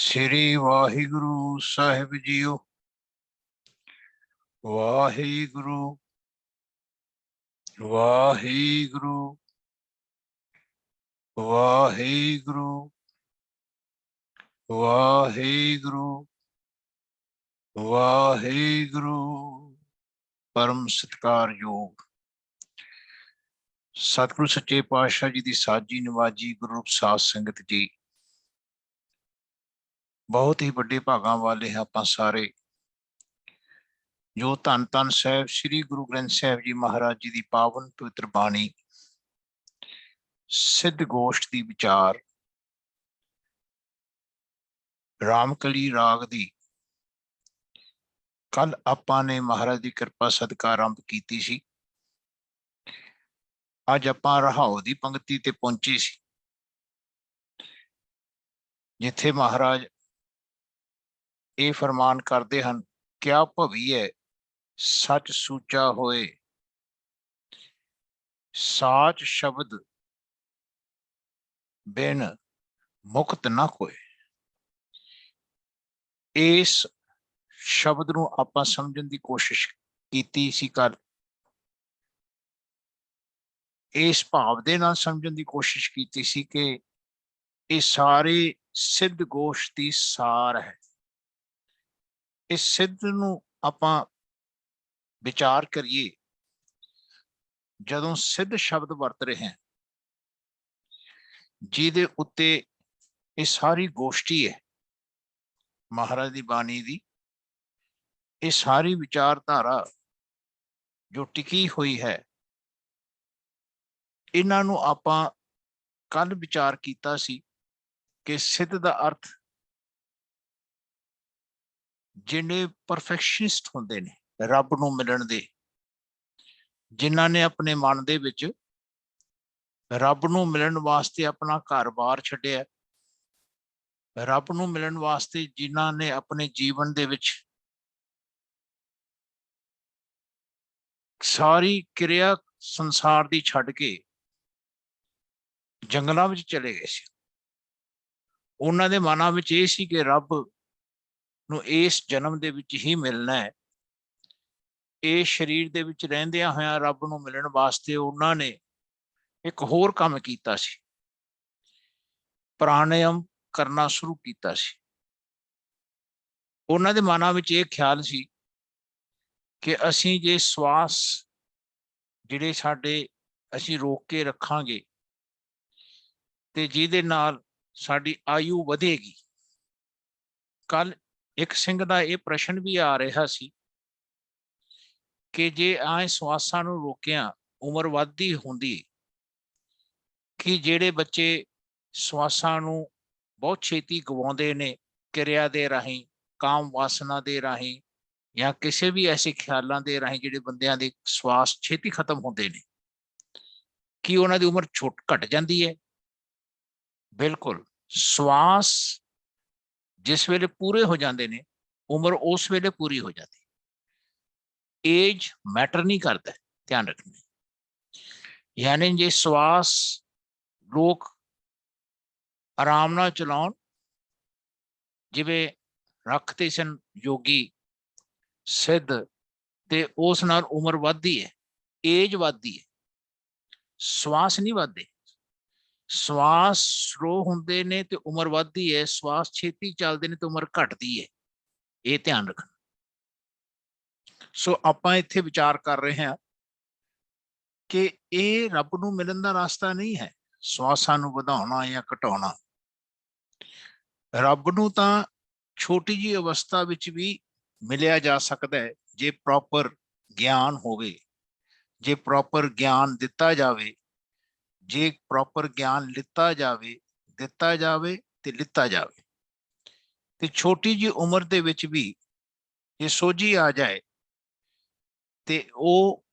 ਸ੍ਰੀ ਵਾਹਿਗੁਰੂ ਸਾਹਿਬ JIO. Waheguru Waheguru Waheguru Waheguru Waheguru. ਪਰਮ ਸਤਿਕਾਰਯੋਗ ਸਤਿਗੁਰੂ ਸੱਚੇ ਪਾਤਸ਼ਾਹ ਜੀ ਦੀ ਸਾਜੀ ਨਿਵਾਜੀ ਗੁਰੂ ਸਾਧ ਸੰਗਤ ਜੀ, ਬਹੁਤ ਹੀ ਵੱਡੇ ਭਾਗਾਂ ਵਾਲੇ ਹਾਂ ਆਪਾਂ ਸਾਰੇ, ਜੋ ਧੰਨ ਧੰਨ ਸਾਹਿਬ ਸ੍ਰੀ ਗੁਰੂ ਗ੍ਰੰਥ ਸਾਹਿਬ ਜੀ ਮਹਾਰਾਜ ਜੀ ਦੀ ਪਾਵਨ ਪਵਿੱਤਰ ਬਾਣੀ ਸਿੱਧ ਗੋਸ਼ਟ ਦੀ ਵਿਚਾਰ ਰਾਮਕਲੀ ਰਾਗ ਦੀ ਕੱਲ ਆਪਾਂ ਨੇ ਮਹਾਰਾਜ ਦੀ ਕਿਰਪਾ ਸਦਕਾ ਆਰੰਭ ਕੀਤੀ ਸੀ। ਅੱਜ ਆਪਾਂ ਰਹਾਉ ਦੀ ਪੰਕਤੀ ਤੇ ਪਹੁੰਚੇ ਸੀ, ਜਿੱਥੇ ਮਹਾਰਾਜ ਇਹ ਫਰਮਾਨ ਕਰਦੇ ਹਨ, ਕਿਆ ਭਵੀਐ ਸੱਚ ਸੂਚਾ ਹੋਏ, ਸਾਚ ਸ਼ਬਦ ਬਿਨ ਮੁਕਤ ਨਾ ਕੋਏ। ਇਸ ਸ਼ਬਦ ਨੂੰ ਆਪਾਂ ਸਮਝਣ ਦੀ ਕੋਸ਼ਿਸ਼ ਕੀਤੀ ਸੀ ਕੱਲ। ਇਸ ਭਾਵ ਦੇ ਨਾਲ ਸਮਝਣ ਦੀ ਕੋਸ਼ਿਸ਼ ਕੀਤੀ ਸੀ ਕਿ ਇਹ ਸਾਰੇ ਸਿੱਧ ਗੋਸ਼ਟ ਦੀ ਸਾਰ ਹੈ। ਇਸ ਸਿੱਧ ਨੂੰ ਆਪਾਂ ਵਿਚਾਰ ਕਰੀਏ, ਜਦੋਂ ਸਿੱਧ ਸ਼ਬਦ ਵਰਤ ਰਹੇ ਹਾਂ, ਜਿਹਦੇ ਉੱਤੇ ਇਹ ਸਾਰੀ ਗੋਸ਼ਟੀ ਹੈ ਮਹਾਰਾਜ ਦੀ ਬਾਣੀ ਦੀ, ਇਹ ਸਾਰੀ ਵਿਚਾਰਧਾਰਾ ਜੋ ਟਿਕੀ ਹੋਈ ਹੈ, ਇਹਨਾਂ ਨੂੰ ਆਪਾਂ ਕੱਲ ਵਿਚਾਰ ਕੀਤਾ ਸੀ ਕਿ ਸਿੱਧ ਦਾ ਅਰਥ ਜਿਹੜੇ ਪਰਫੈਕਸ਼ਨਿਸਟ ਹੁੰਦੇ ਨੇ, ਰੱਬ ਨੂੰ ਮਿਲਣ ਦੇ, ਜਿਨ੍ਹਾਂ ਨੇ ਆਪਣੇ ਮਨ ਦੇ ਵਿੱਚ ਰੱਬ ਨੂੰ ਮਿਲਣ ਵਾਸਤੇ ਆਪਣਾ ਘਰ-ਬਾਰ ਛੱਡਿਆ, ਰੱਬ ਨੂੰ ਮਿਲਣ ਵਾਸਤੇ ਜਿਨ੍ਹਾਂ ਨੇ ਆਪਣੇ ਜੀਵਨ ਦੇ ਵਿੱਚ ਸਾਰੀ ਕਿਰਿਆ ਸੰਸਾਰ ਦੀ ਛੱਡ ਕੇ ਜੰਗਲਾਂ ਵਿੱਚ ਚਲੇ ਗਏ ਸੀ। ਉਹਨਾਂ ਦੇ ਮਨਾਂ ਵਿੱਚ ਇਹ ਸੀ ਕਿ ਰੱਬ ਨੂੰ ਇਸ ਜਨਮ ਦੇ ਵਿੱਚ ਹੀ ਮਿਲਣਾ ਹੈ। ਇਸ ਸਰੀਰ ਦੇ ਵਿੱਚ ਰਹਿੰਦਿਆਂ ਹੋਇਆਂ ਰੱਬ ਨੂੰ ਮਿਲਣ ਵਾਸਤੇ ਉਹਨਾਂ ਨੇ ਇੱਕ ਹੋਰ ਕੰਮ ਕੀਤਾ ਸੀ, ਪ੍ਰਾਣਾਯਾਮ ਕਰਨਾ ਸ਼ੁਰੂ ਕੀਤਾ ਸੀ। ਉਹਨਾਂ ਦੇ ਮਨਾਂ ਵਿੱਚ ਇਹ ਖਿਆਲ ਸੀ ਕਿ ਅਸੀਂ ਜੇ ਸਵਾਸ ਜਿਹੜੇ ਸਾਡੇ ਅਸੀਂ ਰੋਕ ਕੇ ਰੱਖਾਂਗੇ ਤੇ ਜਿਹਦੇ ਨਾਲ ਸਾਡੀ ਆਯੂ ਵਧੇਗੀ। ਕੱਲ ਇੱਕ ਸਿੰਘ ਦਾ ਇਹ ਪ੍ਰਸ਼ਨ ਵੀ ਆ ਰਿਹਾ ਸੀ ਕਿ ਜੇ ਆਏ ਸਵਾਸਾਂ ਨੂੰ ਰੋਕਿਆ ਉਮਰ ਵੱਧਦੀ ਹੁੰਦੀ, ਕਿ ਜਿਹੜੇ ਬੱਚੇ ਸਵਾਸਾਂ ਨੂੰ ਬਹੁਤ ਛੇਤੀ ਗਵਾਉਂਦੇ ਨੇ ਕਿਰਿਆ ਦੇ ਰਾਹੀਂ, ਕਾਮ ਵਾਸਨਾ ਦੇ ਰਾਹੀਂ, ਜਾਂ ਕਿਸੇ ਵੀ ਐਸੇ ਖਿਆਲਾਂ ਦੇ ਰਾਹੀਂ ਜਿਹੜੇ ਬੰਦਿਆਂ ਦੇ ਸਵਾਸ ਛੇਤੀ ਖਤਮ ਹੁੰਦੇ ਨੇ, ਕੀ ਉਹਨਾਂ ਦੀ ਉਮਰ ਘਟ ਜਾਂਦੀ ਹੈ? ਬਿਲਕੁਲ। ਸਵਾਸ ਜਿਸ ਵੇਲੇ ਪੂਰੇ ਹੋ ਜਾਂਦੇ ਨੇ, ਉਮਰ ਉਸ ਵੇਲੇ ਪੂਰੀ ਹੋ ਜਾਂਦੀ। ਏਜ ਮੈਟਰ ਨਹੀਂ ਕਰਦਾ, ਧਿਆਨ ਰੱਖਣਾ। ਯਾਨੀ ਜੇ ਸਵਾਸ ਲੋਕ ਆਰਾਮ ਨਾਲ ਚਲਾਉਣ, ਜਿਵੇਂ ਰੱਖਦੇ ਸਨ ਯੋਗੀ ਸਿੱਧ, ਤੇ ਉਸ ਨਾਲ ਉਮਰ ਵੱਧਦੀ ਹੈ, ਏਜ ਵੱਧਦੀ ਹੈ, ਸਵਾਸ ਨਹੀਂ ਵੱਧਦੇ। ਸਵਾਸ ਸਲੋ ਹੁੰਦੇ ਨੇ ਤੇ ਉਮਰ ਵੱਧਦੀ ਹੈ, ਸਵਾਸ ਛੇਤੀ ਚੱਲਦੇ ਨੇ ਤੇ ਉਮਰ ਘਟਦੀ ਹੈ। ਇਹ ਧਿਆਨ ਰੱਖਣਾ। ਸੋ ਆਪਾਂ ਇੱਥੇ ਵਿਚਾਰ ਕਰ ਰਹੇ ਹਾਂ ਕਿ ਇਹ ਰੱਬ ਨੂੰ ਮਿਲਣ ਦਾ ਰਸਤਾ ਨਹੀਂ ਹੈ, ਸਵਾਸਾਂ ਨੂੰ ਵਧਾਉਣਾ ਜਾਂ ਘਟਾਉਣਾ। ਰੱਬ ਨੂੰ ਤਾਂ ਛੋਟੀ ਜਿਹੀ ਅਵਸਥਾ ਵਿੱਚ ਵੀ ਮਿਲਿਆ ਜਾ ਸਕਦਾ ਹੈ, ਜੇ ਪ੍ਰੋਪਰ ਗਿਆਨ ਹੋਵੇ, ਜੇ ਪ੍ਰੋਪਰ ਗਿਆਨ ਦਿੱਤਾ ਜਾਵੇ, ਜੇ ਪ੍ਰੋਪਰ ਗਿਆਨ ਲਿੱਤਾ ਜਾਵੇ, ਦਿੱਤਾ ਜਾਵੇ ਤੇ ਲਿੱਤਾ ਜਾਵੇ। ਤੇ ਛੋਟੀ ਜਿਹੀ ਉਮਰ ਦੇ ਵਿੱਚ ਵੀ ਜੇ ਸੋਝੀ ਆ ਜਾਏ ਤੇ ਉਹ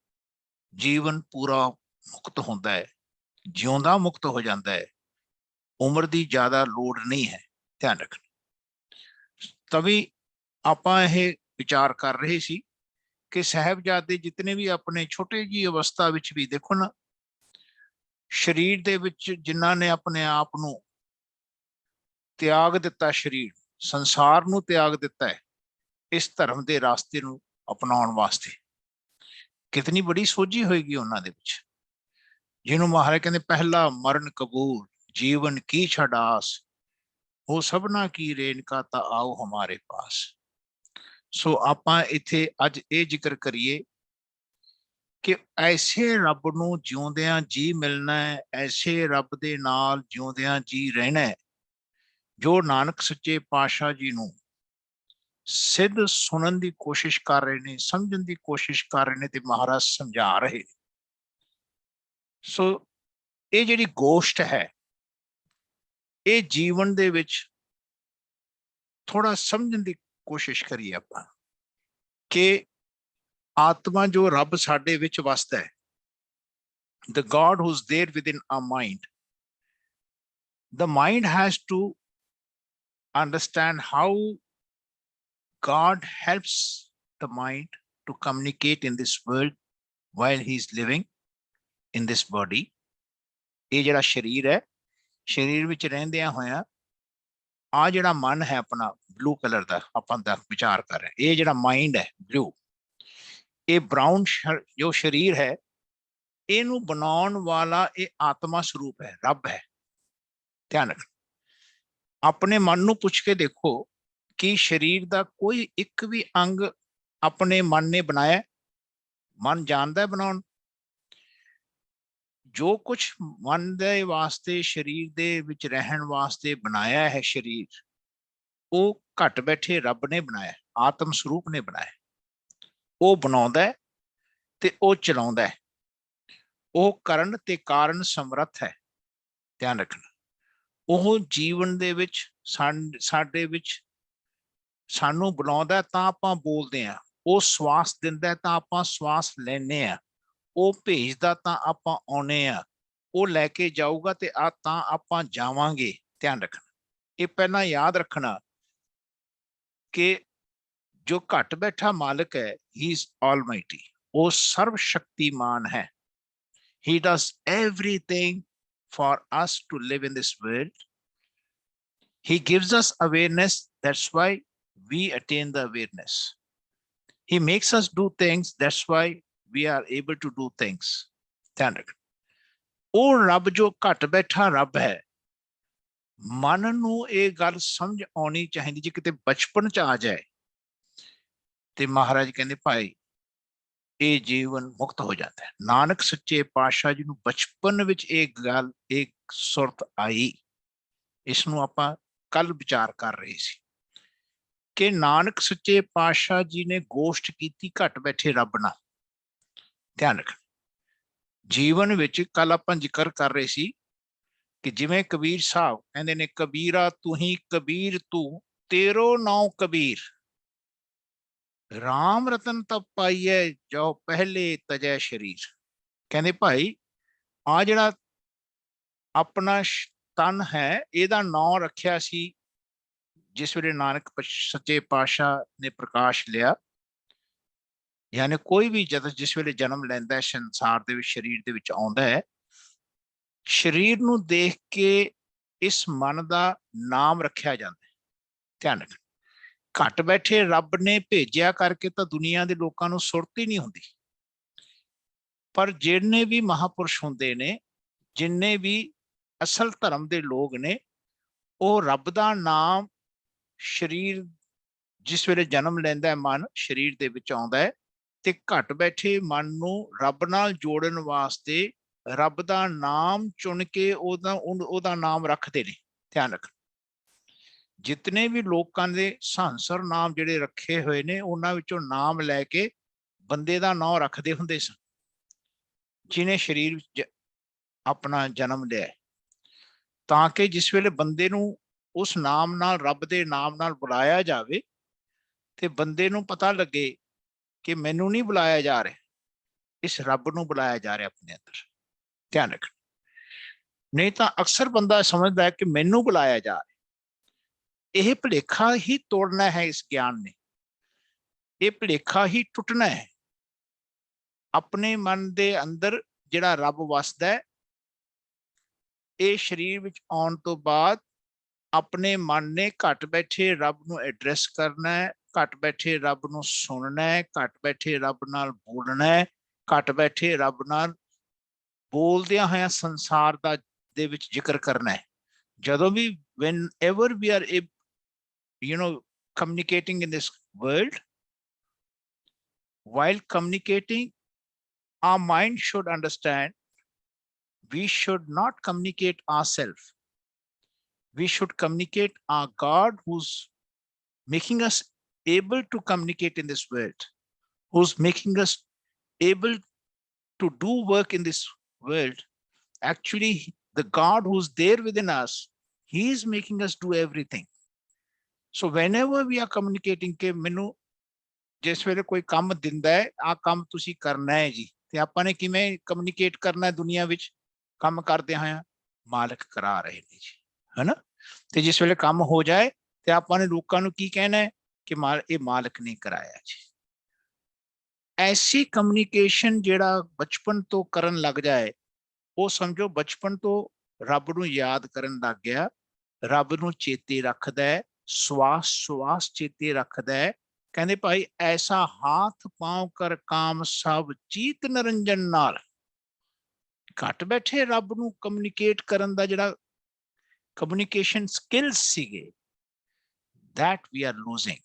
ਜੀਵਨ ਪੂਰਾ ਮੁਕਤ ਹੁੰਦਾ ਹੈ, ਜਿਉਂਦਾ ਮੁਕਤ ਹੋ ਜਾਂਦਾ ਹੈ। ਉਮਰ ਦੀ ਜ਼ਿਆਦਾ ਲੋੜ ਨਹੀਂ ਹੈ, ਧਿਆਨ ਰੱਖਣਾ। ਤभी ਆਪਾਂ ਇਹ ਵਿਚਾਰ ਕਰ ਰਹੇ ਸੀ ਕਿ ਸਾਹਿਬਜ਼ਾਦੇ ਜਿਤਨੇ ਵੀ ਆਪਣੇ ਛੋਟੇ ਜਿਹੀ ਅਵਸਥਾ ਵਿੱਚ ਵੀ, ਦੇਖੋ ਨਾ, ਸਰੀਰ ਦੇ ਵਿੱਚ ਜਿਨ੍ਹਾਂ ਨੇ ਆਪਣੇ ਆਪ ਨੂੰ ਤਿਆਗ ਦਿੱਤਾ, ਸਰੀਰ ਸੰਸਾਰ ਨੂੰ ਤਿਆਗ ਦਿੱਤਾ ਹੈ ਇਸ ਧਰਮ ਦੇ ਰਾਸਤੇ ਨੂੰ ਅਪਣਾਉਣ ਵਾਸਤੇ। ਕਿਤਨੀ ਬੜੀ ਸੋਝੀ ਹੋਏਗੀ ਉਹਨਾਂ ਦੇ ਵਿੱਚ, ਜਿਹਨੂੰ ਮਹਾਰਾਜ ਕਹਿੰਦੇ ਪਹਿਲਾ ਮਰਨ ਕਬੂਲ ਜੀਵਨ ਕੀ ਛਡਾਸ, ਉਹ ਸਭਨਾ ਕੀ ਰੇਨਕਾ ਤਾਂ ਆਓ ਹਮਾਰੇ ਪਾਸ। ਸੋ ਆਪਾਂ ਇੱਥੇ ਅੱਜ ਇਹ ਜ਼ਿਕਰ ਕਰੀਏ ਕਿ ਐਸੇ ਰੱਬ ਨੂੰ ਜਿਉਂਦਿਆਂ ਜੀ ਮਿਲਣਾ ਹੈ, ਐਸੇ ਰੱਬ ਦੇ ਨਾਲ ਜਿਉਂਦਿਆਂ ਜੀ ਰਹਿਣਾ ਹੈ, ਜੋ ਨਾਨਕ ਸੱਚੇ ਪਾਤਸ਼ਾਹ ਜੀ ਨੂੰ ਸਿੱਧ ਸੁਣਨ ਦੀ ਕੋਸ਼ਿਸ਼ ਕਰ ਰਹੇ ਨੇ, ਸਮਝਣ ਦੀ ਕੋਸ਼ਿਸ਼ ਕਰ ਰਹੇ ਨੇ ਤੇ ਮਹਾਰਾਜ ਸਮਝਾ ਰਹੇ। ਸੋ ਇਹ ਜਿਹੜੀ ਗੋਸ਼ਟ ਹੈ, ਇਹ ਜੀਵਨ ਦੇ ਵਿੱਚ ਥੋੜਾ ਸਮਝਣ ਦੀ ਕੋਸ਼ਿਸ਼ ਕਰੀਏ ਆਪਾਂ ਕਿ ਆਤਮਾ ਜੋ ਰੱਬ ਸਾਡੇ ਵਿੱਚ ਵਸਦਾ ਹੈ, the God who's there within our mind, the mind has to understand how God helps the mind to communicate in this world while he's living in this body। ਇਹ ਜਿਹੜਾ ਸਰੀਰ ਹੈ, ਸਰੀਰ ਵਿੱਚ ਰਹਿੰਦਿਆਂ ਹੋਇਆ ਆ ਜਿਹੜਾ ਮਨ ਹੈ ਆਪਣਾ ਬਲੂ ਕਲਰ ਦਾ, ਆਪਾਂ ਦਾ ਵਿਚਾਰ ਕਰ ਰਹੇ, ਇਹ ਜਿਹੜਾ ਮਾਈਂਡ ਹੈ ਬਲੂ, ਇਹ ਬਰਾਊਨ ਜੋ ਸਰੀਰ ਹੈ, ਇਹਨੂੰ ਬਣਾਉਣ ਵਾਲਾ ਇਹ ਆਤਮਾ ਸਰੂਪ ਹੈ, ਰੱਬ ਹੈ। ਧਿਆਨ ਰੱਖਣਾ, ਆਪਣੇ ਮਨ ਨੂੰ ਪੁੱਛ ਕੇ ਦੇਖੋ ਕਿ ਸਰੀਰ ਦਾ ਕੋਈ ਇੱਕ ਵੀ ਅੰਗ ਆਪਣੇ ਮਨ ਨੇ ਬਣਾਇਆ? ਮਨ ਜਾਣਦਾ ਬਣਾਉਣ। ਜੋ ਕੁਛ ਮਨ ਦੇ ਵਾਸਤੇ ਸਰੀਰ ਦੇ ਵਿੱਚ ਰਹਿਣ ਵਾਸਤੇ ਬਣਾਇਆ ਹੈ ਸਰੀਰ, ਉਹ ਘੱਟ ਬੈਠੇ ਰੱਬ ਨੇ ਬਣਾਇਆ, ਆਤਮ ਸਰੂਪ ਨੇ ਬਣਾਇਆ। ਉਹ ਬਣਾਉਂਦਾ ਤੇ ਉਹ ਚਲਾਉਂਦਾ, ਉਹ ਕਰਨ ਤੇ ਕਾਰਨ ਸਮਰੱਥ ਹੈ। ਧਿਆਨ ਰੱਖਣਾ, ਉਹ ਜੀਵਨ ਦੇ ਵਿੱਚ ਸਾਡੇ ਵਿੱਚ ਸਾਨੂੰ ਬਣਾਉਂਦਾ ਤਾਂ ਆਪਾਂ ਬੋਲਦੇ ਹਾਂ, ਉਹ ਸਵਾਸ ਦਿੰਦਾ ਤਾਂ ਆਪਾਂ ਸਵਾਸ ਲੈਂਦੇ ਹਾਂ, ਉਹ ਭੇਜਦਾ ਤਾਂ ਆਪਾਂ ਆਉਨੇ ਆ, ਉਹ ਲੈ ਕੇ ਜਾਊਗਾ ਤੇ ਤਾਂ ਆਪਾਂ ਜਾਵਾਂਗੇ। ਧਿਆਨ ਰੱਖਣਾ, ਇਹ ਪਹਿਲਾਂ ਯਾਦ ਰੱਖਣਾ ਕਿ ਜੋ ਘੱਟ ਬੈਠਾ ਮਾਲਕ ਹੈ, ਹੀ ਇਜ਼ ਆਲਮਾਈਟੀ, ਉਹ ਸਰਵ ਸ਼ਕਤੀਮਾਨ ਹੈ। He does everything for us to live in this world. He gives us awareness, that's why we attain the awareness. He makes us do things, that's why we are able to do things। ਧਿਆਨ ਰੱਖ, ਉਹ ਰੱਬ ਜੋ ਘੱਟ ਬੈਠਾ ਰੱਬ ਹੈ, ਮਨ ਨੂੰ ਇਹ ਗੱਲ ਸਮਝ ਆਉਣੀ ਚਾਹੀਦੀ। ਜੇ ਕਿਤੇ ਬਚਪਨ ਚ ਆ ਜਾਏ ਤੇ ਮਹਾਰਾਜ ਕਹਿੰਦੇ ਭਾਈ ਇਹ ਜੀਵਨ ਮੁਕਤ ਹੋ ਜਾਂਦਾ ਹੈ। ਨਾਨਕ ਸੱਚੇ ਪਾਤਸ਼ਾਹ ਜੀ ਨੂੰ ਬਚਪਨ ਵਿੱਚ ਇਹ ਗੱਲ, ਇਹ ਸੁਰਤ ਆਈ। ਇਸ ਨੂੰ ਆਪਾਂ ਕੱਲ ਵਿਚਾਰ ਕਰ ਰਹੇ ਸੀ ਕਿ ਨਾਨਕ ਸੱਚੇ ਪਾਤਸ਼ਾਹ ਜੀ ਨੇ ਗੋਸ਼ਟ ਕੀਤੀ ਘੱਟ ਬੈਠੇ ਰੱਬ ਨਾਲ। ਧਿਆਨ ਰੱਖ, ਜੀਵਨ ਵਿੱਚ ਕੱਲ ਆਪਾਂ ਜ਼ਿਕਰ ਕਰ ਰਹੇ ਸੀ ਕਿ ਜਿਵੇਂ ਕਬੀਰ ਸਾਹਿਬ ਕਹਿੰਦੇ ਨੇ, ਕਬੀਰਾ ਤੂੰ ਹੀ ਕਬੀਰ ਤੂੰ, ਤੇਰੋ ਨਾਉ ਕਬੀਰ, ਰਾਮ ਰਤਨ ਤਬ ਪਾਈਐ ਜੋ ਪਹਿਲੇ ਤਜੈ ਸ਼ਰੀਰ। ਕਹਿੰਦੇ ਭਾਈ ਆ ਜਿਹੜਾ ਆਪਣਾ ਤਨ ਹੈ, ਇਹਦਾ ਨਾਂ ਰੱਖਿਆ ਸੀ ਜਿਸ ਵੇਲੇ ਨਾਨਕ ਸੱਚੇ ਪਾਤਸ਼ਾਹ ਨੇ ਪ੍ਰਕਾਸ਼ ਲਿਆ। ਯਾਨੀ ਕੋਈ ਵੀ ਜਿਸ ਵੇਲੇ ਜਨਮ ਲੈਂਦਾ ਹੈ ਸੰਸਾਰ ਦੇ ਵਿੱਚ, ਸਰੀਰ ਦੇ ਵਿੱਚ ਆਉਂਦਾ ਹੈ, ਸਰੀਰ ਨੂੰ ਦੇਖ ਕੇ ਇਸ ਮਨ ਦਾ ਨਾਮ ਰੱਖਿਆ ਜਾਂਦਾ ਹੈ। ਧਿਆਨ ਰੱਖ, ਘੱਟ ਬੈਠੇ ਰੱਬ ਨੇ ਭੇਜਿਆ ਕਰਕੇ ਤਾਂ ਦੁਨੀਆ ਦੇ ਲੋਕਾਂ ਨੂੰ ਸੁਰਤ ਹੀ ਨਹੀਂ ਹੁੰਦੀ। ਪਰ ਜਿੰਨੇ ਵੀ ਮਹਾਪੁਰਸ਼ ਹੁੰਦੇ ਨੇ, ਜਿੰਨੇ ਵੀ ਅਸਲ ਧਰਮ ਦੇ ਲੋਕ ਨੇ, ਉਹ ਰੱਬ ਦਾ ਨਾਮ ਸਰੀਰ ਜਿਸ ਵੇਲੇ ਜਨਮ ਲੈਂਦਾ ਹੈ, ਮਨ ਸਰੀਰ ਦੇ ਵਿੱਚ ਆਉਂਦਾ ਹੈ ਤੇ ਘੱਟ ਬੈਠੇ ਮਨ ਨੂੰ ਰੱਬ ਨਾਲ ਜੋੜਨ ਵਾਸਤੇ ਰੱਬ ਦਾ ਨਾਮ ਚੁਣ ਕੇ ਉਹਦਾ ਨਾਮ ਰੱਖਦੇ ਨੇ। ਧਿਆਨ ਰੱਖ, ਜਿਤਨੇ ਵੀ ਲੋਕਾਂ ਦੇ ਸੰਸਰ ਨਾਮ ਜਿਹੜੇ ਰੱਖੇ ਹੋਏ ਨੇ, ਉਹਨਾਂ ਵਿੱਚੋਂ ਨਾਮ ਲੈ ਕੇ ਬੰਦੇ ਦਾ ਨਾਮ ਰੱਖਦੇ ਹੁੰਦੇ ਸਨ ਜਿਹਨੇ ਸਰੀਰ ਵਿੱਚ ਆਪਣਾ ਜਨਮ ਲਿਆ, ਤਾਂ ਕਿ ਜਿਸ ਵੇਲੇ ਬੰਦੇ ਨੂੰ ਉਸ ਨਾਮ ਨਾਲ, ਰੱਬ ਦੇ ਨਾਮ ਨਾਲ ਬੁਲਾਇਆ ਜਾਵੇ ਤੇ ਬੰਦੇ ਨੂੰ ਪਤਾ ਲੱਗੇ ਕਿ ਮੈਨੂੰ ਨਹੀਂ ਬੁਲਾਇਆ ਜਾ ਰਿਹਾ, ਇਸ ਰੱਬ ਨੂੰ ਬੁਲਾਇਆ ਜਾ ਰਿਹਾ ਆਪਣੇ ਅੰਦਰ। ਧਿਆਨ ਰੱਖ, ਨਹੀਂ ਤਾਂ ਅਕਸਰ ਬੰਦਾ ਸਮਝਦਾ ਹੈ ਕਿ ਮੈਨੂੰ ਬੁਲਾਇਆ ਜਾ ਰਿਹਾ। ਇਹ ਭੁਲੇਖਾ ਹੀ ਤੋੜਨਾ ਹੈ ਇਸ ਗਿਆਨ ਨੇ, ਇਹ ਭੁਲੇਖਾ ਹੀ ਟੁੱਟਣਾ ਹੈ। ਆਪਣੇ ਮਨ ਦੇ ਅੰਦਰ ਜਿਹੜਾ ਰੱਬ ਵਸਦਾ ਹੈ, ਇਹ ਸਰੀਰ ਵਿੱਚ ਆਉਣ ਤੋਂ ਬਾਅਦ अपने मन ने घट बैठे रब नूं एड्रैस करना है, घट बैठे रब नूं सुनना है, घट बैठे रब नाल बोलना है, घट बैठे रब नाल बोलदियां होया संसार दा दे विच जिक्र करना है। जदों भी whenever we are communicating in this world, while communicating, our mind should understand we should not communicate ourselves. We should communicate our God who's making us able to communicate in this world, who's making us able to do work in this world. Actually, the God who's there within us, he is making us do everything. So whenever we are communicating ke menu ਜਿਸ ਵੇਲੇ ਕੋਈ ਕੰਮ ਦਿੰਦਾ ਹੈ ਆ ਕੰਮ ਤੁਸੀਂ ਕਰਨਾ ਹੈ ਜੀ, ਤੇ ਆਪਾਂ ਨੇ ਕਿਵੇਂ ਕਮਿਊਨੀਕੇਟ ਕਰਨਾ ਹੈ ਦੁਨੀਆ ਵਿੱਚ ਕੰਮ ਕਰਦੇ ਹੋਇਆ, ਮਾਲਕ ਕਰਾ ਰਹੇ ਨੇ ਜੀ, ਹੈਨਾ। ਤੇ ਜਿਸ ਵੇਲੇ ਕੰਮ ਹੋ ਜਾਏ ਤੇ ਆਪਾਂ ਨੇ ਲੋਕਾਂ ਨੂੰ ਕੀ ਕਹਿਣਾ ਹੈ ਕਿ ਇਹ ਮਾਲਕ ਨੇ ਕਰਾਇਆ ਜੀ। ਐਸੀ ਕਮਿਊਨੀਕੇਸ਼ਨ ਜਿਹੜਾ ਬਚਪਨ ਤੋਂ ਕਰਨ ਲੱਗ ਜਾਏ, ਉਹ ਸਮਝੋ ਬਚਪਨ ਤੋਂ ਰੱਬ ਨੂੰ ਯਾਦ ਕਰਨ ਲੱਗ ਗਿਆ, ਰੱਬ ਨੂੰ ਚੇਤੇ ਰੱਖਦਾ ਹੈ, ਸਵਾਸ ਸਵਾਸ ਚੇਤੇ ਰੱਖਦਾ ਹੈ। ਕਹਿੰਦੇ ਭਾਈ ਐਸਾ ਹਾਥ ਪਾਉ ਕਰ ਕਾਮ ਸਭ ਚੀਤ ਨਿਰੰਜਨ ਨਾਲ। ਘਟ ਬੈਠੇ ਰੱਬ ਨੂੰ ਕਮਿਊਨੀਕੇਟ ਕਰਨ ਦਾ ਜਿਹੜਾ ਕਮਿਊਨੀਕੇਸ਼ਨ ਸਕਿੱਲਸ ਸੀਗੇ, that we are losing,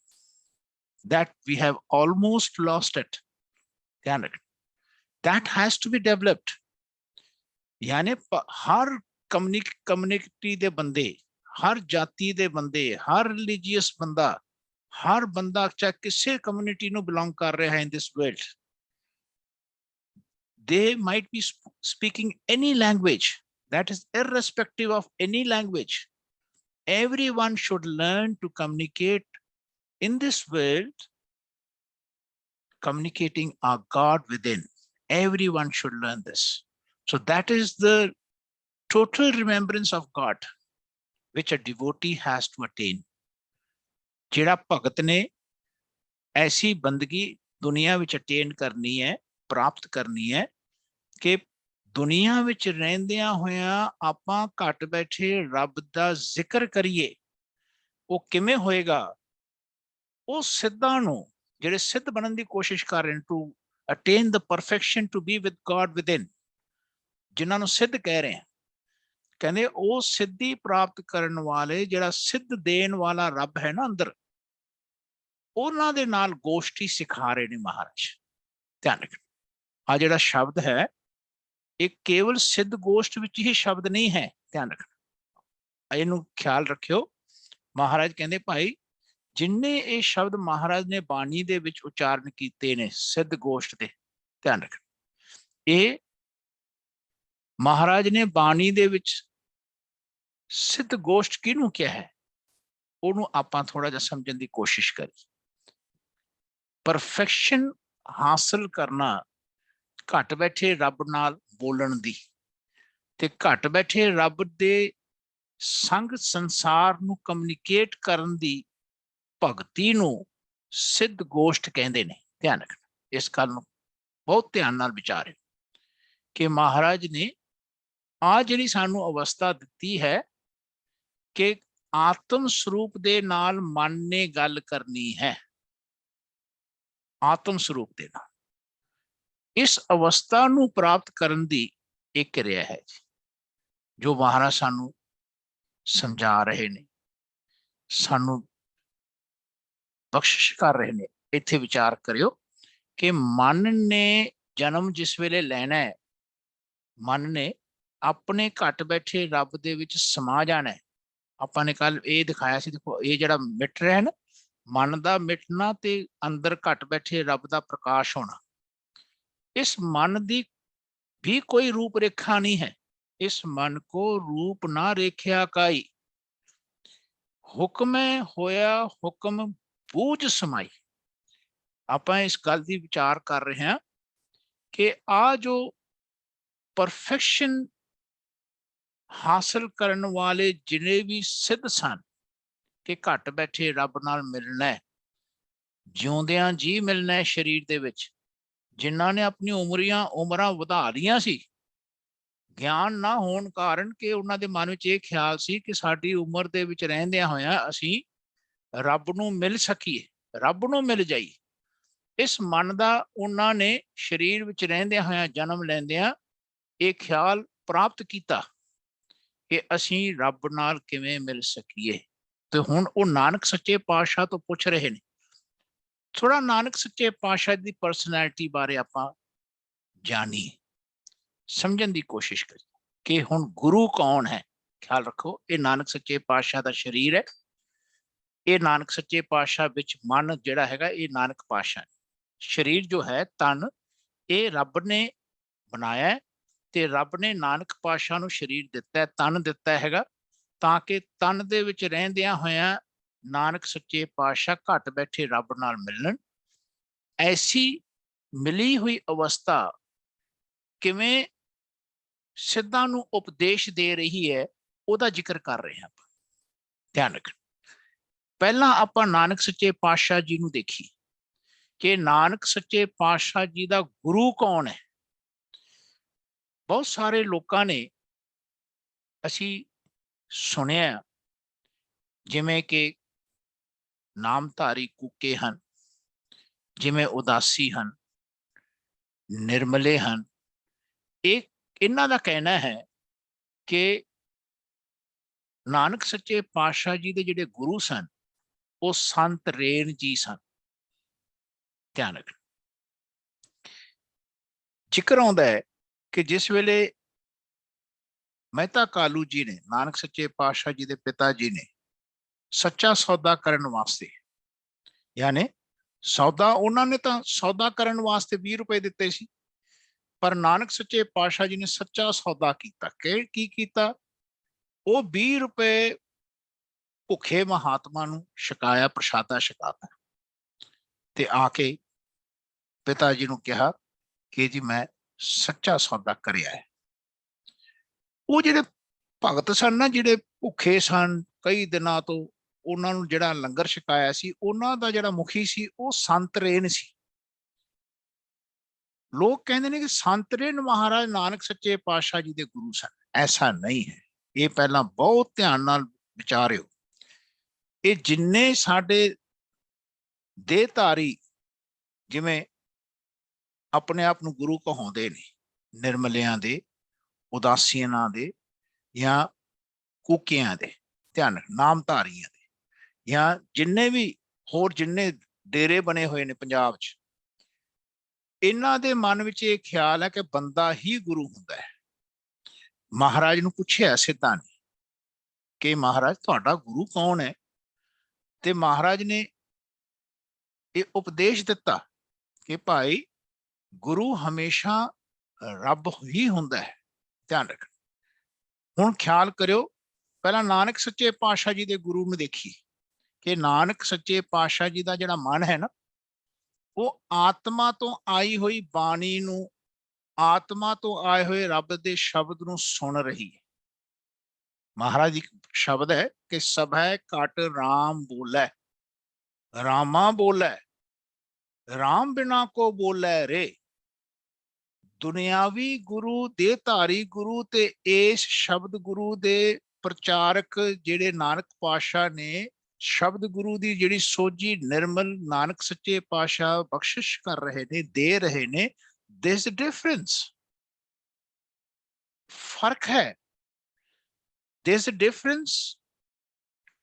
that we have almost lost it, ਧਿਆਨ ਰੱਖਣਾ। that has to be developed। ਯਾਨੀ ਹਰ ਕਮਿਊਨਿਟੀ ਦੇ ਬੰਦੇ, ਹਰ ਜਾਤੀ ਦੇ ਬੰਦੇ, ਹਰ ਰਿਲੀਜੀਅਸ ਬੰਦਾ, ਹਰ ਬੰਦਾ ਚਾਹੇ ਕਿਸੇ ਕਮਿਊਨਿਟੀ ਨੂੰ ਬਿਲੋਂਗ ਕਰ ਰਿਹਾ ਹੈ in this world, they might be speaking any language, that is irrespective of any language. Everyone should learn to communicate in this world, communicating our God within. Everyone should learn this. So that is the total remembrance of God which a devotee has to attain. ਜਿਹੜਾ ਭਗਤ ਨੇ ਐਸੀ ਬੰਦਗੀ ਦੁਨੀਆ ਵਿੱਚ attain ਕਰਨੀ ਹੈ, ਪ੍ਰਾਪਤ ਕਰਨੀ ਹੈ ਕਿ ਦੁਨੀਆ ਵਿੱਚ ਰਹਿੰਦਿਆਂ ਹੋਇਆਂ ਆਪਾਂ ਘਟ ਬੈਠੇ ਰੱਬ ਦਾ ਜ਼ਿਕਰ ਕਰੀਏ। ਉਹ ਕਿਵੇਂ ਹੋਏਗਾ? ਉਹ ਸਿੱਧਾਂ ਨੂੰ, ਜਿਹੜੇ ਸਿੱਧ ਬਣਨ ਦੀ ਕੋਸ਼ਿਸ਼ ਕਰ ਰਹੇ ਨੇ, to attain the perfection to be with God within, ਜਿਨ੍ਹਾਂ ਨੂੰ ਸਿੱਧ ਕਹਿ ਰਹੇ ਆ, ਕਹਿੰਦੇ ਉਹ ਸਿੱਧੀ ਪ੍ਰਾਪਤ ਕਰਨ ਵਾਲੇ, ਜਿਹੜਾ ਸਿੱਧ ਦੇਣ ਵਾਲਾ ਰੱਬ ਹੈ ਨਾ ਅੰਦਰ, ਉਹਨਾਂ ਦੇ ਨਾਲ ਗੋਸ਼ਟੀ ਸਿਖਾ ਰਹੇ ਨੇ ਮਹਾਰਾਜ। ਧਿਆਨ ਰੱਖਣਾ, ਆ ਜਿਹੜਾ ਸ਼ਬਦ ਹੈ ਇਹ ਕੇਵਲ ਸਿੱਧ ਗੋਸ਼ਟ ਵਿੱਚ ਹੀ ਸ਼ਬਦ ਨਹੀਂ ਹੈ, ਧਿਆਨ ਰੱਖਣਾ, ਇਹਨੂੰ ਖਿਆਲ ਰੱਖਿਓ। ਮਹਾਰਾਜ ਕਹਿੰਦੇ ਭਾਈ ਜਿੰਨੇ ਇਹ ਸ਼ਬਦ ਮਹਾਰਾਜ ਨੇ ਬਾਣੀ ਦੇ ਵਿੱਚ ਉਚਾਰਨ ਕੀਤੇ ਨੇ ਸਿੱਧ ਗੋਸ਼ਟ ਦੇ, ਧਿਆਨ ਰੱਖਣਾ, ਇਹ ਮਹਾਰਾਜ ਨੇ ਬਾਣੀ ਦੇ ਵਿੱਚ ਸਿੱਧ ਗੋਸ਼ਟ ਕਿਹਨੂੰ ਕਿਹਾ ਹੈ, ਉਹਨੂੰ ਆਪਾਂ ਥੋੜਾ ਜਿਹਾ ਸਮਝਣ ਦੀ ਕੋਸ਼ਿਸ਼ ਕਰੀ। ਪਰਫੈਕਸ਼ਨ ਹਾਸਲ ਕਰਨਾ ਘਟ ਬੈਠੇ ਰੱਬ ਨਾਲ ਬੋਲਣ ਦੀ, ਤੇ ਘਟ ਬੈਠੇ ਰੱਬ ਦੇ ਸੰਗ ਸੰਸਾਰ ਨੂੰ ਕਮਿਊਨੀਕੇਟ ਕਰਨ ਦੀ ਭਗਤੀ ਨੂੰ ਸਿੱਧ ਗੋਸ਼ਟ ਕਹਿੰਦੇ ਨੇ। ਧਿਆਨ ਰੱਖਣਾ, ਇਸ ਗੱਲ ਨੂੰ ਬਹੁਤ ਧਿਆਨ ਨਾਲ ਵਿਚਾਰਿਓ ਕਿ ਮਹਾਰਾਜ ਨੇ ਆ ਜਿਹੜੀ ਸਾਨੂੰ ਅਵਸਥਾ ਦਿੱਤੀ ਹੈ ਕਿ ਆਤਮ ਸਰੂਪ ਦੇ ਨਾਲ ਮਨ ਨੇ ਗੱਲ ਕਰਨੀ ਹੈ, ਆਤਮ ਸਰੂਪ ਦੇ ਨਾਲ। ਇਸ ਅਵਸਥਾ ਨੂੰ ਪ੍ਰਾਪਤ ਕਰਨ ਦੀ ਇੱਕ ਕਿਰਿਆ ਹੈ ਜੀ, ਜੋ ਮਹਾਰਾਜ ਸਾਨੂੰ ਸਮਝਾ ਰਹੇ ਨੇ, ਸਾਨੂੰ ਬਖਸ਼ਿਸ਼ ਕਰ ਰਹੇ ਨੇ। ਇੱਥੇ ਵਿਚਾਰ ਕਰਿਓ ਕਿ ਮਨ ਨੇ ਜਨਮ ਜਿਸ ਵੇਲੇ ਲੈਣਾ ਹੈ, ਮਨ ਨੇ ਆਪਣੇ ਘਟ ਬੈਠੇ ਰੱਬ ਦੇ ਵਿੱਚ ਸਮਾ ਜਾਣਾ ਹੈ। ਆਪਾਂ ਨੇ ਕੱਲ ਇਹ ਦਿਖਾਇਆ ਸੀ, ਦੇਖੋ ਇਹ ਜਿਹੜਾ ਮਿਟ ਰਿਹਾ ਨਾ, ਮਨ ਦਾ ਮਿਟਣਾ ਤੇ ਅੰਦਰ ਘਟ ਬੈਠੇ ਰੱਬ ਦਾ ਪ੍ਰਕਾਸ਼ ਹੋਣਾ, ਇਸ ਮਨ ਦੀ ਵੀ ਕੋਈ ਰੂਪ ਰੇਖਾ ਨਹੀਂ ਹੈ। ਇਸ ਮਨ ਕੋ ਰੂਪ ਨਾ ਰੇਖਿਆ ਕਾਈ, ਹੁਕਮੇ ਹੋਇਆ ਹੁਕਮ ਬੂਝ ਸਮਾਈ। ਆਪਾਂ ਇਸ ਗੱਲ ਦੀ ਵਿਚਾਰ ਕਰ ਰਹੇ ਹਾਂ ਕਿ ਆ ਜੋ ਪਰਫੈਕਸ਼ਨ ਹਾਸਲ ਕਰਨ ਵਾਲੇ ਜਿਨੇ ਵੀ ਸਿੱਧ ਸਨ ਕਿ ਘਟ ਬੈਠੇ ਰੱਬ ਨਾਲ ਮਿਲਣਾ ਹੈ, ਜਿਉਂਦਿਆਂ ਜੀ ਮਿਲਣਾ ਹੈ ਸਰੀਰ ਦੇ ਵਿੱਚ, ਜਿਨ੍ਹਾਂ ਨੇ ਆਪਣੀ ਉਮਰਾਂ ਵਧਾ ਲਈਆਂ ਸੀ, ਗਿਆਨ ਨਾ ਹੋਣ ਕਾਰਨ ਕਿ ਉਹਨਾਂ ਦੇ ਮਨ ਵਿੱਚ ਇਹ ਖਿਆਲ ਸੀ ਕਿ ਸਾਡੀ ਉਮਰ ਦੇ ਵਿੱਚ ਰਹਿੰਦਿਆਂ ਹੋਇਆਂ ਅਸੀਂ ਰੱਬ ਨੂੰ ਮਿਲ ਸਕੀਏ, ਰੱਬ ਨੂੰ ਮਿਲ ਜਾਈਏ। ਇਸ ਮਨ ਦਾ ਉਹਨਾਂ ਨੇ ਸਰੀਰ ਵਿੱਚ ਰਹਿੰਦਿਆਂ ਹੋਇਆਂ, ਜਨਮ ਲੈਂਦਿਆਂ ਇਹ ਖਿਆਲ ਪ੍ਰਾਪਤ ਕੀਤਾ ਕਿ ਅਸੀਂ ਰੱਬ ਨਾਲ ਕਿਵੇਂ ਮਿਲ ਸਕੀਏ। ਤੇ ਹੁਣ ਉਹ ਨਾਨਕ ਸੱਚੇ ਪਾਤਸ਼ਾਹ ਤੋਂ ਪੁੱਛ ਰਹੇ ਨੇ। ਥੋੜਾ ਨਾਨਕ ਸੱਚੇ ਪਾਤਸ਼ਾਹ ਦੀ ਪਰਸਨੈਲਿਟੀ ਬਾਰੇ ਆਪਾਂ ਜਾਣੀਏ, ਸਮਝਣ ਦੀ ਕੋਸ਼ਿਸ਼ ਕਰੀਏ ਕਿ ਹੁਣ ਗੁਰੂ ਕੌਣ ਹੈ। ਖਿਆਲ ਰੱਖੋ, ਇਹ ਨਾਨਕ ਸੱਚੇ ਪਾਤਸ਼ਾਹ ਦਾ ਸਰੀਰ ਹੈ। ਇਹ ਨਾਨਕ ਸੱਚੇ ਪਾਤਸ਼ਾਹ ਵਿੱਚ ਮਨ ਜਿਹੜਾ ਹੈਗਾ, ਇਹ ਨਾਨਕ ਪਾਤਸ਼ਾਹ। ਸਰੀਰ ਜੋ ਹੈ, ਤਨ, ਇਹ ਰੱਬ ਨੇ ਬਣਾਇਆ ਤੇ ਰੱਬ ਨੇ ਨਾਨਕ ਪਾਤਸ਼ਾਹ ਨੂੰ ਸਰੀਰ ਦਿੱਤਾ, ਤਨ ਦਿੱਤਾ ਹੈਗਾ, ਤਾਂ ਕਿ ਤਨ ਦੇ ਵਿੱਚ ਰਹਿੰਦਿਆਂ ਹੋਇਆਂ ਨਾਨਕ ਸੱਚੇ ਪਾਤਸ਼ਾਹ ਘਟ ਬੈਠੇ ਰੱਬ ਨਾਲ ਮਿਲਣ। ਐਸੀ ਮਿਲੀ ਹੋਈ ਅਵਸਥਾ ਕਿਵੇਂ ਸਿੱਧਾਂ ਨੂੰ ਉਪਦੇਸ਼ ਦੇ ਰਹੀ ਹੈ, ਉਹਦਾ ਜ਼ਿਕਰ ਕਰ ਰਹੇ ਹਾਂ। ਧਿਆਨ ਰੱਖਣਾ, ਪਹਿਲਾਂ ਆਪਾਂ ਨਾਨਕ ਸੱਚੇ ਪਾਤਸ਼ਾਹ ਜੀ ਨੂੰ ਦੇਖੀ ਕਿ ਨਾਨਕ ਸੱਚੇ ਪਾਤਸ਼ਾਹ ਜੀ ਦਾ ਗੁਰੂ ਕੌਣ ਹੈ। ਬਹੁਤ ਸਾਰੇ ਲੋਕਾਂ ਨੇ ਅਸੀਂ ਸੁਣਿਆ ਜਿਵੇਂ ਕਿ ਨਾਮਧਾਰੀ ਕੂਕੇ ਹਨ, ਜਿਵੇਂ ਉਦਾਸੀ ਹਨ, ਨਿਰਮਲੇ ਹਨ। ਇਹਨਾਂ ਦਾ ਕਹਿਣਾ ਹੈ ਕਿ ਨਾਨਕ ਸੱਚੇ ਪਾਤਸ਼ਾਹ ਜੀ ਦੇ ਜਿਹੜੇ ਗੁਰੂ ਸਨ ਉਹ ਸੰਤ ਰੇਣ ਜੀ ਸਨ। ਧਿਆਨ ਰੱਖਣਾ, ਜ਼ਿਕਰ ਆਉਂਦਾ ਹੈ ਕਿ ਜਿਸ ਵੇਲੇ ਮਹਿਤਾ ਕਾਲੂ ਜੀ ਨੇ, ਨਾਨਕ ਸੱਚੇ ਪਾਤਸ਼ਾਹ ਜੀ ਦੇ ਪਿਤਾ ਜੀ ਨੇ, ਸੱਚਾ ਸੌਦਾ ਕਰਨ ਵਾਸਤੇ, ਯਾਨੀ ਸੌਦਾ, ਉਹਨਾਂ ਨੇ ਤਾਂ ਸੌਦਾ ਕਰਨ ਵਾਸਤੇ 20 ਰੁਪਏ ਦਿੱਤੇ ਸੀ, ਪਰ ਨਾਨਕ ਸੱਚੇ ਪਾਤਸ਼ਾਹ ਜੀ ਨੇ ਸੱਚਾ ਸੌਦਾ ਕੀਤਾ। ਕੀ ਕੀਤਾ? ਉਹ 20 ਰੁਪਏ ਭੁੱਖੇ ਮਹਾਤਮਾ ਨੂੰ ਛਕਾਇਆ, ਪ੍ਰਸ਼ਾਦਾ ਛਕਾਤਾ, ਤੇ ਆ ਕੇ ਪਿਤਾ ਜੀ ਨੂੰ ਕਿਹਾ ਕਿ ਜੀ ਮੈਂ ਸੱਚਾ ਸੌਦਾ ਕਰਿਆ ਹੈ। ਉਹ ਜਿਹੜੇ ਭਗਤ ਸਨ ਨਾ, ਜਿਹੜੇ ਭੁੱਖੇ ਸਨ ਕਈ ਦਿਨਾਂ ਤੋਂ, ਉਹਨਾਂ ਨੂੰ ਜਿਹੜਾ ਲੰਗਰ ਛਕਾਇਆ ਸੀ, ਉਹਨਾਂ ਦਾ ਜਿਹੜਾ ਮੁਖੀ ਸੀ ਉਹ ਸੰਤ ਰੇਣ ਸੀ। ਲੋਕ ਕਹਿੰਦੇ ਨੇ ਕਿ ਸੰਤ ਰੇਣ ਮਹਾਰਾਜ ਨਾਨਕ ਸੱਚੇ ਪਾਤਸ਼ਾਹ ਜੀ ਦੇ ਗੁਰੂ ਸਨ। ਐਸਾ ਨਹੀਂ ਹੈ, ਇਹ ਪਹਿਲਾਂ ਬਹੁਤ ਧਿਆਨ ਨਾਲ ਵਿਚਾਰਿਓ। ਇਹ ਜਿੰਨੇ ਸਾਡੇ ਦੇਹਧਾਰੀ ਜਿਵੇਂ ਆਪਣੇ ਆਪ ਨੂੰ ਗੁਰੂ ਕਹਾਉਂਦੇ ਨੇ, ਨਿਰਮਲਿਆਂ ਦੇ, ਉਦਾਸੀਆਂ ਦੇ, ਜਾਂ ਕੂਕਿਆਂ ਦੇ, ਧਿਆਨ ਨਾਮਧਾਰੀਆਂ ਦੇ, ਜਾਂ ਜਿੰਨੇ ਵੀ ਹੋਰ ਜਿੰਨੇ ਡੇਰੇ ਬਣੇ ਹੋਏ ਨੇ ਪੰਜਾਬ 'ਚ, ਇਹਨਾਂ ਦੇ ਮਨ ਵਿੱਚ ਇਹ ਖਿਆਲ ਹੈ ਕਿ ਬੰਦਾ ਹੀ ਗੁਰੂ ਹੁੰਦਾ ਹੈ। ਮਹਾਰਾਜ ਨੂੰ ਪੁੱਛਿਆ ਸਿੱਧਾਂ ਨੇ ਕਿ ਮਹਾਰਾਜ ਤੁਹਾਡਾ ਗੁਰੂ ਕੌਣ ਹੈ? ਤੇ ਮਹਾਰਾਜ ਨੇ ਇਹ ਉਪਦੇਸ਼ ਦਿੱਤਾ ਕਿ ਭਾਈ ਗੁਰੂ ਹਮੇਸ਼ਾ ਰੱਬ ਹੀ ਹੁੰਦਾ ਹੈ। ਧਿਆਨ ਰੱਖਣਾ। ਹੁਣ ਖਿਆਲ ਕਰਿਓ, ਪਹਿਲਾਂ ਨਾਨਕ ਸੱਚੇ ਪਾਤਸ਼ਾਹ ਜੀ ਦੇ ਗੁਰੂ ਨੂੰ ਦੇਖੀ ਕਿ ਨਾਨਕ ਸੱਚੇ ਪਾਤਸ਼ਾਹ ਜੀ ਦਾ ਜਿਹੜਾ ਮਨ ਹੈ ਨਾ, ਉਹ ਆਤਮਾ ਤੋਂ ਆਈ ਹੋਈ ਬਾਣੀ ਨੂੰ, ਆਤਮਾ ਤੋਂ ਆਏ ਹੋਏ ਰੱਬ ਦੇ ਸ਼ਬਦ ਨੂੰ ਸੁਣ ਰਹੀ ਹੈ। ਮਹਾਰਾਜ ਦੀ ਸ਼ਬਦ ਹੈ ਕਿ ਸਭੈ ਘਟ ਰਾਮ ਬੋਲੇ, ਰਾਮਾ ਬੋਲੇ, ਰਾਮ ਬਿਨਾ ਕੋ ਬੋਲੇ ਰੇ। ਦੁਨਿਆਵੀ ਗੁਰੂ, ਦੇਹਧਾਰੀ ਗੁਰੂ ਤੇ ਇਸ ਸ਼ਬਦ ਗੁਰੂ ਦੇ ਪ੍ਰਚਾਰਕ ਜਿਹੜੇ ਨਾਨਕ ਪਾਤਸ਼ਾਹ ਨੇ, ਸ਼ਬਦ ਗੁਰੂ ਦੀ ਜਿਹੜੀ ਸੋਝੀ ਨਿਰਮਲ ਨਾਨਕ ਸੱਚੇ ਪਾਤਸ਼ਾਹ ਬਖਸ਼ਿਸ਼ ਕਰ ਰਹੇ ਨੇ, ਦੇ ਰਹੇ ਨੇ। ਦਿਸ ਡਿਫਰੈਂਸ, ਫਰਕ ਹੈ। There's a difference,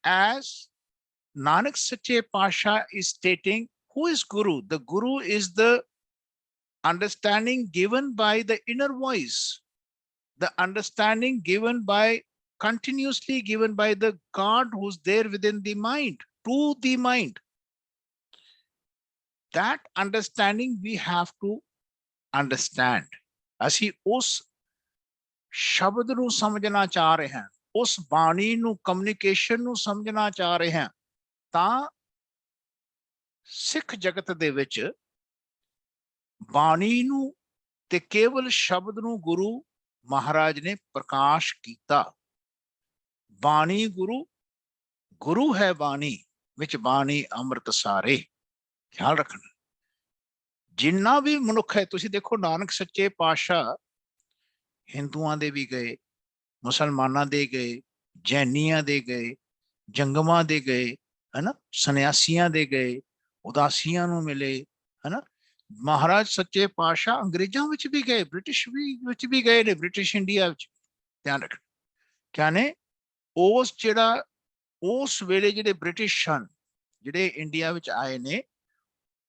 as Nanak Sache Pasha is stating, who is Guru? The Guru is the understanding given by the inner voice, the understanding given by, continuously given by the God who's there within the mind, to the mind. That understanding we have to understand. ਅਸੀਂ ਉਸ ਸ਼ਬਦ ਨੂੰ ਸਮਝਣਾ ਚਾਹ ਰਹੇ ਹਾਂ, ਉਸ ਬਾਣੀ ਨੂੰ, ਕਮਿਊਨੀਕੇਸ਼ਨ ਨੂੰ ਸਮਝਣਾ ਚਾਹ ਰਹੇ ਹਾਂ, ਤਾਂ ਸਿੱਖ ਜਗਤ ਦੇ ਵਿੱਚ ਬਾਣੀ ਨੂੰ ਤੇ ਕੇਵਲ ਸ਼ਬਦ ਨੂੰ ਗੁਰੂ ਮਹਾਰਾਜ ਨੇ ਪ੍ਰਕਾਸ਼ ਕੀਤਾ। ਬਾਣੀ ਗੁਰੂ, ਗੁਰੂ ਹੈ ਬਾਣੀ, ਵਿੱਚ ਬਾਣੀ ਅੰਮ੍ਰਿਤ ਸਾਰੇ। ਖਿਆਲ ਰੱਖਣਾ, ਜਿੰਨਾ ਵੀ ਮਨੁੱਖ ਹੈ, ਤੁਸੀਂ ਦੇਖੋ ਨਾਨਕ ਸੱਚੇ ਪਾਤਸ਼ਾਹ ਹਿੰਦੂਆਂ ਦੇ ਵੀ ਗਏ, ਮੁਸਲਮਾਨਾਂ ਦੇ ਗਏ, ਜੈਨੀਆਂ ਦੇ ਗਏ, ਜੰਗਮਾਂ ਦੇ ਗਏ, ਹਨਾ, ਸੰਨਿਆਸੀਆਂ ਦੇ ਗਏ, ਉਦਾਸੀਆਂ ਨੂੰ ਮਿਲੇ, ਹਨਾ। ਮਹਾਰਾਜ ਸੱਚੇ ਪਾਤਸ਼ਾਹ ਅੰਗਰੇਜ਼ਾਂ ਵਿੱਚ ਵੀ ਗਏ, ਬ੍ਰਿਟਿਸ਼ ਵਿੱਚ ਵੀ ਗਏ ਨੇ, ਬ੍ਰਿਟਿਸ਼ ਇੰਡੀਆ ਵਿੱਚ। ਧਿਆਨ ਰੱਖਣਾ ਕਿਆ ਨੇ, ਉਸ ਜਿਹੜਾ ਉਸ ਵੇਲੇ ਜਿਹੜੇ ਬ੍ਰਿਟਿਸ਼ ਸਨ, ਜਿਹੜੇ ਇੰਡੀਆ ਵਿੱਚ ਆਏ ਨੇ,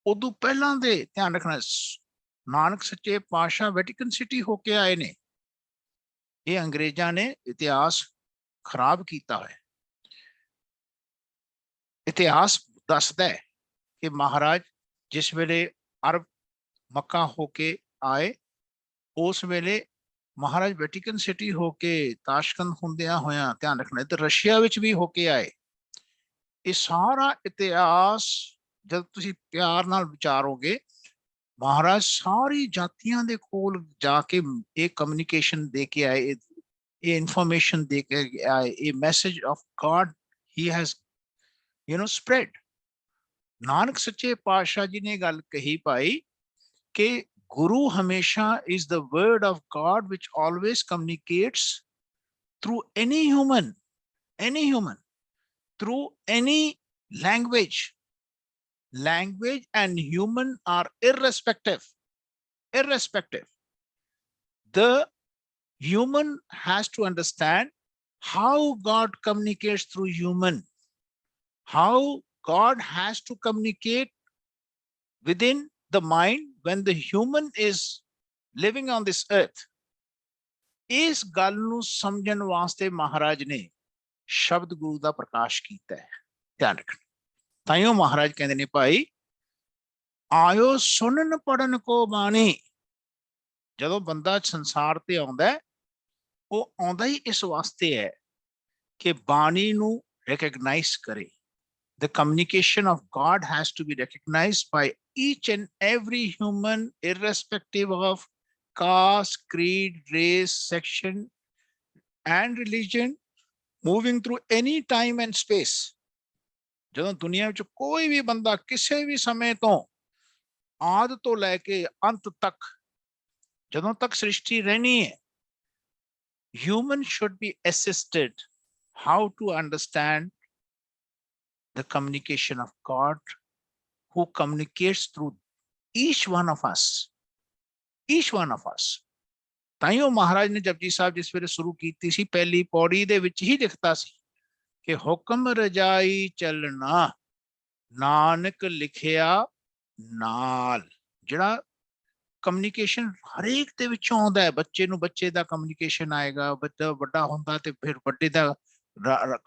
ਉਦੋਂ ਪਹਿਲਾਂ ਦੇ, ਧਿਆਨ ਰੱਖਣਾ, ਨਾਨਕ ਸੱਚੇ ਪਾਤਸ਼ਾਹ ਵੈਟੀਕਨ ਸਿਟੀ ਹੋ ਕੇ ਆਏ ਨੇ। ਇਹ ਅੰਗਰੇਜ਼ਾਂ ਨੇ ਇਤਿਹਾਸ ਖਰਾਬ ਕੀਤਾ ਹੋਇਆ। ਇਤਿਹਾਸ ਦੱਸਦਾ ਹੈ ਕਿ ਮਹਾਰਾਜ ਜਿਸ ਵੇਲੇ ਅਰਬ ਮੱਕਾ ਹੋ ਕੇ ਆਏ, ਉਸ ਵੇਲੇ ਮਹਾਰਾਜ ਵੈਟੀਕਨ ਸਿਟੀ ਹੋ ਕੇ, ਤਾਸ਼ਕੰਦ ਹੁੰਦਿਆਂ ਹੋਇਆਂ, ਧਿਆਨ ਰੱਖਣਾ, ਤੇ ਰਸ਼ੀਆ ਵਿੱਚ ਵੀ ਹੋ ਕੇ ਆਏ। ਇਹ ਸਾਰਾ ਇਤਿਹਾਸ ਜਦ ਤੁਸੀਂ ਪਿਆਰ ਨਾਲ ਵਿਚਾਰੋਗੇ, ਮਹਾਰਾਜ ਸਾਰੀ ਜਾਤੀਆਂ ਦੇ ਕੋਲ ਜਾ ਕੇ ਇਹ ਕਮਿਊਨੀਕੇਸ਼ਨ ਦੇ ਕੇ ਆਏ, ਇਹ ਇਨਫੋਰਮੇਸ਼ਨ ਦੇ ਕੇ ਆਏ, ਇਹ message of god he has spread। Nanak ਸੱਚੇ ਪਾਤਸ਼ਾਹ ਜੀ ਨੇ ਗੱਲ ਕਹੀ ਭਾਈ ਕਿ ਗੁਰੂ ਹਮੇਸ਼ਾ is the word of God which always communicates through any human, through any language and human are irrespective. The human has to understand how God communicates through human, how God has to communicate within the mind when the human is living on this earth। ਇਸ ਗੱਲ ਨੂੰ ਸਮਝਣ ਵਾਸਤੇ ਮਹਾਰਾਜ ਨੇ ਸ਼ਬਦ ਗੁਰੂ ਦਾ ਪ੍ਰਕਾਸ਼ ਕੀਤਾ ਹੈ। ਧਿਆਨ ਰੱਖਣਾ, ਤਾਈਓ ਮਹਾਰਾਜ ਕਹਿੰਦੇ ਨੇ ਭਾਈ, ਆਇਓ ਸੁਣਨ ਪੜਨ ਕੋ ਬਾਣੀ। ਜਦੋਂ ਬੰਦਾ ਸੰਸਾਰ ਤੇ ਆਉਂਦਾ, ਉਹ ਆਉਂਦਾ ਹੀ ਇਸ ਵਾਸਤੇ ਹੈ ਕਿ ਬਾਣੀ ਨੂੰ ਰੈਕਗਨਾਈਜ਼ ਕਰੇ। The communication of God has to be recognized by each and every human, irrespective of caste, creed, race, section, and religion, moving through any time and space। ਜਦੋਂ ਦੁਨੀਆ ਵਿੱਚ ਕੋਈ ਵੀ ਬੰਦਾ ਕਿਸੇ ਵੀ ਸਮੇਂ ਤੋਂ, ਆਦਿ ਤੋਂ ਲੈ ਕੇ ਅੰਤ ਤੱਕ, ਜਦੋਂ ਤੱਕ ਸ੍ਰਿਸ਼ਟੀ ਰਹਿਣੀ ਹੈ, human should be assisted how to understand the communication of God, who communicates through each one of us। ਤਾਈਓ ਮਹਾਰਾਜ ਨੇ ਜਪਜੀ ਸਾਹਿਬ ਜਿਸ ਵੇਲੇ ਸ਼ੁਰੂ ਕੀਤੀ ਸੀ, ਪਹਿਲੀ ਪੌੜੀ ਦੇ ਵਿੱਚ ਹੀ ਲਿਖਤਾ ਸੀ ਕਿ ਹੁਕਮ ਰਜਾਈ ਚੱਲਣਾ, ਨਾਨਕ ਲਿਖਿਆ ਨਾਲ। ਜਿਹੜਾ ਕਮਿਊਨੀਕੇਸ਼ਨ ਹਰੇਕ ਦੇ ਵਿੱਚੋਂ ਆਉਂਦਾ ਹੈ, ਬੱਚੇ ਨੂੰ ਬੱਚੇ ਦਾ ਕਮਿਊਨੀਕੇਸ਼ਨ ਆਏਗਾ, ਬੱਚਾ ਵੱਡਾ ਹੁੰਦਾ ਤੇ ਫਿਰ ਵੱਡੇ ਦਾ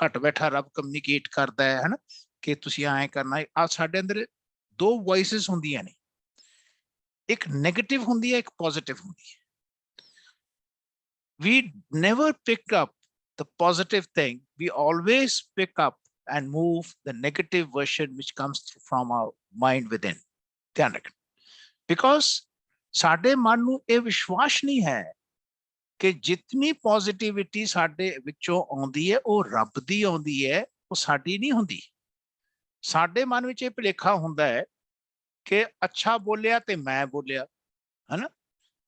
ਘੱਟ ਬੈਠਾ ਰੱਬ ਕਮਿਊਨੀਕੇਟ ਕਰਦਾ ਹੈ, ਹਨਾ, ਕਿ ਤੁਸੀਂ ਐਂ ਕਰਨਾ। ਆ ਸਾਡੇ ਅੰਦਰ ਦੋ ਵੌਇਸਿਸ ਹੁੰਦੀਆਂ ਨੇ, ਇੱਕ ਨੈਗੇਟਿਵ ਹੁੰਦੀ ਹੈ, ਇੱਕ ਪੋਜ਼ਿਟਿਵ ਹੁੰਦੀ ਹੈ। We never pick up the positive thing, we always pick up and move the negative version which comes from our mind within। ਧਿਆਨ ਰੱਖਣਾ, because ਸਾਡੇ ਮਨ ਨੂੰ ਇਹ ਵਿਸ਼ਵਾਸ ਨਹੀਂ ਹੈ ਕਿ ਜਿਤਨੀ ਪੋਜ਼ਿਟਿਵਿਟੀ ਸਾਡੇ ਵਿੱਚੋਂ ਆਉਂਦੀ ਹੈ ਉਹ ਰੱਬ ਦੀ ਆਉਂਦੀ ਹੈ, ਉਹ ਸਾਡੀ ਨਹੀਂ ਹੁੰਦੀ। ਸਾਡੇ ਮਨ ਵਿੱਚ ਇਹ ਭੁਲੇਖਾ ਹੁੰਦਾ ਹੈ ਕਿ ਅੱਛਾ ਬੋਲਿਆ ਤੇ ਮੈਂ ਬੋਲਿਆ, ਹਨਾ,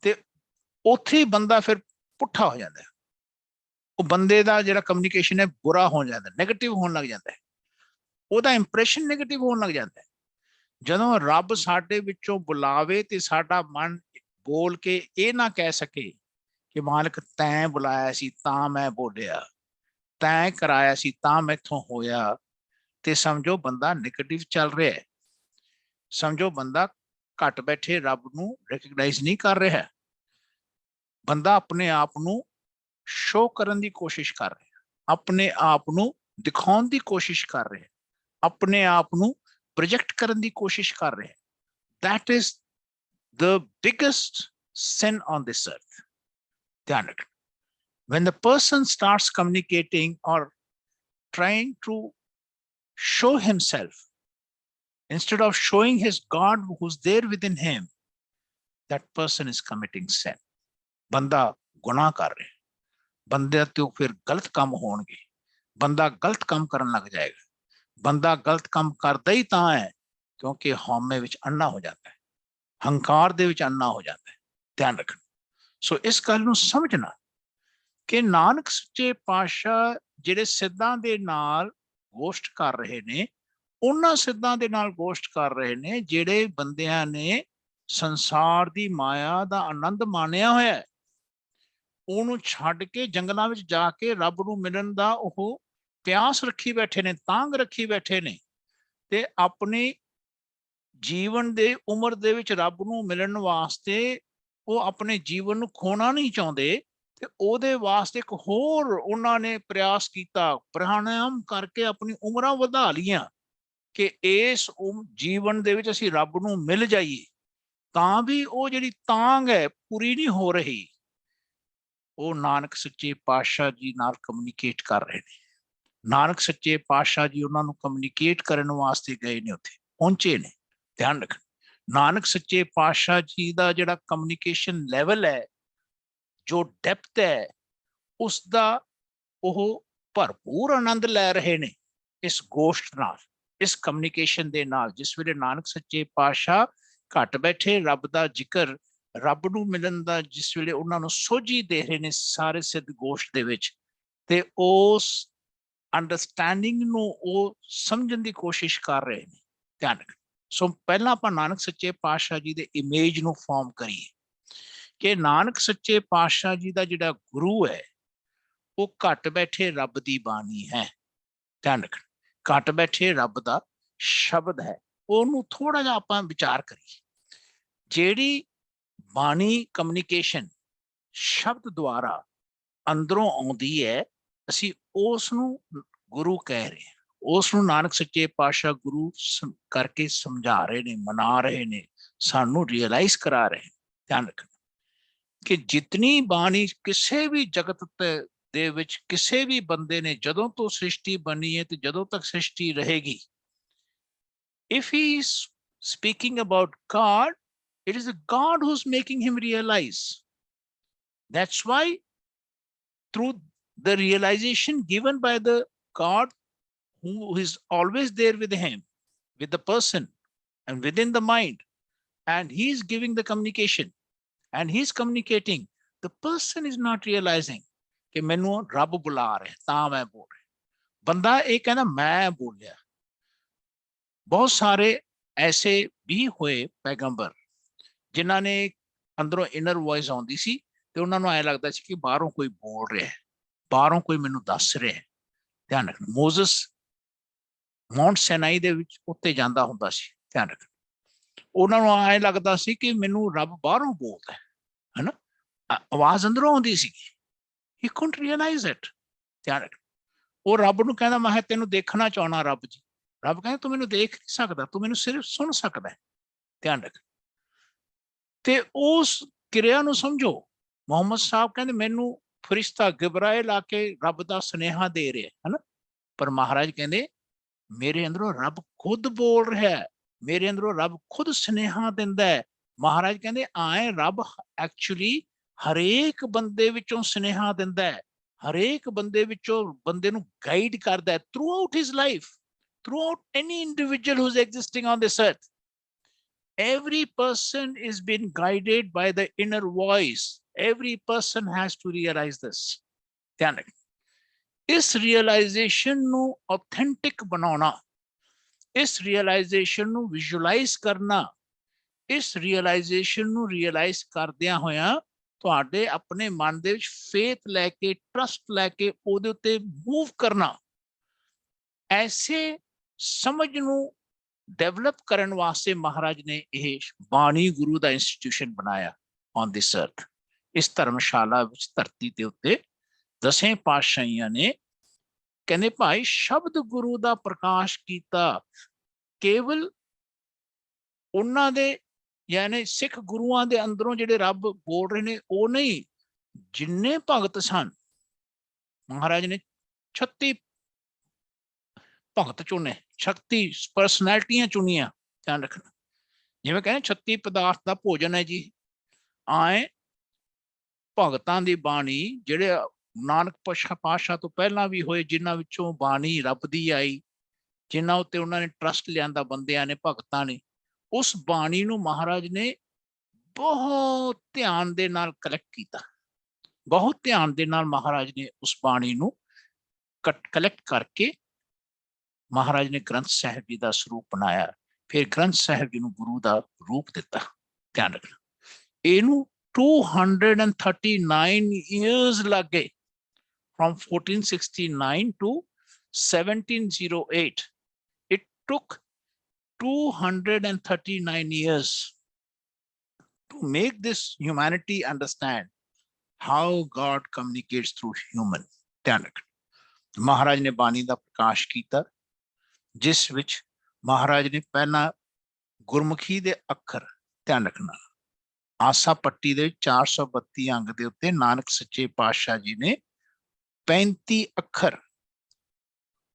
ਤੇ ਉੱਥੇ ਬੰਦਾ ਫਿਰ ਪੁੱਠਾ ਹੋ ਜਾਂਦਾ, ਉਹ ਬੰਦੇ ਦਾ ਜਿਹੜਾ ਕਮਿਊਨੀਕੇਸ਼ਨ ਹੈ ਬੁਰਾ ਹੋ ਜਾਂਦਾ, ਨੈਗੇਟਿਵ ਹੋਣ ਲੱਗ ਜਾਂਦਾ ਹੈ, ਉਹਦਾ ਇੰਪ੍ਰੈਸ਼ਨ ਨੈਗੇਟਿਵ ਹੋਣ ਲੱਗ ਜਾਂਦਾ ਹੈ। ਜਦੋਂ ਰੱਬ ਸਾਡੇ ਵਿੱਚੋਂ ਬੁਲਾਵੇ ਤੇ ਸਾਡਾ ਮਨ ਬੋਲ ਕੇ ਇਹ ਨਾ ਕਹਿ ਸਕੇ ਕਿ ਮਾਲਕ ਤੈਂ ਬੁਲਾਇਆ ਸੀ ਤਾਂ ਮੈਂ ਬੋਲਿਆ, ਤੈਂ ਕਰਾਇਆ ਸੀ ਤਾਂ ਮੈਥੋਂ ਹੋਇਆ, ਤੇ ਸਮਝੋ ਬੰਦਾ ਨੈਗੇਟਿਵ ਚੱਲ ਰਿਹਾ ਹੈ। ਸਮਝੋ ਬੰਦਾ ਘੱਟ ਬੈਠੇ ਰੱਬ ਨੂੰ ਰੈਕਗਨਾਈਜ਼ ਨਹੀਂ ਕਰ ਰਿਹਾ, ਬੰਦਾ ਆਪਣੇ ਆਪ ਨੂੰ ਸ਼ੋ ਕਰਨ ਦੀ ਕੋਸ਼ਿਸ਼ ਕਰ ਰਿਹਾ, ਆਪਣੇ ਆਪ ਨੂੰ ਦਿਖਾਉਣ ਦੀ ਕੋਸ਼ਿਸ਼ ਕਰ ਰਿਹਾ, ਆਪਣੇ ਆਪ ਨੂੰ ਪ੍ਰੋਜੈਕਟ ਕਰਨ ਦੀ ਕੋਸ਼ਿਸ਼ ਕਰ ਰਿਹਾ। That is the biggest sin on this earth। ਧਿਆਨ ਰੱਖਣਾ, when the person starts communicating or trying to show himself instead of showing his God who's there within him, that person is committing sin। ਬੰਦਾ ਗੁਨਾਹ ਕਰ ਰਿਹਾ, ਬੰਦੇ ਤੋਂ ਫਿਰ ਗਲਤ ਕੰਮ ਹੋਣਗੇ, ਬੰਦਾ ਗਲਤ ਕੰਮ ਕਰਨ ਲੱਗ ਜਾਏਗਾ। ਬੰਦਾ ਗਲਤ ਕੰਮ ਕਰਦਾ ਹੀ ਤਾਂ ਹੈ ਕਿਉਂਕਿ ਹਉਮੈ ਵਿੱਚ ਅੰਨਾ ਹੋ ਜਾਂਦਾ ਹੈ, ਹੰਕਾਰ ਦੇ ਵਿੱਚ ਅੰਨਾ ਹੋ ਜਾਂਦਾ ਹੈ। ਧਿਆਨ ਰੱਖਣਾ, ਸੋ ਇਸ ਗੱਲ ਨੂੰ ਸਮਝਣਾ ਕਿ ਨਾਨਕ ਸੱਚੇ ਪਾਤਸ਼ਾਹ ਜਿਹੜੇ ਸਿੱਧਾਂ ਦੇ ਨਾਲ ਗੋਸ਼ਟ ਕਰ ਰਹੇ ਨੇ, ਉਹਨਾਂ ਸਿੱਧਾਂ ਦੇ ਨਾਲ ਗੋਸ਼ਟ ਕਰ ਰਹੇ ਨੇ ਜਿਹੜੇ ਬੰਦਿਆਂ ਨੇ ਸੰਸਾਰ ਦੀ ਮਾਇਆ ਦਾ ਆਨੰਦ ਮਾਣਿਆ ਹੋਇਆ ਹੈ, ਉਹਨੂੰ ਛੱਡ ਕੇ ਜੰਗਲਾਂ ਵਿੱਚ ਜਾ ਕੇ ਰੱਬ ਨੂੰ ਮਿਲਣ ਦਾ ਉਹ ਪਿਆਸ ਰੱਖੀ ਬੈਠੇ ਨੇ, ਤਾਂਘ ਰੱਖੀ ਬੈਠੇ ਨੇ, ਤੇ ਆਪਣੀ ਜੀਵਨ ਦੇ ਉਮਰ ਦੇ ਵਿੱਚ ਰੱਬ ਨੂੰ ਮਿਲਣ ਵਾਸਤੇ ਉਹ ਆਪਣੇ ਜੀਵਨ ਨੂੰ ਖੋਣਾ ਨਹੀਂ ਚਾਹੁੰਦੇ, ਤੇ ਉਹਦੇ ਵਾਸਤੇ ਇੱਕ ਹੋਰ ਉਹਨਾਂ ਨੇ ਪ੍ਰਯਾਸ ਕੀਤਾ, ਪ੍ਰਾਣਾਯਾਮ ਕਰਕੇ ਆਪਣੀ ਉਮਰਾਂ ਵਧਾ ਲਈਆਂ ਕਿ ਇਸ ਜੀਵਨ ਦੇ ਵਿੱਚ ਅਸੀਂ ਰੱਬ ਨੂੰ ਮਿਲ ਜਾਈਏ। ਤਾਂ ਵੀ ਉਹ ਜਿਹੜੀ ਤਾਂਘ ਹੈ ਪੂਰੀ ਨਹੀਂ ਹੋ ਰਹੀ। ਉਹ ਨਾਨਕ ਸੱਚੇ ਪਾਤਸ਼ਾਹ ਜੀ ਨਾਲ ਕਮਿਊਨੀਕੇਟ ਕਰ ਰਹੇ ਨੇ। ਨਾਨਕ ਸੱਚੇ ਪਾਤਸ਼ਾਹ ਜੀ ਉਹਨਾਂ ਨੂੰ ਕਮਿਊਨੀਕੇਟ ਕਰਨ ਵਾਸਤੇ ਗਏ ਨੇ, ਉੱਥੇ ਪਹੁੰਚੇ ਨੇ। ਧਿਆਨ ਰੱਖਣਾ, ਨਾਨਕ ਸੱਚੇ ਪਾਤਸ਼ਾਹ ਜੀ ਦਾ ਜਿਹੜਾ ਕਮਿਊਨੀਕੇਸ਼ਨ ਲੈਵਲ ਹੈ, ਜੋ ਡੈਪਥ ਹੈ, ਉਸ ਦਾ ਉਹ ਭਰਪੂਰ ਆਨੰਦ ਲੈ ਰਹੇ ਨੇ ਇਸ ਗੋਸ਼ਟ ਨਾਲ, ਇਸ ਕਮਿਊਨੀਕੇਸ਼ਨ ਦੇ ਨਾਲ। ਜਿਸ ਵੇਲੇ ਨਾਨਕ ਸੱਚੇ ਪਾਤਸ਼ਾਹ ਘੱਟ ਬੈਠੇ ਰੱਬ ਦਾ ਜ਼ਿਕਰ, ਰੱਬ ਨੂੰ ਮਿਲਣ ਦਾ ਜਿਸ ਵੇਲੇ ਉਹਨਾਂ ਨੂੰ ਸੋਝੀ ਦੇ ਰਹੇ ਨੇ ਸਾਰੇ ਸਿੱਧ ਗੋਸ਼ਟ ਦੇ ਵਿੱਚ, ਤੇ ਉਸ ਅੰਡਰਸਟੈਂਡਿੰਗ ਨੂੰ ਉਹ ਸਮਝਣ ਦੀ ਕੋਸ਼ਿਸ਼ ਕਰ ਰਹੇ ਨੇ। ਧਿਆਨ ਰੱਖਣਾ। ਸੋ ਪਹਿਲਾਂ ਆਪਾਂ ਨਾਨਕ ਸੱਚੇ ਪਾਤਸ਼ਾਹ ਜੀ ਦੇ ਇਮੇਜ ਨੂੰ ਫਾਰਮ ਕਰੀਏ ਕਿ ਨਾਨਕ ਸੱਚੇ ਪਾਤਸ਼ਾਹ ਜੀ ਦਾ ਜਿਹੜਾ ਗੁਰੂ ਹੈ ਉਹ ਘੱਟ ਬੈਠੇ ਰੱਬ ਦੀ ਬਾਣੀ ਹੈ। ਧਿਆਨ ਰੱਖਣਾ, ਘੱਟ ਬੈਠੇ ਰੱਬ ਦਾ ਸ਼ਬਦ ਹੈ। ਉਹਨੂੰ ਥੋੜਾ ਜਿਹਾ ਆਪਾਂ ਵਿਚਾਰ ਕਰੀਏ। ਜਿਹੜੀ ਬਾਣੀ ਕਮਿਊਨੀਕੇਸ਼ਨ ਸ਼ਬਦ ਦੁਆਰਾ ਅੰਦਰੋਂ ਆਉਂਦੀ ਹੈ, ਅਸੀਂ ਉਸ ਨੂੰ ਗੁਰੂ ਕਹਿ ਰਹੇ ਹਾਂ। ਉਸ ਨੂੰ ਨਾਨਕ ਸੱਚੇ ਪਾਤਸ਼ਾਹ ਗੁਰੂ ਕਰਕੇ ਸਮਝਾ ਰਹੇ ਨੇ, ਮਨਾ ਰਹੇ ਨੇ, ਸਾਨੂੰ ਰਿਅਲਾਈਜ਼ ਕਰਾ ਰਹੇ। ਧਿਆਨ ਰੱਖਣਾ ਕਿ ਜਿਤਨੀ ਬਾਣੀ ਕਿਸੇ ਵੀ ਜਗਤ ਦੇ ਵਿੱਚ ਕਿਸੇ ਵੀ ਬੰਦੇ ਨੇ, ਜਦੋਂ ਤੋਂ ਸ੍ਰਿਸ਼ਟੀ ਬਣੀ ਹੈ ਤੇ ਜਦੋਂ ਤੱਕ ਸ੍ਰਿਸ਼ਟੀ ਰਹੇਗੀ, if he is speaking about God, it is God who's making him realize. That's why through the realization given by the God who is always there with him, with the person and within the mind, and he is giving the communication and he is communicating, the person is not realizing कि मैनू रब बुला रहे तां मैं बोल रहा। बंदा ये कहना मैं बोलिया। बहुत सारे ऐसे भी हुए पैगंबर जिन्हां ने अंदरों इनर वॉइस आउंदी सी ते उन्हां नूं ऐ लगदा सी कि बाहरों कोई बोल रहा है, बाहरों कोई मैनू दस रहा है। ध्यान रखना, मोजिस माउंट सैनाई दे विच उत्ते जांदा हुंदा सी। ध्यान रखना, उन्हां नूं ऐ लगदा सी कि मैनू रब बाहरों बोलदा है ना, आवाज अंदरों आउंदी सी। He couldn't realize it. ध्यान रखना, वो रब नूं कहंदा मैं तेनू देखना चाहना। रब जी, रब कहंदा तू मैनू देख नहीं सकदा, तू मैनू सिर्फ सुन सकदा है। ध्यान रख, ते उस क्रिया नूं समझो। मुहम्मद साहब कहंदे मैनू फरिश्ता गिबराइल आके रब दा सुनेहा दे रहा है ना, पर महाराज कहंदे मेरे अंदरों रब खुद बोल रहा है, मेरे अंदरों रब खुद सुनेहा दिंदा है। महाराज कहंदे आए रब एक्चुअली हरेक बंदे विचों सुनेहा दिंदा है, हरेक बंदे विचों बंदे नूं गाइड करदा है through out his life, through out any individual who is existing on this earth. Every person is being guided by the inner voice. Every person has to realize this. ध्यान रखें, इस realization ਨੂੰ authentic बनाना, इस realization ਨੂੰ visualize करना, इस realization ਨੂੰ realize करदियां होया ਤੁਹਾਡੇ ਆਪਣੇ ਮਨ ਦੇ ਵਿੱਚ ਫੇਥ ਲੈ ਕੇ, ਟਰਸਟ ਲੈ ਕੇ ਉਹਦੇ ਉੱਤੇ ਮੂਵ ਕਰਨਾ, ਐਸੇ ਸਮਝ ਨੂੰ ਡਿਵੈਲਪ ਕਰਨ ਵਾਸਤੇ ਮਹਾਰਾਜ ਨੇ ਇਹ ਬਾਣੀ ਗੁਰੂ ਦਾ ਇੰਸਟੀਟਿਊਸ਼ਨ ਬਣਾਇਆ ਔਨ ਦਿਸ ਅਰਥ। ਇਸ ਧਰਮਸ਼ਾਲਾ ਵਿੱਚ ਧਰਤੀ ਦੇ ਉੱਤੇ ਦਸੇ ਪਾਤਸ਼ਾਹੀਆਂ ਨੇ ਕਹਿੰਦੇ ਭਾਈ ਸ਼ਬਦ ਗੁਰੂ ਦਾ ਪ੍ਰਕਾਸ਼ ਕੀਤਾ। ਕੇਵਲ ਉਹਨਾਂ ਦੇ यानी सिख गुरुआं दे अंदरों जिहड़े रब बोल रहे ने वो नहीं, जिन्ने भगत सन महाराज ने 36 भगत चुने, 36 परसनैलिटियां चुनिया। ध्यान रखना, जिवें कहने 36 पदार्थ का भोजन है जी, आए भगतां दी बाणी जिहड़े नानक पातशाह तो पहला भी होए, जिन्हां विचों बाणी रब दी आई, जिन्हां उत्ते उन्हां ने ट्रस्ट लिआंदा बंदियां ने, भगतां ने, उस बाणी नूं महाराज ने बहुत ध्यान दे नाल कलैक्ट कीता, बहुत ध्यान दे नाल महाराज ने उस बाणी नूं कलैक्ट करके महाराज ने ग्रंथ साहिब जी का स्वरूप बनाया, फिर ग्रंथ साहिब जी नूं गुरु का रूप दिता। ध्यान रखना, इनू 239 years लग गए, from 1469 to 1708. It took 239 years to make this humanity understand how God communicates through human. ध्यान रखना, महाराज ने बाणी का प्रकाश किया, जिस विच महाराज ने पहला गुरमुखी दे अखर, ध्यान रखना, आसा पट्टी दे 432 अंग दे उत्ते नानक सच्चे पातशाह जी ने 35 अखर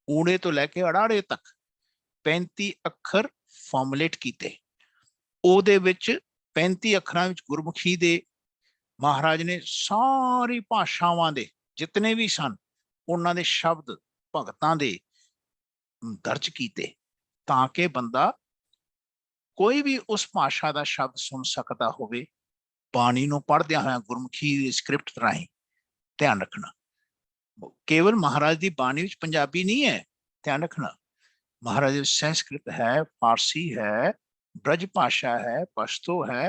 ऊड़े तो लैके अड़ाड़े तक 35 अखर फॉर्मुलेट किए। ਉਹਦੇ ਵਿੱਚ 35 ਅੱਖਰਾਂ ਵਿੱਚ ਗੁਰਮੁਖੀ ਦੇ ਮਹਾਰਾਜ ਨੇ ਸਾਰੀ ਭਾਸ਼ਾਵਾਂ ਦੇ ਜਿਤਨੇ ਵੀ ਸਨ ਉਹਨਾਂ ਦੇ ਸ਼ਬਦ ਭਗਤਾਂ ਦੇ ਦਰਜ ਕੀਤੇ, ਤਾਂ ਕਿ ਬੰਦਾ ਕੋਈ ਵੀ ਉਸ ਭਾਸ਼ਾ ਦਾ ਸ਼ਬਦ ਸੁਣ ਸਕਦਾ ਹੋਵੇ ਬਾਣੀ ਨੂੰ ਪੜ੍ਹਦਿਆਂ ਹੋਇਆਂ ਗੁਰਮੁਖੀ ਦੀ ਸਕ੍ਰਿਪਟ ਰਾਹੀਂ। ਧਿਆਨ ਰੱਖਣਾ, ਕੇਵਲ ਮਹਾਰਾਜ ਦੀ ਬਾਣੀ ਵਿੱਚ ਪੰਜਾਬੀ ਨਹੀਂ ਹੈ, ਧਿਆਨ ਰੱਖਣਾ, महाराज संस्कृत है, फारसी है, ब्रज भाषा है, पश्तो है,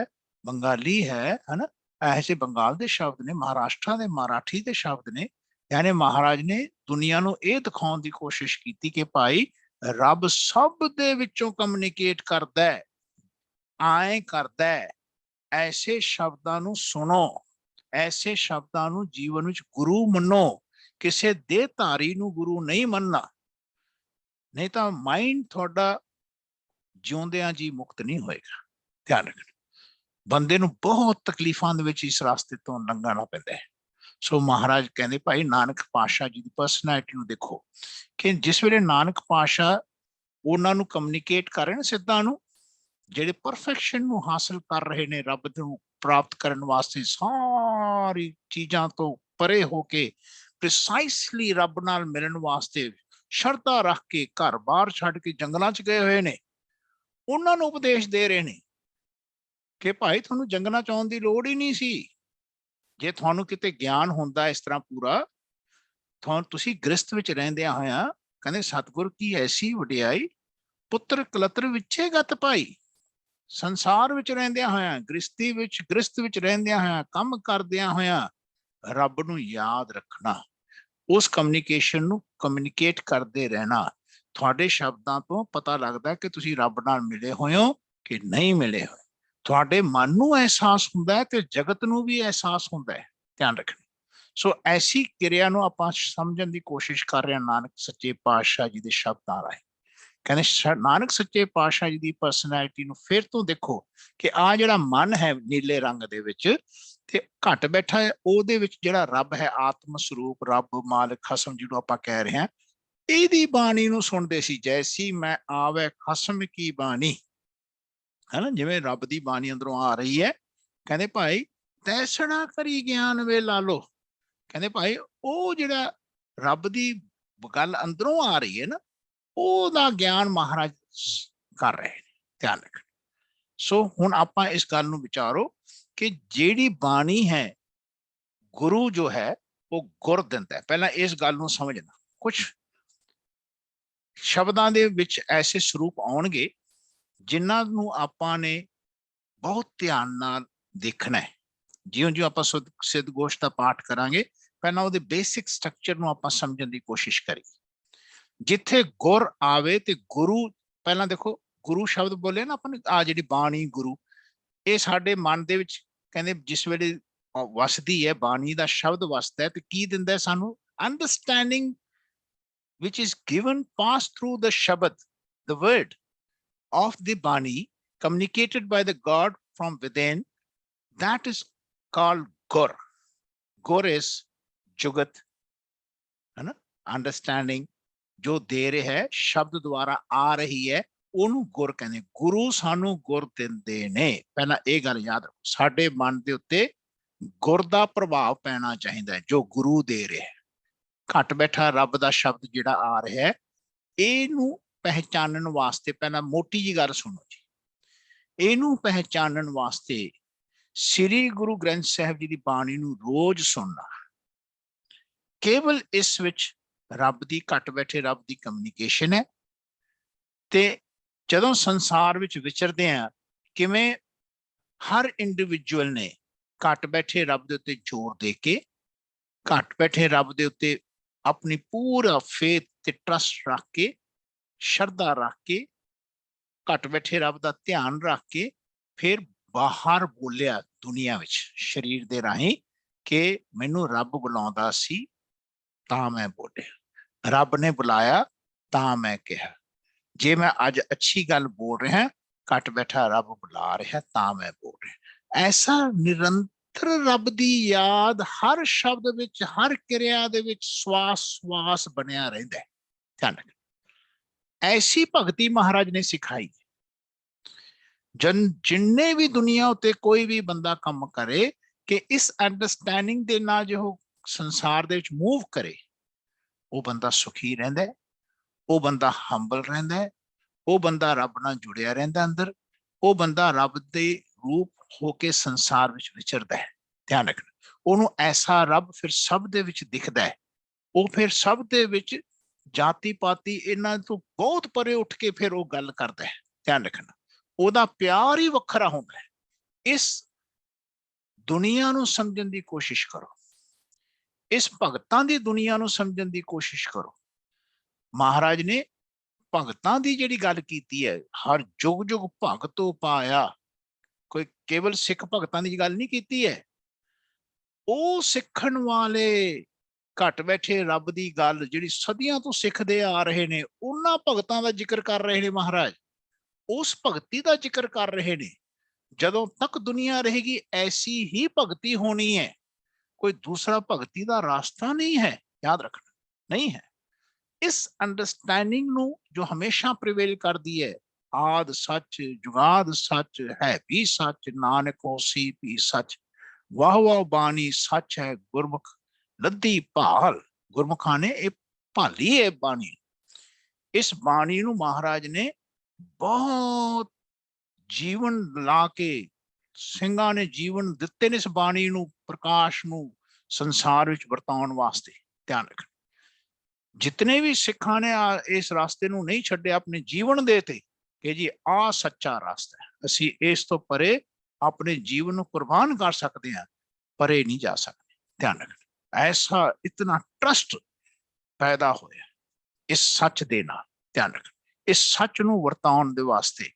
बंगाली है ना, ऐसे बंगाल के शब्द ने, महाराष्ट्र के मराठी के शब्द ने। यानी महाराज ने दुनिया को यह दिखाने की कोशिश की कि भाई रब सब दे विचों कम्युनिकेट करदा है, आए करदा है, ऐसे शब्दां नूं सुनो, ऐसे शब्दां नूं जीवन विच गुरु मनो, किसी देहधारी नूं गुरु नहीं मनना, नहीं तो माइंड थोड़ा जिउंदियां जी मुक्त नहीं होएगा। ध्यान रखना, बंदे नूं बहुत तकलीफां दे विच इस रास्ते तो लंघना पैंदा है। सो महाराज कहते भाई नानक पातशाह जी की परसनैलिटी देखो कि जिस वेले नानक पातशाह उन्हां नूं कम्युनिकेट कर रहे हैं सिद्धां नूं, जिहड़े परफेक्शन नूं हासिल कर रहे ने, रब नूं प्राप्त करने वास्ते सारी चीज़ां तो परे होके प्रिसाइसली रब नाल मिलण वास्ते शरधा रख के घर बाहर छड्ड के जंगलों च गए हुए ने, उन्होंने उपदेश दे रहे हैं कि भाई तुहानू जंगलों च आउण दी लोड़ ही नहीं सी, जे तुहानू किते ज्ञान हुंदा इस तरह पूरा, तुसीं गृहस्थ विच रहिंदियां होइयां, कहंदे सतगुर की ऐसी वडियाई पुत्र कलत्र विचे गत पाई। संसार विच रहिंदियां होइयां, गृहस्थ विच रहिंदियां होइयां, काम करदियां होइयां रब नूं याद रखना, उस कम्युनिकेशन नूं कम्युनिकेट करते रहना। थोड़े शब्दों तो पता लगता है कि तुसीं रब नाल मिले होए हो कि नहीं मिले होए, थोड़े मन नूं एहसास हुंदा है ते जगत नूं भी एहसास हुंदा है। ध्यान रखना, सो ऐसी क्रिया नूं आपां समझण दी कोशिश कर रहे हैं नानक सच्चे पातशाह जी दे शब्दां राहीं। कहने नानक सच्चे पातशाह जी की परसनैलिटी नूं फिर तो देखो कि आ जिहड़ा मन है नीले रंग दे विच ते घट बैठा है, ਉਹਦੇ ਵਿੱਚ ਜਿਹੜਾ ਰੱਬ है आत्म स्वरूप, रब मालिक खसम ਜਿਹਨੂੰ ਆਪਾਂ ਕਹਿ ਰਹੇ ਹਾਂ, ਇਹਦੀ ਬਾਣੀ ਨੂੰ ਸੁਣਦੇ ਸੀ। जैसी मैं आवे खसम की बाणी, है ना, जिवें रब ਦੀ ਬਾਣੀ ਅੰਦਰੋਂ आ रही है, कहते भाई तैसड़ा करी ज्ञान वे ला लो, कहते भाई ਉਹ ਜਿਹੜਾ रब ਦੀ ਗੱਲ अंदरों आ रही है ना, ਉਹਦਾ ਗਿਆਨ महाराज कर रहे हैं। ध्यान रखना, सो हुण आपां इस गल नूं विचारो कि ਜਿਹੜੀ ਬਾਣੀ है गुरु जो है वो गुर दिंदा है। पहला इस गल नूं समझना, कुछ शब्दां दे विच ऐसे स्वरूप आउणगे जिन्हां नूं आपां ने बहुत ध्यान नाल देखना है। जिउं-जिउं आपां सिद्धगोश दा पाठ करांगे, पहला ਉਹਦੇ बेसिक स्ट्रक्चर नूं आपां समझण दी कोशिश करिए। जिथे गुर आवे ते गुरु, पहला देखो गुरु शब्द बोले ना अपन, आ जिहड़ी बाणी गुरु, ये साडे मन दे विच कहंदे जिस वेले वसदी है बाणी दा शब्द वसदा है ते की दिंदा है सानू understanding which is given passed through the shabad, the word of the bani communicated by the God from within, that is called gur. Gur is jugat, है ना, अंडरस्टैंडिंग जो दे रहा है, शब्द द्वारा आ रही है, ਉਹਨੂੰ ਗੁਰ ਕਹਿੰਦੇ। ਗੁਰੂ ਸਾਨੂੰ ਗੁਰ ਦਿੰਦੇ ਨੇ। ਪਹਿਲਾਂ ਇਹ ਗੱਲ ਯਾਦ ਰੱਖੋ, ਸਾਡੇ ਮਨ ਦੇ ਉੱਤੇ ਗੁਰ ਦਾ ਪ੍ਰਭਾਵ ਪੈਣਾ ਚਾਹੀਦਾ ਹੈ ਜੋ ਗੁਰੂ ਦੇ ਰਿਹਾ ਹੈ। ਘਟ ਬੈਠਾ ਰੱਬ ਦਾ ਸ਼ਬਦ ਜਿਹੜਾ ਆ ਰਿਹਾ ਹੈ, ਇਹਨੂੰ ਪਹਿਚਾਨਣ ਵਾਸਤੇ ਪਹਿਲਾਂ ਮੋਟੀ ਜੀ ਗੱਲ ਸੁਣੋ ਜੀ, ਇਹਨੂੰ ਪਹਿਚਾਨਣ ਵਾਸਤੇ ਸ੍ਰੀ ਗੁਰੂ ਗ੍ਰੰਥ ਸਾਹਿਬ ਜੀ ਦੀ ਬਾਣੀ ਨੂੰ ਰੋਜ਼ ਸੁਣਨਾ, ਕੇਵਲ ਇਸ ਵਿੱਚ ਰੱਬ ਦੀ ਘੱਟ ਬੈਠੇ ਰੱਬ ਦੀ ਕਮਿਊਨੀਕੇਸ਼ਨ ਹੈ। ਤੇ ਜਦੋਂ ਸੰਸਾਰ ਵਿੱਚ ਵਿਚਰਦੇ ਆ, ਕਿਵੇਂ ਹਰ ਇੰਡੀਵਿਜੂਅਲ ਨੇ ਘੱਟ ਬੈਠੇ ਰੱਬ ਦੇ ਉੱਤੇ ਜ਼ੋਰ ਦੇ ਕੇ, ਘੱਟ ਬੈਠੇ ਰੱਬ ਦੇ ਉੱਤੇ ਆਪਣੀ ਪੂਰਾ ਫੇਥ ਤੇ ਟਰਸਟ ਰੱਖ ਕੇ, ਸ਼ਰਧਾ ਰੱਖ ਕੇ, ਘੱਟ ਬੈਠੇ ਰੱਬ ਦਾ ਧਿਆਨ ਰੱਖ ਕੇ ਫਿਰ ਬਾਹਰ ਬੋਲਿਆ ਦੁਨੀਆ ਵਿੱਚ ਸਰੀਰ ਦੇ ਰਾਹੀਂ ਕਿ ਮੈਨੂੰ ਰੱਬ ਬੁਲਾਉਂਦਾ ਸੀ ਤਾਂ ਮੈਂ ਬੋਲਿਆ, ਰੱਬ ਨੇ ਬੁਲਾਇਆ ਤਾਂ ਮੈਂ ਕਿਹਾ। ਜੇ ਮੈਂ ਅੱਜ ਅੱਛੀ ਗੱਲ ਬੋਲ ਰਿਹਾ, ਘੱਟ ਬੈਠਾ ਰੱਬ ਬੁਲਾ ਰਿਹਾ ਤਾਂ ਮੈਂ ਬੋਲ ਰਿਹਾ। ਐਸਾ ਨਿਰੰਤਰ ਰੱਬ ਦੀ ਯਾਦ ਹਰ ਸ਼ਬਦ ਵਿੱਚ, ਹਰ ਕਿਰਿਆ ਦੇ ਵਿੱਚ ਸਵਾਸ ਬਣਿਆ ਰਹਿੰਦਾ ਹੈ। ਧਿਆਨ ਰੱਖਣਾ, ਐਸੀ ਭਗਤੀ ਮਹਾਰਾਜ ਨੇ ਸਿਖਾਈ। ਜਿੰਨੇ ਵੀ ਦੁਨੀਆ ਉੱਤੇ ਕੋਈ ਵੀ ਬੰਦਾ ਕੰਮ ਕਰੇ ਕਿ ਇਸ ਅੰਡਰਸਟੈਂਡਿੰਗ ਦੇ ਨਾਲ ਜੋ ਸੰਸਾਰ ਦੇ ਵਿੱਚ ਮੂਵ ਕਰੇ, ਉਹ ਬੰਦਾ ਸੁਖੀ ਰਹਿੰਦਾ ਹੈ, ਉਹ ਬੰਦਾ ਹੰਬਲ ਰਹਿੰਦਾ ਹੈ, ਉਹ ਬੰਦਾ ਰੱਬ ਨਾਲ ਜੁੜਿਆ ਰਹਿੰਦਾ ਅੰਦਰ, ਉਹ ਬੰਦਾ ਰੱਬ ਦੇ ਰੂਪ ਹੋ ਕੇ ਸੰਸਾਰ ਵਿੱਚ ਵਿਚਰਦਾ ਹੈ। ਧਿਆਨ ਰੱਖਣਾ, ਉਹਨੂੰ ਐਸਾ ਰੱਬ ਫਿਰ ਸਭ ਦੇ ਵਿੱਚ ਦਿਖਦਾ ਹੈ। ਉਹ ਫਿਰ ਸਭ ਦੇ ਵਿੱਚ ਜਾਤੀ ਪਾਤੀ ਇਹਨਾਂ ਤੋਂ ਬਹੁਤ ਪਰੇ ਉੱਠ ਕੇ ਫਿਰ ਉਹ ਗੱਲ ਕਰਦਾ ਹੈ। ਧਿਆਨ ਰੱਖਣਾ, ਉਹਦਾ ਪਿਆਰ ਹੀ ਵੱਖਰਾ ਹੁੰਦਾ ਹੈ। ਇਸ ਦੁਨੀਆ ਨੂੰ ਸਮਝਣ ਦੀ ਕੋਸ਼ਿਸ਼ ਕਰੋ, ਇਸ ਭਗਤਾਂ ਦੀ ਦੁਨੀਆ ਨੂੰ ਸਮਝਣ ਦੀ ਕੋਸ਼ਿਸ਼ ਕਰੋ। ਮਹਾਰਾਜ ਨੇ ਭਗਤਾਂ ਦੀ ਜਿਹੜੀ ਗੱਲ ਕੀਤੀ ਹੈ, ਹਰ ਜੁਗ ਜੁਗ ਭਗਤੋ ਪਾਇਆ, ਕੋਈ ਕੇਵਲ ਸਿੱਖ ਭਗਤਾਂ ਦੀ ਗੱਲ ਨਹੀਂ ਕੀਤੀ ਹੈ। ਉਹ ਸਿੱਖਣ ਵਾਲੇ ਘੱਟ ਬੈਠੇ ਰੱਬ ਦੀ ਗੱਲ ਜਿਹੜੀ ਸਦੀਆਂ ਤੋਂ ਸਿੱਖਦੇ ਆ ਰਹੇ ਨੇ, ਉਹਨਾਂ ਭਗਤਾਂ ਦਾ ਜ਼ਿਕਰ ਕਰ ਰਹੇ ਨੇ ਮਹਾਰਾਜ। ਉਸ ਭਗਤੀ ਦਾ ਜ਼ਿਕਰ ਕਰ ਰਹੇ ਨੇ। ਜਦੋਂ ਤੱਕ ਦੁਨੀਆ ਰਹੇਗੀ ਐਸੀ ਹੀ ਭਗਤੀ ਹੋਣੀ ਹੈ, ਕੋਈ ਦੂਸਰਾ ਭਗਤੀ ਦਾ ਰਾਸਤਾ ਨਹੀਂ ਹੈ। ਯਾਦ ਰੱਖਣਾ, ਨਹੀਂ ਹੈ। ਇਸ ਅੰਡਰਸਟੈਂਡਿੰਗ ਨੂੰ ਜੋ ਹਮੇਸ਼ਾ ਪ੍ਰਿਵੇਲ ਕਰਦੀ ਹੈ, ਆਦ ਸੱਚ ਜੁਗਾਦ ਸੱਚ ਹੈ ਵੀ ਸੱਚ, ਨਾਨਕ ਹੋਸੀ ਵੀ ਸੱਚ, ਵਾਹ ਵਾਹ ਬਾਣੀ ਸੱਚ ਹੈ ਗੁਰਮੁਖ ਲੱਦੀ ਭਾਲ। ਗੁਰਮੁਖਾਂ ਨੇ ਇਹ ਭਾਲੀ ਹੈ ਬਾਣੀ। ਇਸ ਬਾਣੀ ਨੂੰ ਮਹਾਰਾਜ ਨੇ ਬਹੁਤ ਜੀਵਨ ਲਾ ਕੇ, ਸਿੰਘਾਂ ਨੇ ਜੀਵਨ ਦਿੱਤੇ ਨੇ ਇਸ ਬਾਣੀ ਨੂੰ, ਪ੍ਰਕਾਸ਼ ਨੂੰ ਸੰਸਾਰ ਵਿੱਚ ਵਰਤਾਉਣ ਵਾਸਤੇ। ਧਿਆਨ ਰੱਖਣਾ, ਜਿਤਨੇ ਵੀ ਸਿੱਖਾਂ ਨੇ ਇਸ ਰਾਸਤੇ ਨੂੰ ਨਹੀਂ ਛੱਡਿਆ, ਆਪਣੇ ਜੀਵਨ ਦੇ ਤੇ ਕਿ ਜੀ ਆਹ ਸੱਚਾ ਰਾਸਤਾ ਹੈ, ਅਸੀਂ ਇਸ ਤੋਂ ਪਰੇ ਆਪਣੇ ਜੀਵਨ ਨੂੰ ਕੁਰਬਾਨ ਕਰ ਸਕਦੇ ਹਾਂ, ਪਰੇ ਨਹੀਂ ਜਾ ਸਕਦੇ। ਧਿਆਨ ਰੱਖਣਾ, ਐਸਾ ਇਤਨਾ ਟਰਸਟ ਪੈਦਾ ਹੋਇਆ ਇਸ ਸੱਚ ਦੇ ਨਾਲ। ਧਿਆਨ ਰੱਖਣਾ, ਇਸ ਸੱਚ ਨੂੰ ਵਰਤਾਉਣ ਦੇ ਵਾਸਤੇ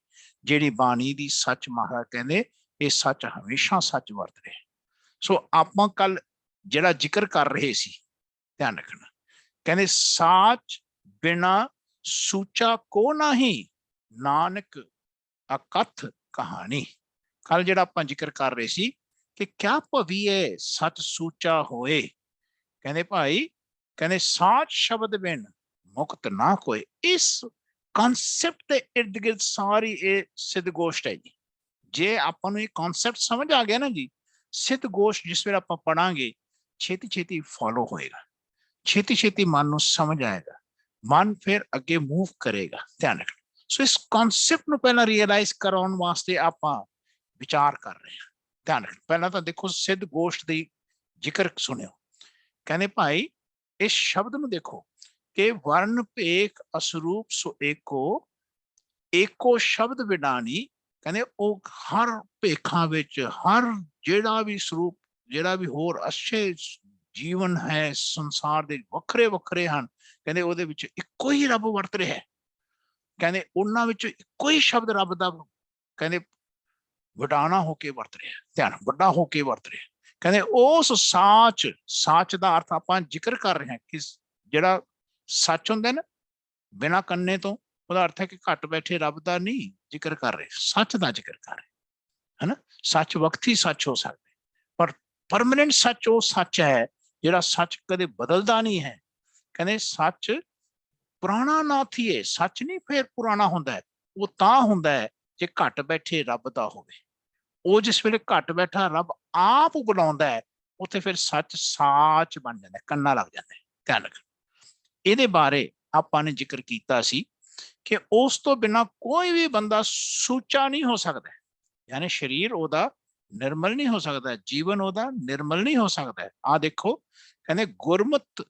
ਜਿਹੜੀ ਬਾਣੀ ਦੀ ਸੱਚ, ਮਹਾਰਾਜ ਕਹਿੰਦੇ ਇਹ ਸੱਚ ਹਮੇਸ਼ਾ ਸੱਚ ਵਰਤ ਰਿਹਾ। ਸੋ ਆਪਾਂ ਕੱਲ ਜਿਹੜਾ ਜ਼ਿਕਰ ਕਰ ਰਹੇ ਸੀ, ਧਿਆਨ ਰੱਖਣਾ, ਕਹਿੰਦੇ ਸਾਚ ਬਿਨਾ ਸੂਚਾ ਕੋ ਨਹੀਂ, ਨਾਨਕ ਅਕਥ ਕਹਾਣੀ। ਕੱਲ ਜਿਹੜਾ ਆਪਾਂ ਜ਼ਿਕਰ ਕਰ ਰਹੇ ਸੀ ਕਿ ਕਿਆ ਭਵੀਏ ਸੱਚ ਸੂਚਾ ਹੋਏ। ਕਹਿੰਦੇ ਭਾਈ, ਕਹਿੰਦੇ ਸਾਚ ਸ਼ਬਦ ਬਿਨ ਮੁਕਤ ਨਾ ਕੋਏ। ਇਸ ਕਨਸੈਪਟ ਦੇ ਇਰਦ ਗਿਰਦ ਸਾਰੀ ਇਹ ਸਿੱਧ ਗੋਸ਼ਟ ਹੈ ਜੀ। ਜੇ ਆਪਾਂ ਨੂੰ ਇਹ ਕਨਸੈਪਟ ਸਮਝ ਆ ਗਿਆ ਨਾ ਜੀ, ਸਿੱਧ ਗੋਸ਼ਟ ਜਿਸ ਵੇਲੇ ਆਪਾਂ ਪੜਾਂਗੇ ਛੇਤੀ ਛੇਤੀ ਫੋਲੋ ਹੋਏਗਾ, ਛੇਤੀ ਛੇਤੀ ਮਨ ਨੂੰ ਸਮਝ ਆਏਗਾ, ਮਨ ਫਿਰ ਅੱਗੇ ਮੂਵ ਕਰੇਗਾ। ਧਿਆਨ ਰੱਖਣਾ। ਸੋ ਇਸ ਕਨਸੈਪਟ ਨੂੰ ਪਹਿਲਾਂ ਰੀਅਲਾਈਜ਼ ਕਰਾਉਣ ਵਾਸਤੇ ਆਪਾਂ ਵਿਚਾਰ ਕਰ ਰਹੇ ਹਾਂ। ਧਿਆਨ ਰੱਖਣਾ, ਪਹਿਲਾਂ ਤਾਂ ਦੇਖੋ ਸਿੱਧ ਗੋਸ਼ਟ ਦੀ ਜ਼ਿਕਰ ਸੁਣਿਓ। ਕਹਿੰਦੇ ਭਾਈ ਇਸ ਸ਼ਬਦ ਨੂੰ ਦੇਖੋ ਕਿ ਵਰਨ ਭੇਖ ਅਸਰੂਪ ਸੋ ਏਕੋ, ਏਕੋ ਸ਼ਬਦ ਵਿਡਾਣੀ। ਕਹਿੰਦੇ ਉਹ ਹਰ ਭੇਖਾਂ ਵਿੱਚ, ਹਰ ਜਿਹੜਾ ਵੀ ਸਰੂਪ, ਜਿਹੜਾ ਵੀ ਹੋਰ ਅੱਛੇ ਜੀਵਨ ਹੈ ਸੰਸਾਰ ਦੇ ਵੱਖਰੇ ਵੱਖਰੇ ਹਨ, ਕਹਿੰਦੇ ਉਹਦੇ ਵਿੱਚ ਇੱਕੋ ਹੀ ਰੱਬ ਵਰਤ ਰਿਹਾ ਹੈ। ਕਹਿੰਦੇ ਉਹਨਾਂ ਵਿੱਚ ਇੱਕੋ ਹੀ ਸ਼ਬਦ ਰੱਬ ਦਾ ਕਹਿੰਦੇ ਵਡਾਣਾ ਹੋ ਕੇ ਵਰਤ ਰਿਹਾ, ਧਿਆਨ, ਵੱਡਾ ਹੋ ਕੇ ਵਰਤ ਰਿਹਾ। ਕਹਿੰਦੇ ਉਸ ਸਾਚ, ਸਾਚ ਦਾ ਅਰਥ ਆਪਾਂ ਜ਼ਿਕਰ ਕਰ ਰਹੇ ਹਾਂ ਕਿ ਜਿਹੜਾ ਸੱਚ ਹੁੰਦਾ ਨਾ ਬਿਨਾਂ ਕੰਨੇ ਤੋਂ, ਉਹਦਾ ਅਰਥ ਹੈ ਕਿ ਘੱਟ ਬੈਠੇ ਰੱਬ ਦਾ ਨਹੀਂ ਜ਼ਿਕਰ ਕਰ ਰਹੇ, ਸੱਚ ਦਾ ਜ਼ਿਕਰ ਕਰ ਰਹੇ, ਹਨਾ। ਸੱਚ ਵਕਤੀ ਸੱਚ ਹੋ ਸਕਦੇ, ਪਰ ਪਰਮਾਨੈਂਟ ਸੱਚ ਉਹ ਸੱਚ ਹੈ ਜਿਹੜਾ ਸੱਚ ਕਦੇ ਬਦਲਦਾ ਨਹੀਂ ਹੈ। ਕਹਿੰਦੇ ਸੱਚ ਪੁਰਾਣਾ ਨਾ ਥੀਏ, ਸੱਚ ਨਹੀਂ ਫਿਰ ਪੁਰਾਣਾ ਹੁੰਦਾ ਹੈ, ਉਹ ਤਾਂ ਹੁੰਦਾ ਹੈ ਜੇ ਘੱਟ ਬੈਠੇ ਰੱਬ ਦਾ ਹੋਵੇ। ਉਹ ਜਿਸ ਵੇਲੇ ਘੱਟ ਬੈਠਾ ਰੱਬ ਆਪ ਬੁਲਾਉਂਦਾ ਹੈ, ਉੱਥੇ ਫਿਰ ਸੱਚ ਸਾਚ ਬਣ ਜਾਂਦਾ, ਕੰਨਾ ਲੱਗ ਜਾਂਦਾ। ਧਿਆਨ ਰੱਖਣਾ, ਇਹਦੇ ਬਾਰੇ ਆਪਾਂ ਨੇ ਜ਼ਿਕਰ ਕੀਤਾ ਸੀ ਕਿ ਉਸ ਤੋਂ ਬਿਨਾਂ ਕੋਈ ਵੀ ਬੰਦਾ ਸੁੱਚਾ ਨਹੀਂ ਹੋ ਸਕਦਾ। ਯਾਨੀ ਸਰੀਰ ਉਹਦਾ निर्मल नहीं हो सकता, जीवन ਉਹਦਾ निर्मल नहीं हो सकता। ਆ देखो ਕਹਿੰਦੇ गुरमत,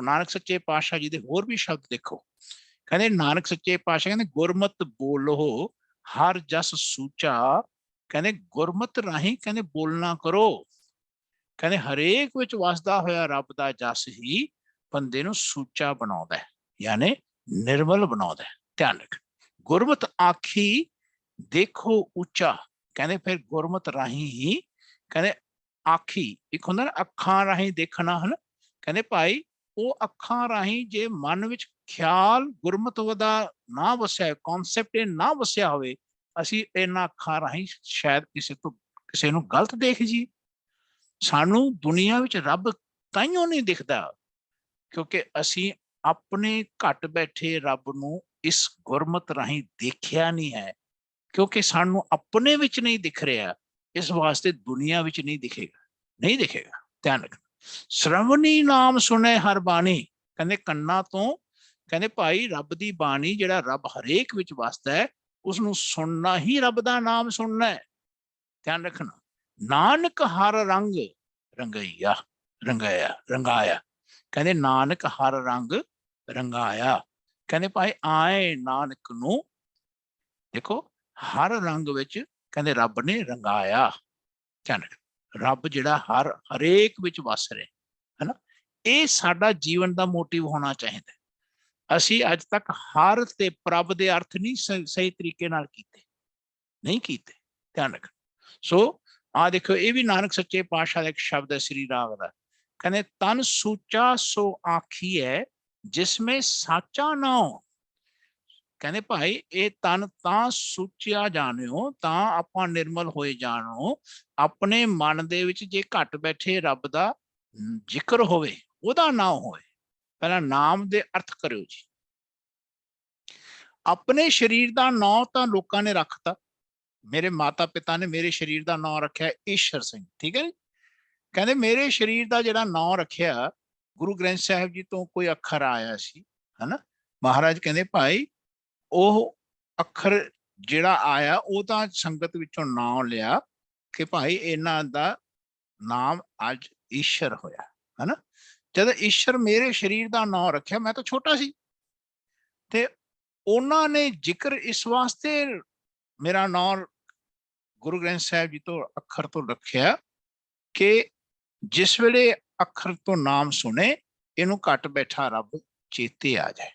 नानक सच्चे पातशाह जी ਦੇ ਹੋਰ ਵੀ ਸ਼ਬਦ देखो, ਕਹਿੰਦੇ नानक सच्चे पातशाह ਕਹਿੰਦੇ गुरमत बोलो हर जस सूचा, ਕਹਿੰਦੇ गुरमत राही ਕਹਿੰਦੇ बोलना करो, ਕਹਿੰਦੇ ਹਰੇਕ ਵਿੱਚ ਵਸਦਾ ਹੋਇਆ ਰੱਬ ਦਾ ਜਸ ਹੀ ਬੰਦੇ ਨੂੰ ਸੂਚਾ ਬਣਾਉਂਦਾ ਹੈ, ਯਾਨੀ निर्मल ਬਣਾਉਂਦਾ ਹੈ। ਧਿਆਨ ਰੱਖ, गुरमत आखी देखो ऊंचा, कहते फिर गुरमत राही ही कहते आखी, एक होंदा ना अखां राही देखना है ना, कहते भाई वो अखां राही जे मन विच ख्याल गुरमत दा ना वसिया, कॉन्सैप्ट ना वसिया होवे, असी इन्हां अखां राही शायद किसी नूं गलत देख जी। सानू दुनिया विच रब ताइयों नहीं दिखदा क्योंकि असी अपने घट बैठे रब नूं इस गुरमत राही देखिया नहीं है, क्योंकि सानू अपने विच नहीं दिख रहा, इस वास्ते दुनिया विच नहीं दिखेगा, नहीं दिखेगा। ध्यान रखना, श्रवणी नाम सुने हर बाणी, कहते कन्ना तो कहते भाई रब दी बाणी जिहड़ा रब हरेक विच वसदा है उसनू सुनना ही रब दा नाम सुनना है। ध्यान रखना, नानक हर रंग रंगैया, रंगाया रंगाया, कहते नानक हर रंग रंगाया, कहते भाई आए नानक नू देखो हर रंग विच कहते रब ने रंगाया। ध्यान रख, रब जिहड़ा हरेक विच वस रहे है ना, ये साडा जीवन का मोटिव होना चाहिए। असी अज तक हर ते प्रभ दे अर्थ नहीं सही तरीके नाल कीते, नहीं कीते। ध्यान रख, सो आ देखो ये भी नानक सच्चे पातशाह का एक शब्द है श्री राग का, कहते तन सूचा सो आखी है जिसमें साचा ना हो, कहते भाई ये तन तां सुचिया जाणियो तां आपां निर्मल होए जाणो, अपने मन दे विच जे घट बैठे रब दा जिक्र होवे ओदा ना होए, पहला नाम दे अर्थ करियो जी। अपने शरीर दा नाम तां लोकां ने रखता, मेरे माता पिता ने मेरे शरीर दा नाम रखिया ईश्वर सिंह, ठीक है, कहते मेरे शरीर दा जिहड़ा नाम रखिया गुरु ग्रंथ साहिब जी तो कोई अखर आया सी, है ना, महाराज कहते भाई ਉਹ ਅੱਖਰ ਜਿਹੜਾ ਆਇਆ ਉਹ ਤਾਂ ਸੰਗਤ ਵਿੱਚੋਂ ਨਾਮ ਲਿਆ ਕਿ ਭਾਈ ਇਹਨਾਂ ਦਾ ਨਾਮ ਅੱਜ ਈਸ਼ਰ ਹੋਇਆ, ਹੈ ਨਾ। ਜਦ ਈਸ਼ਰ ਮੇਰੇ ਸਰੀਰ ਦਾ ਨਾਮ ਰੱਖਿਆ, ਮੈਂ ਤਾਂ ਛੋਟਾ ਸੀ ਤੇ ਉਹਨਾਂ ਨੇ ਜ਼ਿਕਰ ਇਸ ਵਾਸਤੇ ਮੇਰਾ ਨਾਮ ਗੁਰੂ ਗ੍ਰੰਥ ਸਾਹਿਬ ਜੀ ਤੋਂ ਅੱਖਰ ਤੋਂ ਰੱਖਿਆ ਕਿ ਜਿਸ ਵੇਲੇ ਅੱਖਰ ਤੋਂ ਨਾਮ ਸੁਣੇ ਇਹਨੂੰ ਘਟ ਬੈਠਾ ਰੱਬ ਚੇਤੇ ਆ ਜਾਏ,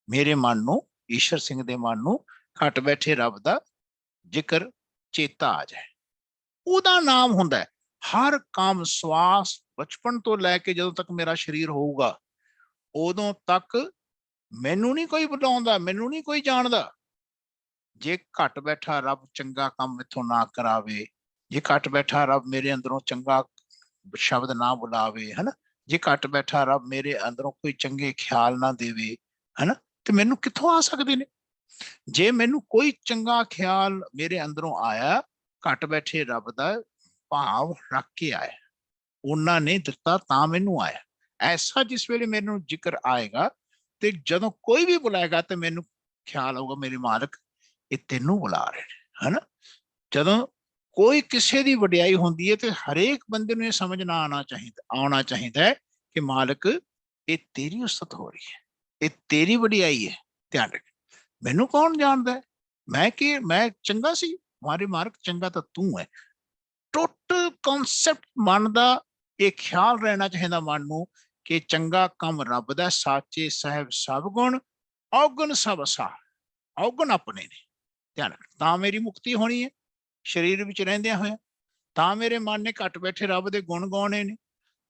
ਮੇਰੇ ਮਨ ਨੂੰ ईश्वर सिंह दे मन नूं घट बैठे रब दा जिक्र चेता आ जाए, उहदा नाम हुंदा है। हर काम श्वास बचपन तो लैके जदों तक मेरा शरीर होऊगा उदों तक मैनू नहीं कोई बुलाउंदा, मैनू नहीं कोई जानदा। जे घट बैठा रब चंगा काम इथों ना करावे, जे घट बैठा रब मेरे अंदरों चंगा शब्द ना बुलावे, है ना, जे घट बैठा रब मेरे अंदरों कोई चंगे ख्याल ना देवे, है ना, ਤੇ ਮੈਨੂੰ ਕਿੱਥੋਂ ਆ ਸਕਦੇ ਨੇ। ਜੇ ਮੈਨੂੰ ਕੋਈ ਚੰਗਾ ਖਿਆਲ ਮੇਰੇ ਅੰਦਰੋਂ ਆਇਆ, ਘਟ ਬੈਠੇ ਰੱਬ ਦਾ ਭਾਵ ਰੱਖ ਕੇ ਆਇਆ, ਉਹਨਾਂ ਨੇ ਦਿੱਤਾ ਤਾਂ ਮੈਨੂੰ ਆਇਆ। ਐਸਾ ਜਿਸ ਵੇਲੇ ਮੈਨੂੰ ਜ਼ਿਕਰ ਆਏਗਾ ਤੇ ਜਦੋਂ ਕੋਈ ਵੀ ਬੁਲਾਏਗਾ ਤੇ ਮੈਨੂੰ ਖਿਆਲ ਆਊਗਾ ਮੇਰੇ ਮਾਲਕ ਇਹ ਤੈਨੂੰ ਬੁਲਾ ਰਹੇ ਨੇ, ਹਨਾ। ਜਦੋਂ ਕੋਈ ਕਿਸੇ ਦੀ ਵਡਿਆਈ ਹੁੰਦੀ ਹੈ ਤੇ ਹਰੇਕ ਬੰਦੇ ਨੂੰ ਇਹ ਸਮਝਣਾ ਆਉਣਾ ਚਾਹੀਦਾ ਹੈ ਕਿ ਮਾਲਕ ਇਹ ਤੇਰੀ ਉਸਤਤ ਹੋ ਰਹੀ ਹੈ, ਇਹ ਤੇਰੀ ਵਡਿਆਈ ਹੈ। ਧਿਆਨ ਰੱਖ, ਮੈਨੂੰ ਕੌਣ ਜਾਣਦਾ ਹੈ, ਮੈਂ ਚੰਗਾ ਸੀ, ਮਾਰੇ ਮਾਰਕ ਚੰਗਾ ਤਾਂ ਤੂੰ ਹੈ। ਟੋਟਲ ਕਨਸੈਪਟ ਮਨ ਦਾ ਇਹ ਖਿਆਲ ਰਹਿਣਾ ਚਾਹੀਦਾ ਮਨ ਨੂੰ ਕਿ ਚੰਗਾ ਕੰਮ ਰੱਬ ਦਾ, ਸਾਚੇ ਸਾਹਿਬ ਸਭ ਗੁਣ ਔਗਣ ਸਭ ਅਸਾਰ, ਔਗਣ ਆਪਣੇ ਨੇ। ਧਿਆਨ ਰੱਖ, ਤਾਂ ਮੇਰੀ ਮੁਕਤੀ ਹੋਣੀ ਹੈ ਸਰੀਰ ਵਿੱਚ ਰਹਿੰਦਿਆਂ ਹੋਇਆ, ਤਾਂ ਮੇਰੇ ਮਨ ਨੇ ਘਟ ਬੈਠੇ ਰੱਬ ਦੇ ਗੁਣ ਗਾਉਣੇ ਨੇ,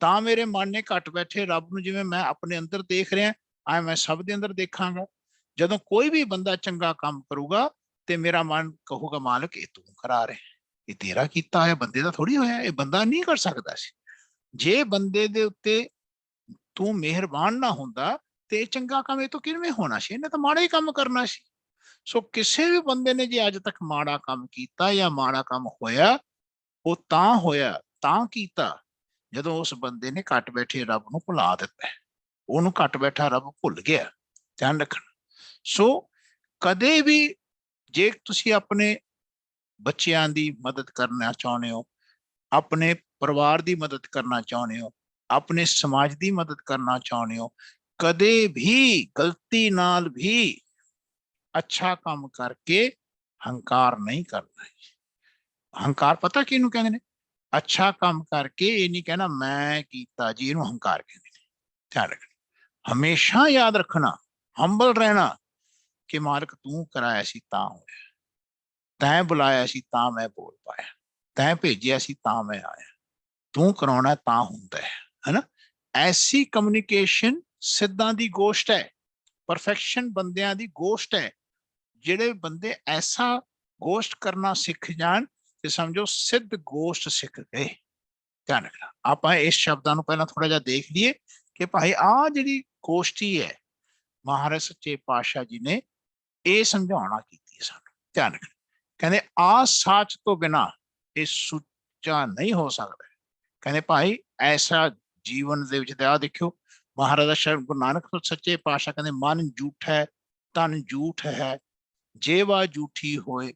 ਤਾਂ ਮੇਰੇ ਮਨ ਨੇ ਘਟ ਬੈਠੇ ਰੱਬ ਨੂੰ ਜਿਵੇਂ ਮੈਂ ਆਪਣੇ ਅੰਦਰ ਦੇਖ ਰਿਹਾ ਆ ਮੈਂ ਸਭ ਦੇ ਅੰਦਰ ਦੇਖਾਂਗਾ। ਜਦੋਂ ਕੋਈ ਵੀ ਬੰਦਾ ਚੰਗਾ ਕੰਮ ਕਰੂਗਾ ਤੇ ਮੇਰਾ ਮਨ ਕਹੂਗਾ ਮਾਲਕ ਇਹ ਤੂੰ ਕਰਾ ਰਿਹਾ, ਇਹ ਤੇਰਾ ਕੀਤਾ ਹੋਇਆ, ਬੰਦੇ ਦਾ ਥੋੜੀ ਹੋਇਆ, ਇਹ ਬੰਦਾ ਨਹੀਂ ਕਰ ਸਕਦਾ ਸੀ। ਜੇ ਬੰਦੇ ਦੇ ਉੱਤੇ ਤੂੰ ਮਿਹਰਬਾਨ ਨਾ ਹੁੰਦਾ ਤੇ ਇਹ ਚੰਗਾ ਕੰਮ ਇਹ ਤੋਂ ਕਿਵੇਂ ਹੋਣਾ ਸੀ, ਇਹਨੇ ਤਾਂ ਮਾੜਾ ਹੀ ਕੰਮ ਕਰਨਾ ਸੀ। ਸੋ ਕਿਸੇ ਵੀ ਬੰਦੇ ਨੇ ਜੇ ਅੱਜ ਤੱਕ ਮਾੜਾ ਕੰਮ ਕੀਤਾ ਜਾਂ ਮਾੜਾ ਕੰਮ ਹੋਇਆ, ਉਹ ਤਾਂ ਹੋਇਆ ਤਾਂ ਕੀਤਾ ਜਦੋਂ ਉਸ ਬੰਦੇ ਨੇ ਘਟ ਬੈਠੇ ਰੱਬ ਨੂੰ ਭੁਲਾ ਦਿੱਤਾ, ਉਹਨੂੰ ਘਟ ਬੈਠਾ ਰੱਬ ਭੁੱਲ ਗਿਆ। ਧਿਆਨ ਰੱਖਣਾ। ਸੋ ਕਦੇ ਵੀ ਜੇ ਤੁਸੀਂ ਆਪਣੇ ਬੱਚਿਆਂ ਦੀ ਮਦਦ ਕਰਨਾ ਚਾਹੁੰਦੇ ਹੋ, ਆਪਣੇ ਪਰਿਵਾਰ ਦੀ ਮਦਦ ਕਰਨਾ ਚਾਹੁੰਦੇ ਹੋ, ਆਪਣੇ ਸਮਾਜ ਦੀ ਮਦਦ ਕਰਨਾ ਚਾਹੁੰਦੇ ਹੋ, ਕਦੇ ਵੀ ਗਲਤੀ ਨਾਲ ਵੀ ਅੱਛਾ ਕੰਮ ਕਰਕੇ ਹੰਕਾਰ ਨਹੀਂ ਕਰਨਾ। ਹੰਕਾਰ ਪਤਾ ਕਿਹਨੂੰ ਕਹਿੰਦੇ ਨੇ? ਅੱਛਾ ਕੰਮ ਕਰਕੇ ਇਹ ਨਹੀਂ ਕਹਿਣਾ ਮੈਂ ਕੀਤਾ ਜੀ, ਇਹਨੂੰ ਹੰਕਾਰ ਕਹਿੰਦੇ ਨੇ। ਧਿਆਨ ਰੱਖਣਾ, ਹਮੇਸ਼ਾ ਯਾਦ ਰੱਖਣਾ, ਹੰਬਲ ਰਹਿਣਾ ਕਿ ਮਾਲਕ ਤੂੰ ਕਰਾਇਆ ਸੀ ਤਾਂ ਹੋਇਆ, ਤੈਂ ਬੁਲਾਇਆ ਸੀ ਤਾਂ ਮੈਂ ਬੋਲ ਪਾਇਆ, ਤੈਂ ਭੇਜਿਆ ਸੀ ਤਾਂ ਮੈਂ ਆਇਆ, ਤੂੰ ਕਰਾਉਣਾ ਤਾਂ ਹੁੰਦਾ ਹੈ ਨਾ। ਐਸੀ ਕਮਿਊਨੀਕੇਸ਼ਨ ਸਿੱਧਾਂ ਦੀ ਗੋਸ਼ਟ ਹੈ, ਪਰਫੈਕਸ਼ਨ ਬੰਦਿਆਂ ਦੀ ਗੋਸ਼ਟ ਹੈ। ਜਿਹੜੇ ਬੰਦੇ ਐਸਾ ਗੋਸ਼ਟ ਕਰਨਾ ਸਿੱਖ ਜਾਣ ਤੇ ਸਮਝੋ ਸਿੱਧ ਗੋਸ਼ਟ ਸਿੱਖ ਗਏ। ਧਿਆਨ ਰੱਖਣਾ, ਆਪਾਂ ਇਸ ਸ਼ਬਦਾਂ ਨੂੰ ਪਹਿਲਾਂ ਥੋੜਾ ਜਿਹਾ ਦੇਖ ਲਈਏ ਕਿ ਭਾਈ ਆਹ ਜਿਹੜੀ ਗੋਸ਼ਟੀ ਹੈ ਮਹਾਰਾਜ ਸੱਚੇ ਪਾਤਸ਼ਾਹ ਜੀ ਨੇ ਇਹ ਸਮਝਾਉਣਾ ਕੀਤੀ ਸਾਨੂੰ। ਧਿਆਨ ਰੱਖਣਾ, ਕਹਿੰਦੇ ਆ ਸੱਚ ਤੋਂ ਬਿਨਾ ਇਹ ਸੁੱਚਾ ਨਹੀਂ ਹੋ ਸਕਦਾ। ਕਹਿੰਦੇ ਭਾਈ ਐਸਾ ਜੀਵਨ ਦੇ ਵਿੱਚ ਤੇ ਆ ਦੇਖਿਓ ਮਹਾਰਾਜ ਦਾ ਸ਼ਬਦ ਗੁਰੂ ਨਾਨਕ ਸੱਚੇ ਪਾਤਸ਼ਾਹ ਕਹਿੰਦੇ ਮਨ ਝੂਠ ਹੈ, ਤਨ ਝੂਠ ਹੈ, ਜੇਵਾ ਝੂਠੀ ਹੋਏ,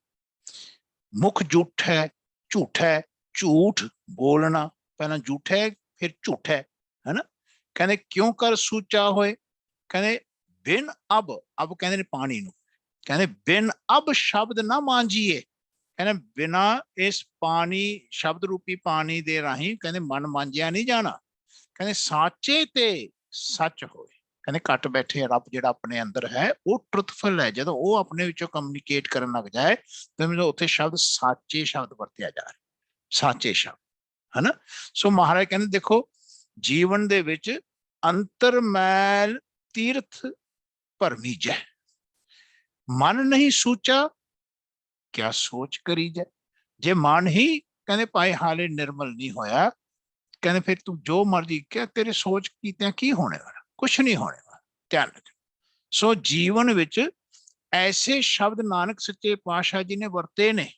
ਮੁਖ ਝੂਠ ਹੈ, ਝੂਠ ਹੈ, ਝੂਠ ਬੋਲਣਾ ਪਹਿਲਾਂ ਝੂਠ ਹੈ ਫਿਰ ਝੂਠ ਹੈ ਨਾ। ਕਹਿੰਦੇ ਕਿਉਂ ਕਰ ਸੂਚਾ ਹੋਏ, ਕਹਿੰਦੇ ਬਿਨ ਅਬ, ਅਬ ਕਹਿੰਦੇ ਨੇ ਪਾਣੀ ਨੂੰ, ਕਹਿੰਦੇ ਬਿਨ ਅਬ ਸ਼ਬਦ ਨਾ ਮਾਂਜੀਏ, ਕਹਿੰਦੇ ਬਿਨਾ ਇਸ ਪਾਣੀ ਸ਼ਬਦ ਰੂਪੀ ਪਾਣੀ ਦੇ ਰਾਹੀਂ ਕਹਿੰਦੇ ਮਨ ਮਾਂਜਿਆ ਨਹੀਂ ਜਾਣਾ। ਕਹਿੰਦੇ ਸਾਚੇ ਤੇ ਸੱਚ ਹੋਏ, ਕਹਿੰਦੇ ਘੱਟ ਬੈਠੇ ਰੱਬ ਜਿਹੜਾ ਆਪਣੇ ਅੰਦਰ ਹੈ ਉਹ ਟਰੁਥਫੁਲ ਹੈ। ਜਦੋਂ ਉਹ ਆਪਣੇ ਵਿੱਚੋਂ ਕਮਿਊਨੀਕੇਟ ਕਰਨ ਲੱਗ ਜਾਏ ਤਾਂ ਉੱਥੇ ਸ਼ਬਦ ਸਾਚੇ ਸ਼ਬਦ ਵਰਤਿਆ ਜਾ ਰਿਹਾ, ਸਾਚੇ ਸ਼ਬਦ ਹਨਾ। ਸੋ ਮਹਾਰਾਜ ਕਹਿੰਦੇ ਦੇਖੋ ਜੀਵਨ ਦੇ ਵਿੱਚ ਅੰਤਰ ਮੈਲ ਤੀਰਥ ਭਰਮੀ ਜੈ, ਮਨ ਨਹੀਂ ਸੂਚਾ ਕਿਆ ਸੋਚ ਕਰੀ ਜੈ। ਜੇ ਮਨ ਹੀ ਕਹਿੰਦੇ ਭਾਈ ਹਾਲੇ ਨਿਰਮਲ ਨਹੀਂ ਹੋਇਆ, ਕਹਿੰਦੇ ਫਿਰ ਤੂੰ ਜੋ ਮਰਜ਼ੀ ਕਿਹਾ ਤੇਰੇ ਸੋਚ ਕੀਤਿਆਂ ਕੀ ਹੋਣੇ ਵਾਲਾ, ਕੁਛ ਨਹੀਂ ਹੋਣੇ ਵਾਲਾ। ਧਿਆਨ ਰੱਖ। ਸੋ ਜੀਵਨ ਵਿੱਚ ਐਸੇ ਸ਼ਬਦ ਨਾਨਕ ਸੱਚੇ ਪਾਤਸ਼ਾਹ ਜੀ ਨੇ ਵਰਤੇ ਨੇ।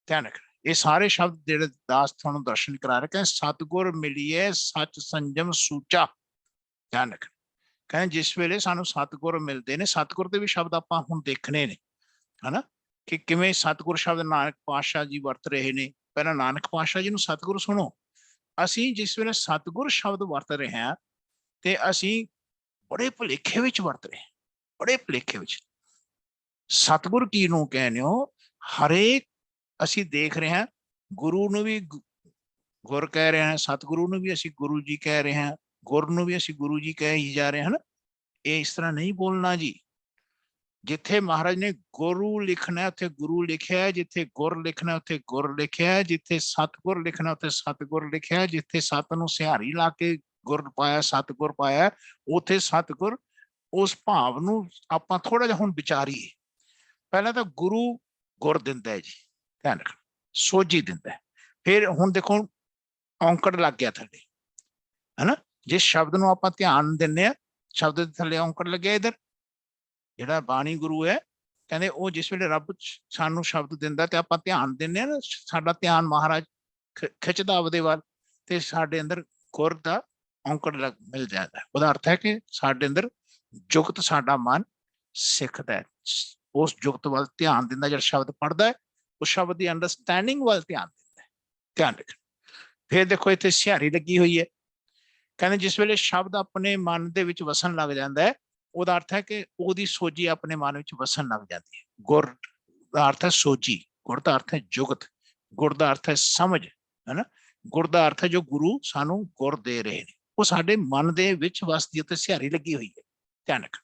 ਧਿਆਨ ਰੱਖ, ਇਹ ਸਾਰੇ ਸ਼ਬਦ ਜਿਹੜੇ ਦਾਸ ਤੁਹਾਨੂੰ ਦਰਸ਼ਨ ਕਰਾ ਰਹੇ, ਕਹਿੰਦੇ ਸਤਿਗੁਰ ਮਿਲੀਏ ਸੱਚ ਸੰਜਮ ਸੂਚਾ। ਧਿਆਨ ਰੱਖ, ਕਹਿੰਦੇ ਜਿਸ ਵੇਲੇ ਸਾਨੂੰ ਸਤਿਗੁਰ ਮਿਲਦੇ ਨੇ, ਸਤਿਗੁਰ ਦੇ ਵੀ ਸ਼ਬਦ ਆਪਾਂ ਹੁਣ ਦੇਖਣੇ ਨੇ ਹਨਾ ਕਿ ਕਿਵੇਂ ਸਤਿਗੁਰ ਸ਼ਬਦ ਨਾਨਕ ਪਾਤਸ਼ਾਹ ਜੀ ਵਰਤ ਰਹੇ ਨੇ। ਪਹਿਲਾਂ ਨਾਨਕ ਪਾਤਸ਼ਾਹ ਜੀ ਨੂੰ ਸਤਿਗੁਰ ਸੁਣੋ। ਅਸੀਂ ਜਿਸ ਵੇਲੇ ਸਤਿਗੁਰ ਸ਼ਬਦ ਵਰਤ ਰਹੇ ਹਾਂ ਤੇ ਅਸੀਂ ਬੜੇ ਭੁਲੇਖੇ ਵਿੱਚ ਵਰਤ ਰਹੇ ਹਾਂ, ਬੜੇ ਭੁਲੇਖੇ ਵਿੱਚ। ਸਤਿਗੁਰ ਕੀ ਨੂੰ ਕਹਿੰਦੇ ਹੋ? ਹਰੇਕ ਅਸੀਂ ਦੇਖ ਰਹੇ ਹਾਂ ਗੁਰੂ ਨੂੰ ਵੀ ਗੁਰ ਕਹਿ ਰਹੇ ਹਾਂ, ਸਤਿਗੁਰੂ ਨੂੰ ਵੀ ਅਸੀਂ ਗੁਰੂ ਜੀ ਕਹਿ ਰਹੇ ਹਾਂ, ਗੁਰ ਨੂੰ ਵੀ ਅਸੀਂ ਗੁਰੂ ਜੀ ਕਹਿ ਹੀ ਜਾ ਰਹੇ ਹਾਂ। ਇਹ ਇਸ ਤਰ੍ਹਾਂ ਨਹੀਂ ਬੋਲਣਾ ਜੀ। ਜਿੱਥੇ ਮਹਾਰਾਜ ਨੇ ਗੁਰੂ ਲਿਖਣਾ ਉੱਥੇ ਗੁਰੂ ਲਿਖਿਆ, ਜਿੱਥੇ ਗੁਰ ਲਿਖਣਾ ਉੱਥੇ ਗੁਰ ਲਿਖਿਆ, ਜਿੱਥੇ ਸਤਿਗੁਰ ਲਿਖਣਾ ਉੱਥੇ ਸਤਿਗੁਰ ਲਿਖਿਆ, ਜਿੱਥੇ ਸਤ ਨੂੰ ਸਿਹਾਰੀ ਲਾ ਕੇ ਗੁਰ ਪਾਇਆ, ਸਤਿਗੁਰ ਪਾਇਆ, ਉੱਥੇ ਸਤਿਗੁਰ। ਉਸ ਭਾਵ ਨੂੰ ਆਪਾਂ ਥੋੜਾ ਜਿਹਾ ਹੁਣ ਵਿਚਾਰੀਏ। ਪਹਿਲਾਂ ਤਾਂ ਗੁਰੂ ਗੁਰ ਦਿੰਦਾ ਹੈ ਜੀ, ਧਿਆਨ ਰੱਖਣਾ, ਸੋਝੀ ਦਿੰਦਾ ਹੈ। ਫਿਰ ਹੁਣ ਦੇਖੋ ਔਂਕੜ ਲੱਗ ਗਿਆ ਥੱਲੇ ਹਨਾ। ਜਿਸ ਸ਼ਬਦ ਨੂੰ ਆਪਾਂ ਧਿਆਨ ਦਿੰਦੇ ਹਾਂ ਸ਼ਬਦ ਦੇ ਥੱਲੇ ਔਂਕੜ ਲੱਗਿਆ। ਇਧਰ ਜਿਹੜਾ ਬਾਣੀ ਗੁਰੂ ਹੈ ਕਹਿੰਦੇ ਉਹ ਜਿਸ ਵੇਲੇ ਰੱਬ ਸਾਨੂੰ ਸ਼ਬਦ ਦਿੰਦਾ ਤੇ ਆਪਾਂ ਧਿਆਨ ਦਿੰਦੇ ਹਾਂ ਨਾ, ਸਾਡਾ ਧਿਆਨ ਮਹਾਰਾਜ ਖਿੱਚਦਾ ਉਹਦੇ ਵੱਲ ਤੇ ਸਾਡੇ ਅੰਦਰ ਗੁਰ ਦਾ ਔਂਕੜ ਮਿਲ ਜਾਂਦਾ। ਉਹਦਾ ਅਰਥ ਹੈ ਕਿ ਸਾਡੇ ਅੰਦਰ ਜੁਗਤ ਸਾਡਾ ਮਨ ਸਿੱਖਦਾ ਹੈ, ਉਸ ਜੁਗਤ ਵੱਲ ਧਿਆਨ ਦਿੰਦਾ। ਜਿਹੜਾ ਸ਼ਬਦ ਪੜ੍ਹਦਾ ਹੈ ਉਸ ਸ਼ਬਦ ਦੀ ਅੰਡਰਸਟੈਂਡਿੰਗ ਵੱਲ ਧਿਆਨ ਦਿੰਦਾ ਹੈ। ਧਿਆਨ ਰੱਖਣਾ। ਫਿਰ ਦੇਖੋ ਇੱਥੇ ਸਿਹਾਰੀ ਲੱਗੀ ਹੋਈ ਹੈ। ਕਹਿੰਦੇ ਜਿਸ ਵੇਲੇ ਸ਼ਬਦ ਆਪਣੇ ਮਨ ਦੇ ਵਿੱਚ ਵਸਣ ਲੱਗ ਜਾਂਦਾ ਹੈ, ਉਹਦਾ ਅਰਥ ਹੈ ਕਿ ਉਹਦੀ ਸੋਝੀ ਆਪਣੇ ਮਨ ਵਿੱਚ ਵਸਣ ਲੱਗ ਜਾਂਦੀ ਹੈ। ਗੁਰ ਦਾ ਅਰਥ ਹੈ ਸੋਝੀ, ਗੁਰ ਦਾ ਅਰਥ ਹੈ ਜੁਗਤ, ਗੁਰ ਦਾ ਅਰਥ ਹੈ ਸਮਝ ਹਨਾ। ਗੁਰ ਦਾ ਅਰਥ ਹੈ ਜੋ ਗੁਰੂ ਸਾਨੂੰ ਗੁਰ ਦੇ ਰਹੇ ਨੇ, ਉਹ ਸਾਡੇ ਮਨ ਦੇ ਵਿੱਚ ਵਸਦੀ ਉੱਤੇ ਸਿਹਾਰੀ ਲੱਗੀ ਹੋਈ ਹੈ। ਧਿਆਨ ਰੱਖ।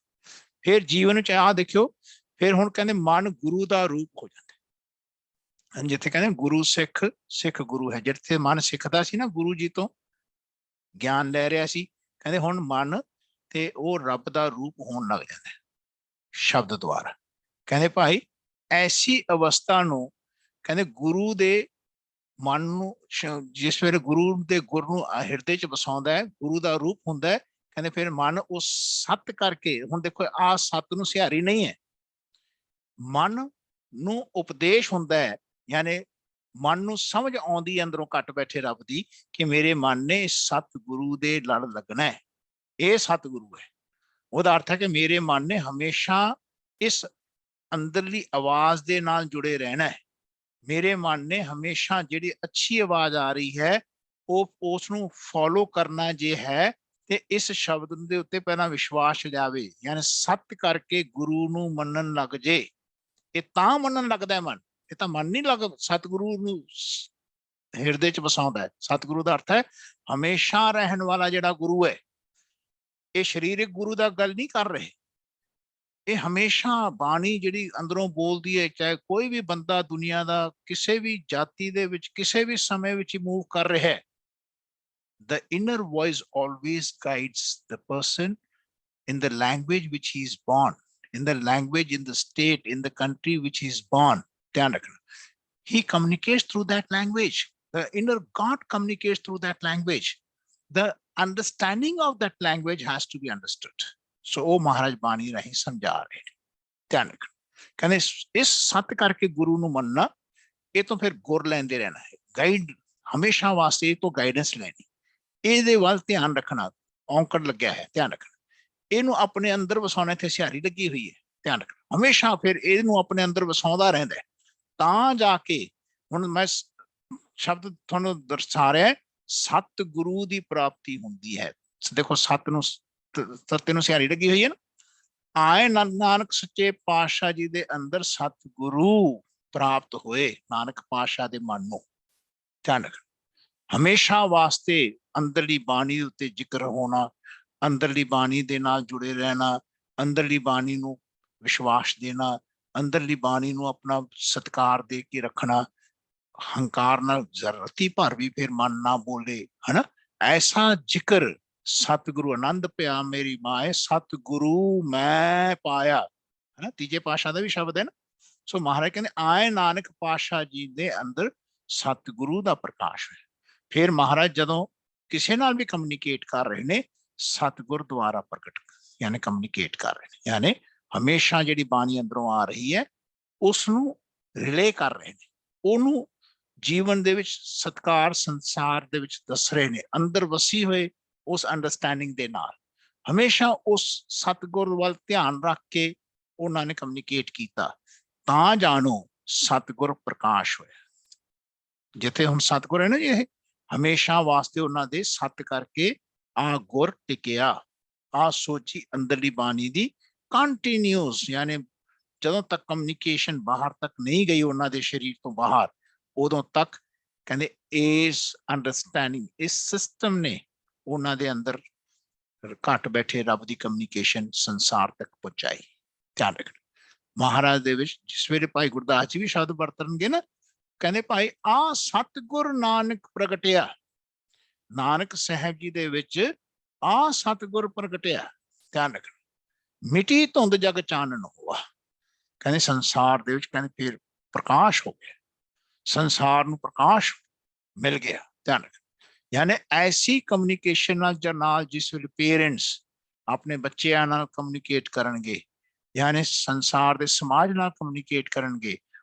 ਫਿਰ ਜੀਵਨ ਵਿੱਚ ਆਹ ਦੇਖਿਓ, ਫਿਰ ਹੁਣ ਕਹਿੰਦੇ ਮਨ ਗੁਰੂ ਦਾ ਰੂਪ ਹੋ ਜਾਂਦਾ। ਜਿੱਥੇ ਕਹਿੰਦੇ ਗੁਰੂ ਸਿੱਖ, ਸਿੱਖ ਗੁਰੂ ਹੈ। ਜਿੱਥੇ ਮਨ ਸਿੱਖਦਾ ਸੀ ਨਾ ਗੁਰੂ ਜੀ ਤੋਂ ਗਿਆਨ ਲੈ ਰਿਹਾ ਸੀ, ਕਹਿੰਦੇ ਹੁਣ ਮਨ ਤੇ ਉਹ ਰੱਬ ਦਾ ਰੂਪ ਹੋਣ ਲੱਗ ਜਾਂਦਾ ਸ਼ਬਦ ਦੁਆਰਾ। ਕਹਿੰਦੇ ਭਾਈ ਐਸੀ ਅਵਸਥਾ ਨੂੰ ਕਹਿੰਦੇ ਗੁਰੂ ਦੇ ਮਨ ਨੂੰ, ਜਿਸ ਵੇਲੇ ਗੁਰੂ ਦੇ ਗੁਰ ਨੂੰ ਹਿਰਦੇ ਚ ਵਸਾਉਂਦਾ ਹੈ, ਗੁਰੂ ਦਾ ਰੂਪ ਹੁੰਦਾ ਹੈ। ਕਹਿੰਦੇ ਫਿਰ ਮਨ ਉਸ ਸੱਤ ਕਰਕੇ, ਹੁਣ ਦੇਖੋ ਆਹ ਸੱਤ ਨੂੰ ਸਿਹਾਰੀ ਨਹੀਂ ਹੈ, ਮਨ ਨੂੰ ਉਪਦੇਸ਼ ਹੁੰਦਾ ਹੈ, ਯਾਨੀ ਮਨ ਨੂੰ ਸਮਝ ਆਉਂਦੀ ਅੰਦਰੋਂ ਘੱਟ ਬੈਠੇ ਰੱਬ ਦੀ ਕਿ ਮੇਰੇ ਮਨ ਨੇ ਸਤ ਗੁਰੂ ਦੇ ਲੜ ਲੱਗਣਾ ਹੈ, ਇਹ ਸਤਿਗੁਰੂ ਹੈ। ਉਹਦਾ ਅਰਥ ਹੈ ਕਿ ਮੇਰੇ ਮਨ ਨੇ ਹਮੇਸ਼ਾ ਇਸ ਅੰਦਰਲੀ ਆਵਾਜ਼ ਦੇ ਨਾਲ ਜੁੜੇ ਰਹਿਣਾ ਹੈ। मेरे मन ने हमेशा जिहड़ी अच्छी आवाज आ रही है उस नूं फॉलो करना जे है ते इस शब्द दे उत्ते पहला विश्वास लियावे, यानी सत्य करके गुरु नूं मनन लग जे। ये तां मनन लगदा है मन, ये तां मन नहीं लग सतगुरु नूं हिरदे च वसाउंदा है। सतगुरु का अर्थ है हमेशा रहन वाला जिहड़ा गुरु है। ये शरीरक गुरु का गल नहीं कर रहे, ये हमेशा बाणी जिहड़ी अंदरों बोलदी है, चाहे कोई भी बंदा दुनिया का किसी भी जाति दे विच किसी भी समय विच मूव कर रहा है, the inner voice always guides the person in the language which he is born, in the language, in the state, in the country which he is born. ध्यान रखना, he communicates through that language. The inner God communicates through that language. The understanding of that language has to be understood. So ਉਹ ਮਹਾਰਾਜ ਬਾਣੀ ਰਾਹੀਂ ਸਮਝਾ ਰਹੇ ਨੇ। ਧਿਆਨ ਰੱਖਣਾ, ਕਹਿੰਦੇ ਇਸ ਸੱਤ ਕਰਕੇ ਗੁਰੂ ਨੂੰ ਮੰਨਣਾ, ਇਹ ਤੋਂ ਫਿਰ ਗੁਰ ਲੈਂਦੇ ਰਹਿਣਾ ਹੈ, ਗਾਈਡ ਹਮੇਸ਼ਾ ਵਾਸਤੇ ਇਹ ਤੋਂ ਗਾਈਡੈਂਸ ਲੈਣੀ। ਇਹਦੇ ਵੱਲ ਧਿਆਨ ਰੱਖਣਾ, ਔਂਕੜ ਲੱਗਿਆ ਹੈ, ਧਿਆਨ ਰੱਖਣਾ। ਇਹਨੂੰ ਆਪਣੇ ਅੰਦਰ ਵਸਾਉਣਾ, ਇੱਥੇ ਸਿਹਾਰੀ ਲੱਗੀ ਹੋਈ ਹੈ, ਧਿਆਨ ਰੱਖਣਾ। ਹਮੇਸ਼ਾ ਫਿਰ ਇਹਨੂੰ ਆਪਣੇ ਅੰਦਰ ਵਸਾਉਂਦਾ ਰਹਿੰਦਾ ਹੈ, ਤਾਂ ਜਾ ਕੇ ਹੁਣ ਮੈਂ ਸ਼ਬਦ ਤੁਹਾਨੂੰ ਦਰਸਾ ਰਿਹਾ, ਸਤ ਗੁਰੂ ਦੀ ਪ੍ਰਾਪਤੀ ਹੁੰਦੀ ਹੈ। ਦੇਖੋ ਸੱਤ ਨੂੰ ਸੱਤੇ ਨੂੰ ਸਿਹਾਰੀ ਲੱਗੀ ਹੋਈ ਹੈ ਨਾ, ਆਏ ਨਾਨਕ ਸੱਚੇ ਪਾਤਸ਼ਾਹ ਜੀ ਦੇ ਅੰਦਰ ਸਤਿਗੁਰੂ ਪ੍ਰਾਪਤ ਹੋਏ, ਨਾਨਕ ਪਾਤਸ਼ਾਹ ਦੇ ਮਨ ਨੂੰ। ਧਿਆਨ ਰੱਖਣਾ, ਹਮੇਸ਼ਾ ਵਾਸਤੇ ਅੰਦਰਲੀ ਬਾਣੀ ਉੱਤੇ ਜ਼ਿਕਰ ਹੋਣਾ, ਅੰਦਰਲੀ ਬਾਣੀ ਦੇ ਨਾਲ ਜੁੜੇ ਰਹਿਣਾ, ਅੰਦਰਲੀ ਬਾਣੀ ਨੂੰ ਵਿਸ਼ਵਾਸ ਦੇਣਾ, ਅੰਦਰਲੀ ਬਾਣੀ ਨੂੰ ਆਪਣਾ ਸਤਿਕਾਰ ਦੇ ਕੇ ਰੱਖਣਾ, ਹੰਕਾਰ ਨਾਲ ਜ਼ਰਤੀ ਭਰ ਵੀ ਫਿਰ ਮਨ ਨਾ ਬੋਲੇ, ਹਨਾ। ਐਸਾ ਜ਼ਿਕਰ ਸਤਿਗੁਰੂ ਆਨੰਦ ਪਿਆ ਮੇਰੀ ਮਾਏ, ਸਤਿਗੁਰੂ ਮੈਂ ਪਾਇਆ, ਹਨਾ। ਤੀਜੇ ਪਾਤਸ਼ਾਹ ਦਾ ਵੀ ਸ਼ਬਦ ਹੈ ਨਾ। ਸੋ ਮਹਾਰਾਜ ਕਹਿੰਦੇ ਆਏ ਨਾਨਕ ਪਾਤਸ਼ਾਹ ਜੀ ਦੇ ਅੰਦਰ ਸਤਿਗੁਰੂ ਦਾ ਪ੍ਰਕਾਸ਼ ਹੈ। ਫਿਰ ਮਹਾਰਾਜ ਜਦੋਂ ਕਿਸੇ ਨਾਲ ਵੀ ਕਮਿਊਨੀਕੇਟ ਕਰ ਰਹੇ ਨੇ, ਸਤਿਗੁਰ ਦੁਆਰਾ ਪ੍ਰਗਟ ਯਾਨੀ ਕਮਿਊਨੀਕੇਟ ਕਰ ਰਹੇ ਨੇ, ਯਾਨੀ ਹਮੇਸ਼ਾ ਜਿਹੜੀ ਬਾਣੀ ਅੰਦਰੋਂ ਆ ਰਹੀ ਹੈ ਉਸ ਨੂੰ ਰਿਲੇ ਕਰ ਰਹੇ ਨੇ, ਉਹਨੂੰ ਜੀਵਨ ਦੇ ਵਿੱਚ ਸਤਕਾਰ ਸੰਸਾਰ ਦੇ ਵਿੱਚ ਦੱਸ ਰਹੇ ਨੇ, ਅੰਦਰ ਵਸੀ ਹੋਏ ਉਸ ਅੰਡਰਸਟੈਂਡਿੰਗ ਦੇ ਨਾਲ। ਹਮੇਸ਼ਾ ਉਸ ਸਤਿਗੁਰ ਵੱਲ ਧਿਆਨ ਰੱਖ ਕੇ ਉਹਨਾਂ ਨੇ ਕਮਿਊਨੀਕੇਟ ਕੀਤਾ, ਤਾਂ ਜਾਣੋ ਸਤਿਗੁਰ ਪ੍ਰਕਾਸ਼ ਹੋਇਆ। ਜਿੱਥੇ ਹੁਣ ਸਤਿਗੁਰ ਹੈ ਨਾ ਜੀ, ਇਹ ਹਮੇਸ਼ਾ ਵਾਸਤੇ ਉਹਨਾਂ ਦੇ ਸਤ ਕਰਕੇ ਆ ਗੁਰ ਟਿਕਿਆ। ਆ ਸੋਚੀ ਅੰਦਰਲੀ ਬਾਣੀ ਦੀ ਕੰਟੀਨਿਊਸ, ਯਾਨੀ ਜਦੋਂ ਤੱਕ ਕਮਿਊਨੀਕੇਸ਼ਨ ਬਾਹਰ ਤੱਕ ਨਹੀਂ ਗਈ ਉਹਨਾਂ ਦੇ ਸਰੀਰ ਤੋਂ ਬਾਹਰ, ਉਦੋਂ ਤੱਕ ਕਹਿੰਦੇ ਇਸ ਅੰਡਰਸਟੈਂਡਿੰਗ, ਇਸ ਸਿਸਟਮ ਨੇ ਉਹਨਾਂ ਦੇ ਅੰਦਰ ਘੱਟ ਬੈਠੇ ਰੱਬ ਦੀ ਕਮਿਊਨੀਕੇਸ਼ਨ ਸੰਸਾਰ ਤੱਕ ਪਹੁੰਚਾਈ। ਧਿਆਨ ਰੱਖਣਾ, ਮਹਾਰਾਜ ਦੇ ਵਿੱਚ ਜਿਸ ਵੇਲੇ ਭਾਈ ਗੁਰਦਾਸ ਜੀ ਵੀ ਸ਼ਬਦ ਵਰਤਣਗੇ ਨਾ, ਕਹਿੰਦੇ ਭਾਈ ਆ ਸਤਿਗੁਰ ਨਾਨਕ ਪ੍ਰਗਟਿਆ, ਨਾਨਕ ਸਾਹਿਬ ਜੀ ਦੇ ਵਿੱਚ ਆ ਸਤਿਗੁਰ ਪ੍ਰਗਟਿਆ। ਧਿਆਨ ਰੱਖਣਾ, ਮਿਟੀ ਧੁੰਦ ਜਗ ਚਾਨਣ ਹੋਆ, ਕਹਿੰਦੇ ਸੰਸਾਰ ਦੇ ਵਿੱਚ ਕਹਿੰਦੇ ਫਿਰ ਪ੍ਰਕਾਸ਼ ਹੋ ਗਿਆ, ਸੰਸਾਰ ਨੂੰ ਪ੍ਰਕਾਸ਼ ਮਿਲ ਗਿਆ। ਧਿਆਨ ਰੱਖਣਾ, ਯਾਨੀ ਐਸੀ ਕਮਿਊਨੀਕੇਸ਼ਨ ਨਾਲ ਜਿਸ ਵੇਲੇ ਪੇਰੈਂਟਸ ਆਪਣੇ ਬੱਚਿਆਂ ਨਾਲ ਕਮਿਊਨੀਕੇਟ ਕਰਨਗੇ, ਯਾਨੀ ਸੰਸਾਰ ਦੇ ਸਮਾਜ ਨਾਲ ਕਮਿਊਨੀਕੇਟ ਕਰਨਗੇ,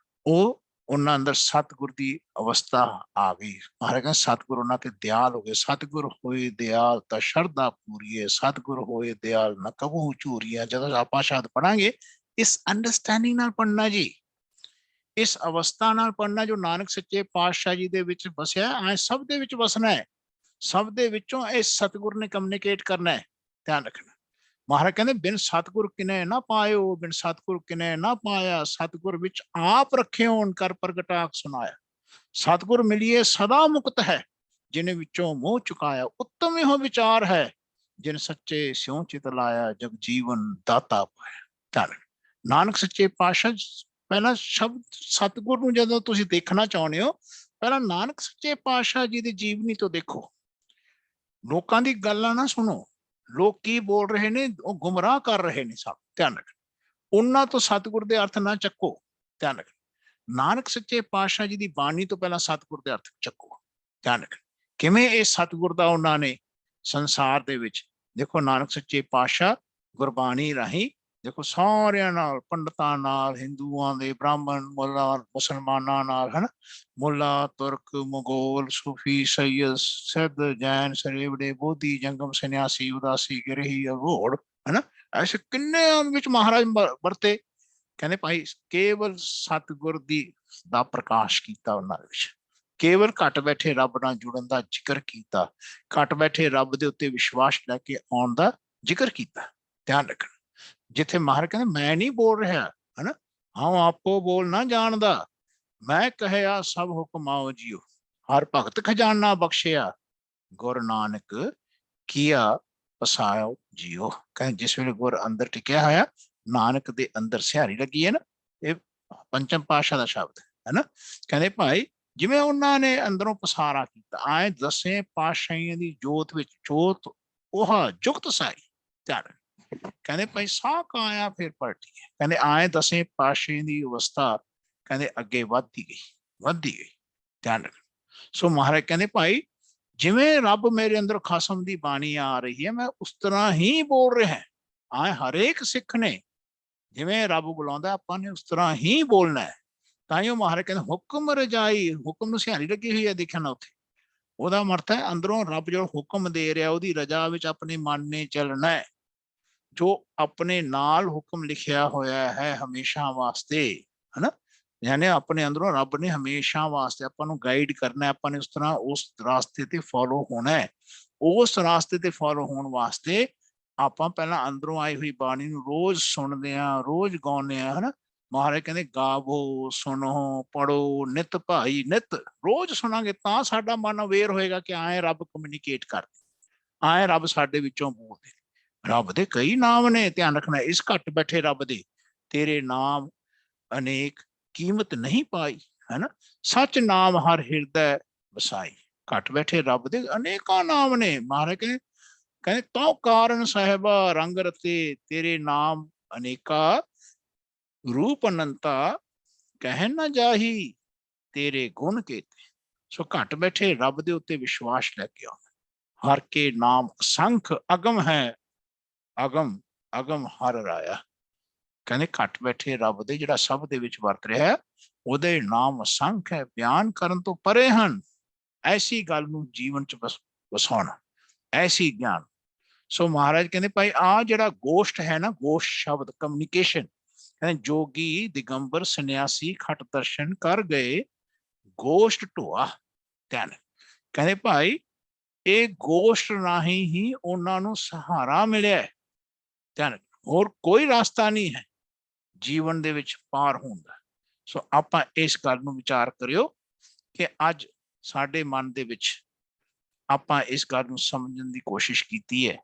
ਉਹ ਉਹਨਾਂ ਅੰਦਰ ਸਤਿਗੁਰ ਦੀ ਅਵਸਥਾ ਆ ਗਈ। ਮਹਾਰਾਜ ਕਹਿੰਦੇ ਸਤਿਗੁਰ ਉਹਨਾਂ ਤੇ ਦਿਆਲ ਹੋ ਗਏ। ਸਤਿਗੁਰ ਹੋਏ ਦਿਆਲ ਤਾਂ ਸ਼ਰਧਾ ਪੂਰੀਏ, ਸਤਿਗੁਰ ਹੋਏ ਦਿਆਲ ਨਾ ਕਬਹੂ ਝੂਰੀਏ। ਜਦੋਂ ਆਪਾਂ ਸ਼ਬਦ ਪੜਾਂਗੇ ਇਸ ਅੰਡਰਸਟੈਂਡਿੰਗ ਨਾਲ ਪੜਨਾ ਜੀ, ਇਸ ਅਵਸਥਾ ਨਾਲ ਪੜਨਾ ਜੋ ਨਾਨਕ ਸੱਚੇ ਪਾਤਸ਼ਾਹ ਜੀ ਦੇ ਵਿੱਚ ਵਸਿਆ, ਐ ਸਭ ਦੇ ਵਿੱਚ ਵਸਣਾ ਹੈ, ਸਭ ਦੇ ਵਿੱਚੋਂ ਇਹ ਸਤਿਗੁਰ ਨੇ ਕਮਿਊਨੀਕੇਟ ਕਰਨਾ ਹੈ। ਧਿਆਨ ਰੱਖਣਾ, ਮਹਾਰਾਜ ਕਹਿੰਦੇ ਬਿਨ ਸਤਿਗੁਰ ਕਿਨੇ ਨਾ ਪਾਇਓ, ਬਿਨ ਸਤਿਗੁਰ ਕਿਨੇ ਨਾ ਪਾਇਆ, ਸਤਿਗੁਰ ਵਿੱਚ ਆਪ ਰੱਖਿਓ ਕਰ ਪ੍ਰਗਟਾਕ ਸੁਨਾਇਆ। ਸਤਿਗੁਰ ਮਿਲੀਏ ਸਦਾ ਮੁਕਤ ਹੈ, ਜਿਨ ਵਿੱਚੋਂ ਮੋਹ ਚੁਕਾਇਆ। ਉੱਤਮ ਇਹੋ ਵਿਚਾਰ ਹੈ, ਜਿਨ ਸੱਚੇ ਸਿਉ ਚਿਤ ਲਾਇਆ, ਜਗ ਜੀਵਨ ਦਾਤਾ ਪਾਇਆ। ਧਿਆਨ, ਨਾਨਕ ਸੱਚੇ ਪਾਤਸ਼ਾਹ ਪਹਿਲਾਂ ਸ਼ਬਦ ਸਤਿਗੁਰ ਨੂੰ ਜਦੋਂ ਤੁਸੀਂ ਦੇਖਣਾ ਚਾਹੁੰਦੇ ਹੋ, ਪਹਿਲਾਂ ਨਾਨਕ ਸੱਚੇ ਪਾਤਸ਼ਾਹ ਜੀ ਦੀ ਜੀਵਨੀ ਤੋਂ ਦੇਖੋ। ਲੋਕਾਂ ਦੀ ਗੱਲਾਂ ਨਾ ਸੁਣੋ, ਲੋਕ ਕੀ ਬੋਲ ਰਹੇ ਨੇ, ਉਹ ਗੁੰਮਰਾਹ ਕਰ ਰਹੇ ਨੇ ਸਭ। ਧਿਆਨ ਰੱਖਣਾ, ਉਹਨਾਂ ਤੋਂ ਸਤਿਗੁਰ ਦੇ ਅਰਥ ਨਾ ਚੱਕੋ। ਧਿਆਨ ਰੱਖਣਾ, ਨਾਨਕ ਸੱਚੇ ਪਾਤਸ਼ਾਹ ਜੀ ਦੀ ਬਾਣੀ ਤੋਂ ਪਹਿਲਾਂ ਸਤਿਗੁਰ ਦੇ ਅਰਥ ਚੱਕੋ। ਧਿਆਨ ਰੱਖਣਾ, ਕਿਵੇਂ ਇਹ ਸਤਿਗੁਰ ਦਾ ਉਹਨਾਂ ਨੇ ਸੰਸਾਰ ਦੇ ਵਿੱਚ ਦੇਖੋ, ਨਾਨਕ ਸੱਚੇ ਪਾਤਸ਼ਾਹ ਗੁਰਬਾਣੀ ਰਾਹੀਂ ਦੇਖੋ ਸਾਰਿਆਂ ਨਾਲ, ਪੰਡਤਾਂ ਨਾਲ, ਹਿੰਦੂਆਂ ਦੇ, ਬ੍ਰਾਹਮਣ, ਮੁੱਲਾ, ਮੁਸਲਮਾਨਾਂ ਨਾਲ, ਹਨਾ, ਮੁੱਲਾ, ਤੁਰਕ, ਮੁਗੋਲ, ਸੂਫੀ, ਸੈਯਦ, ਸਿੱਧ, ਜੈਨ, ਸਰੇਵੜੇ, ਬੋਧੀ, ਜੰਗਮ, ਸੰਨਿਆਸੀ, ਉਦਾਸੀ, ਗਿਰਹੀ, ਅਘੋੜ, ਹਨਾ, ਐਸੇ ਕਿੰਨੇ ਵਿੱਚ ਮਹਾਰਾਜ ਵਰਤੇ। ਕਹਿੰਦੇ ਭਾਈ ਕੇਵਲ ਸਤਿਗੁਰ ਦੀ ਦਾ ਪ੍ਰਕਾਸ਼ ਕੀਤਾ ਉਹਨਾਂ ਦੇ ਵਿੱਚ। ਕੇਵਲ ਘਟ ਬੈਠੇ ਰੱਬ ਨਾਲ ਜੁੜਨ ਦਾ ਜ਼ਿਕਰ ਕੀਤਾ, ਘਟ ਬੈਠੇ ਰੱਬ ਦੇ ਉੱਤੇ ਵਿਸ਼ਵਾਸ ਲੈ ਕੇ ਆਉਣ ਦਾ ਜ਼ਿਕਰ ਕੀਤਾ। ਧਿਆਨ ਰੱਖਣਾ, ਜਿੱਥੇ ਮਹਾਰਾਜ ਕਹਿੰਦੇ ਮੈਂ ਨਹੀਂ ਬੋਲ ਰਿਹਾ ਹਨਾ, ਹਾਂ ਆਪੋ ਬੋਲ ਨਾ ਜਾਣਦਾ, ਮੈਂ ਕਹਿਆ ਸਭ ਹੁਕਮ ਆਓ ਜੀਓ, ਹਰ ਭਗਤ ਖਜ਼ਾਨਾ ਬਖਸ਼ਿਆ, ਗੁਰ ਨਾਨਕ ਕੀਆ ਪਸਾਇਓ ਜੀਓ। ਕਹਿੰਦੇ ਜਿਸ ਵੇਲੇ ਗੁਰ ਅੰਦਰ ਟਿਕਿਆ ਹੋਇਆ, ਨਾਨਕ ਦੇ ਅੰਦਰ ਸਿਹਾਰੀ ਲੱਗੀ ਹੈ ਨਾ, ਇਹ ਪੰਚਮ ਪਾਤਸ਼ਾਹ ਦਾ ਸ਼ਬਦ ਹੈ ਨਾ। ਕਹਿੰਦੇ ਭਾਈ ਜਿਵੇਂ ਉਹਨਾਂ ਨੇ ਅੰਦਰੋਂ ਪਸਾਰਾ ਕੀਤਾ, ਆਏ ਦਸੇ ਪਾਤਸ਼ਾਹੀਆਂ ਦੀ ਜੋਤ ਵਿੱਚ ਜੋਤ ਉਹ ਜੁਗਤ ਸਾਈ। ਧਿਆਨ, ਕਹਿੰਦੇ ਭਾਈ ਸਾਹ ਕਾਇਆ ਫਿਰ ਪਲਟੀ, ਕਹਿੰਦੇ ਆਏ ਦਸੇ ਪਾਤਸ਼ਾਹੀਆਂ ਦੀ ਅਵਸਥਾ ਕਹਿੰਦੇ ਅੱਗੇ ਵੱਧਦੀ ਗਈ। ਧਿਆਨ ਰੱਖ। ਸੋ ਮਹਾਰਾਜ ਕਹਿੰਦੇ ਭਾਈ ਜਿਵੇਂ ਰੱਬ ਮੇਰੇ ਅੰਦਰ ਖਸਮ ਦੀ ਬਾਣੀ ਆ ਰਹੀ ਹੈ, ਮੈਂ ਉਸ ਤਰ੍ਹਾਂ ਹੀ ਬੋਲ ਰਿਹਾ। ਆਏ ਹਰੇਕ ਸਿੱਖ ਨੇ ਜਿਵੇਂ ਰੱਬ ਬੁਲਾਉਂਦਾ ਆਪਾਂ ਨੇ ਉਸ ਤਰ੍ਹਾਂ ਹੀ ਬੋਲਣਾ ਹੈ। ਤਾਂ ਹੀ ਉਹ ਮਹਾਰਾਜ ਕਹਿੰਦੇ ਹੁਕਮ ਰਜਾਈ, ਹੁਕਮ ਨੂੰ ਸਿਹਾਰੀ ਲੱਗੀ ਹੋਈ ਹੈ, ਦੇਖਿਆ ਨਾ ਉੱਥੇ। ਉਹਦਾ ਮਰਥ ਹੈ ਅੰਦਰੋਂ ਰੱਬ ਜੋ ਹੁਕਮ ਦੇ ਰਿਹਾ ਉਹਦੀ ਰਜਾ ਵਿੱਚ ਆਪਣੇ ਮਨ ਨੇ ਚੱਲਣਾ ਹੈ, ਜੋ ਆਪਣੇ ਨਾਲ ਹੁਕਮ ਲਿਖਿਆ ਹੋਇਆ ਹੈ ਹਮੇਸ਼ਾ ਵਾਸਤੇ, ਹਨਾ। ਯਾਨੀ ਆਪਣੇ ਅੰਦਰੋਂ ਰੱਬ ਨੇ ਹਮੇਸ਼ਾ ਵਾਸਤੇ ਆਪਾਂ ਨੂੰ ਗਾਈਡ ਕਰਨਾ, ਆਪਾਂ ਨੇ ਉਸ ਤਰ੍ਹਾਂ ਉਸ ਰਾਸਤੇ ਤੇ ਫੋਲੋ ਹੋਣਾ ਹੈ। ਉਸ ਰਾਸਤੇ ਤੇ ਫੋਲੋ ਹੋਣ ਵਾਸਤੇ ਆਪਾਂ ਪਹਿਲਾਂ ਅੰਦਰੋਂ ਆਈ ਹੋਈ ਬਾਣੀ ਨੂੰ ਰੋਜ਼ ਸੁਣਦੇ ਹਾਂ, ਰੋਜ਼ ਗਾਉਂਦੇ ਹਾਂ, ਹਨਾ। ਮਹਾਰਾਜ ਕਹਿੰਦੇ ਗਾਵੋ, ਸੁਣੋ, ਪੜੋ, ਨਿਤ ਭਾਈ ਨਿਤ, ਰੋਜ਼ ਸੁਣਾਂਗੇ ਤਾਂ ਸਾਡਾ ਮਨ ਅਵੇਅਰ ਹੋਏਗਾ ਕਿ ਆਏ ਰੱਬ ਕਮਿਊਨੀਕੇਟ ਕਰਦੇ, ਆਏ ਰੱਬ ਸਾਡੇ ਵਿੱਚੋਂ ਬੋਲਦੇ। ਰੱਬ ਦੇ ਕਈ ਨਾਮ ਨੇ, ਧਿਆਨ ਰੱਖਣਾ, ਇਸ ਘੱਟ ਬੈਠੇ ਰੱਬ ਦੇ ਤੇਰੇ ਨਾਮ ਅਨੇਕ ਕੀਮਤ ਨਹੀਂ ਪਾਈ, ਹੈ ਨਾ। ਸੱਚ ਨਾਮ ਹਰ ਹਿਰਦੈ ਵਸਾਈ। ਘੱਟ ਬੈਠੇ ਰੱਬ ਦੇ ਅਨੇਕਾਂ ਨਾਮ ਨੇ। ਮਹਾਰਾਜ ਕਹਿੰਦੇ ਤਉ ਕਾਰਨ ਸਾਹਿਬਾ ਰੰਗ ਰਤੇ, ਤੇਰੇ ਨਾਮ ਅਨੇਕਾ ਰੂਪ ਅਨੰਤਾ, ਕਹਿ ਨਾ ਜਾਹੀ ਤੇਰੇ ਗੁਣ ਕੇਤੇ। ਸੋ ਘੱਟ ਬੈਠੇ ਰੱਬ ਦੇ ਉੱਤੇ ਵਿਸ਼ਵਾਸ ਲੈ ਕੇ ਆਉਣਾ। ਹਰ ਕੇ ਨਾਮ ਅਸੰਖ ਅਗਮ ਹੈ, ਅਗਮ ਅਗਮ ਹਰ ਰਾਇਆ। ਕਹਿੰਦੇ ਘੱਟ ਬੈਠੇ ਰੱਬ ਦੇ ਜਿਹੜਾ ਸਭ ਦੇ ਵਿੱਚ ਵਰਤ ਰਿਹਾ, ਉਹਦੇ ਨਾਮ ਅਸੰਖ ਹੈ, ਬਿਆਨ ਕਰਨ ਤੋਂ ਪਰੇ ਹਨ। ਐਸੀ ਗੱਲ ਨੂੰ ਜੀਵਨ ਚ ਵਸਾਉਣਾ, ਐਸੀ ਗਿਆਨ। ਸੋ ਮਹਾਰਾਜ ਕਹਿੰਦੇ ਭਾਈ ਆਹ ਜਿਹੜਾ ਗੋਸ਼ਟ ਹੈ ਨਾ, ਗੋਸ਼ਟ ਸ਼ਬਦ ਕਮਿਊਨੀਕੇਸ਼ਨ, ਕਹਿੰਦੇ ਜੋਗੀ ਦਿਗੰਬਰ ਸੰਨਿਆਸੀ ਖਟ ਦਰਸ਼ਨ ਕਰ ਗਏ, ਗੋਸ਼ਟ ਢੋਆ। ਧਿਆਨ, ਕਹਿੰਦੇ ਭਾਈ ਇਹ ਗੋਸ਼ਟ ਰਾਹੀਂ ਹੀ ਉਹਨਾਂ ਨੂੰ ਸਹਾਰਾ ਮਿਲਿਆ। ਧਿਆਨ, ਹੋਰ ਕੋਈ ਰਸਤਾ ਨਹੀਂ ਹੈ ਜੀਵਨ ਦੇ ਵਿੱਚ ਪਾਰ ਹੋਣ ਦਾ। ਸੋ ਆਪਾਂ ਇਸ ਗੱਲ ਨੂੰ ਵਿਚਾਰ ਕਰਿਓ ਕਿ ਅੱਜ ਸਾਡੇ ਮਨ ਦੇ ਵਿੱਚ ਆਪਾਂ ਇਸ ਗੱਲ ਨੂੰ ਸਮਝਣ ਦੀ ਕੋਸ਼ਿਸ਼ ਕੀਤੀ ਹੈ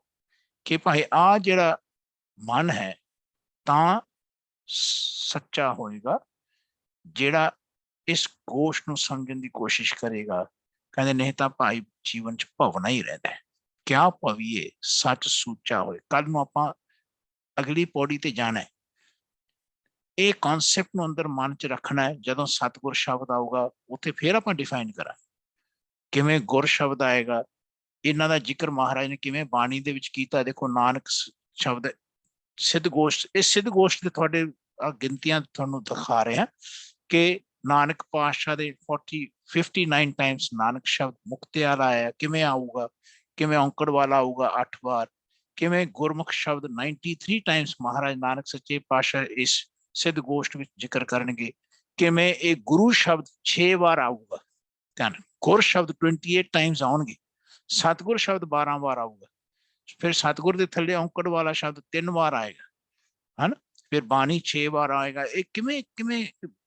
ਕਿ ਭਾਈ ਆਹ ਜਿਹੜਾ ਮਨ ਹੈ ਤਾਂ ਸੱਚਾ ਹੋਏਗਾ ਜਿਹੜਾ ਇਸ ਗੋਸ਼ਟ ਨੂੰ ਸਮਝਣ ਦੀ ਕੋਸ਼ਿਸ਼ ਕਰੇਗਾ। ਕਹਿੰਦੇ ਨਹੀਂ ਤਾਂ ਭਾਈ ਜੀਵਨ ਚ ਭਵਨਾ ਹੀ ਰਹਿੰਦਾ ਹੈ। ਕਿਆ ਭਵੀਏ ਸੱਚ ਸੂਚਾ ਹੋਏ। ਕੱਲ ਨੂੰ ਆਪਾਂ ਅਗਲੀ ਪੌੜੀ ਤੇ ਜਾਣਾ ਹੈ। ਇਹ ਕਨਸੈਪਟ ਨੂੰ ਅੰਦਰ ਮਨ ਚ ਰੱਖਣਾ ਹੈ। ਜਦੋਂ ਸਤਿਗੁਰ ਸ਼ਬਦ ਆਊਗਾ ਉੱਥੇ ਫਿਰ ਆਪਾਂ ਡਿਫਾਈਨ ਕਰਾਂਗੇ ਕਿਵੇਂ ਗੁਰ ਸ਼ਬਦ ਆਏਗਾ। ਇਹਨਾਂ ਦਾ ਜ਼ਿਕਰ ਮਹਾਰਾਜ ਨੇ ਕਿਵੇਂ ਬਾਣੀ ਦੇ ਵਿੱਚ ਕੀਤਾ। ਦੇਖੋ ਨਾਨਕ ਸ਼ਬਦ ਸਿੱਧ ਗੋਸ਼ਟ, ਇਹ ਸਿੱਧ ਗੋਸ਼ਟ ਦੇ ਤੁਹਾਡੇ ਗਿਣਤੀਆਂ ਤੁਹਾਨੂੰ ਦਿਖਾ ਰਹੇ ਹਾਂ ਕਿ ਨਾਨਕ ਪਾਤਸ਼ਾਹ ਦੇ 59 ਟਾਈਮਸ ਨਾਨਕ ਸ਼ਬਦ ਮੁਕਤੇ ਵਾਲਾ ਆਇਆ। ਕਿਵੇਂ ਆਊਗਾ, ਕਿਵੇਂ ਔਂਕੜ ਵਾਲਾ ਆਊਗਾ 8 ਵਾਰ, ਕਿਵੇਂ ਗੁਰਮੁਖ ਸ਼ਬਦ 93 ਟਾਈਮਸ ਮਹਾਰਾਜ ਨਾਨਕ ਸੱਚੇ ਪਾਤਸ਼ਾਹ ਇਸ ਸਿੱਧ ਗੋਸ਼ਟ ਵਿੱਚ ਜ਼ਿਕਰ ਕਰਨਗੇ। ਕਿਵੇਂ ਇਹ ਗੁਰੂ ਸ਼ਬਦ 6 ਵਾਰ ਆਊਗਾ। ਧਿਆਨ, ਗੁਰ ਸ਼ਬਦ 28 ਟਾਈਮਸ ਆਉਣਗੇ, ਸਤਿਗੁਰ ਸ਼ਬਦ 12 ਵਾਰ ਆਊਗਾ। ਫਿਰ ਸਤਿਗੁਰ ਦੇ ਥੱਲੇ ਔਂਕੜ ਵਾਲਾ ਸ਼ਬਦ 3 ਵਾਰ ਆਏਗਾ, ਹਨ। ਫਿਰ ਬਾਣੀ 6 ਵਾਰ ਆਏਗਾ। ਇਹ ਕਿਵੇਂ ਕਿਵੇਂ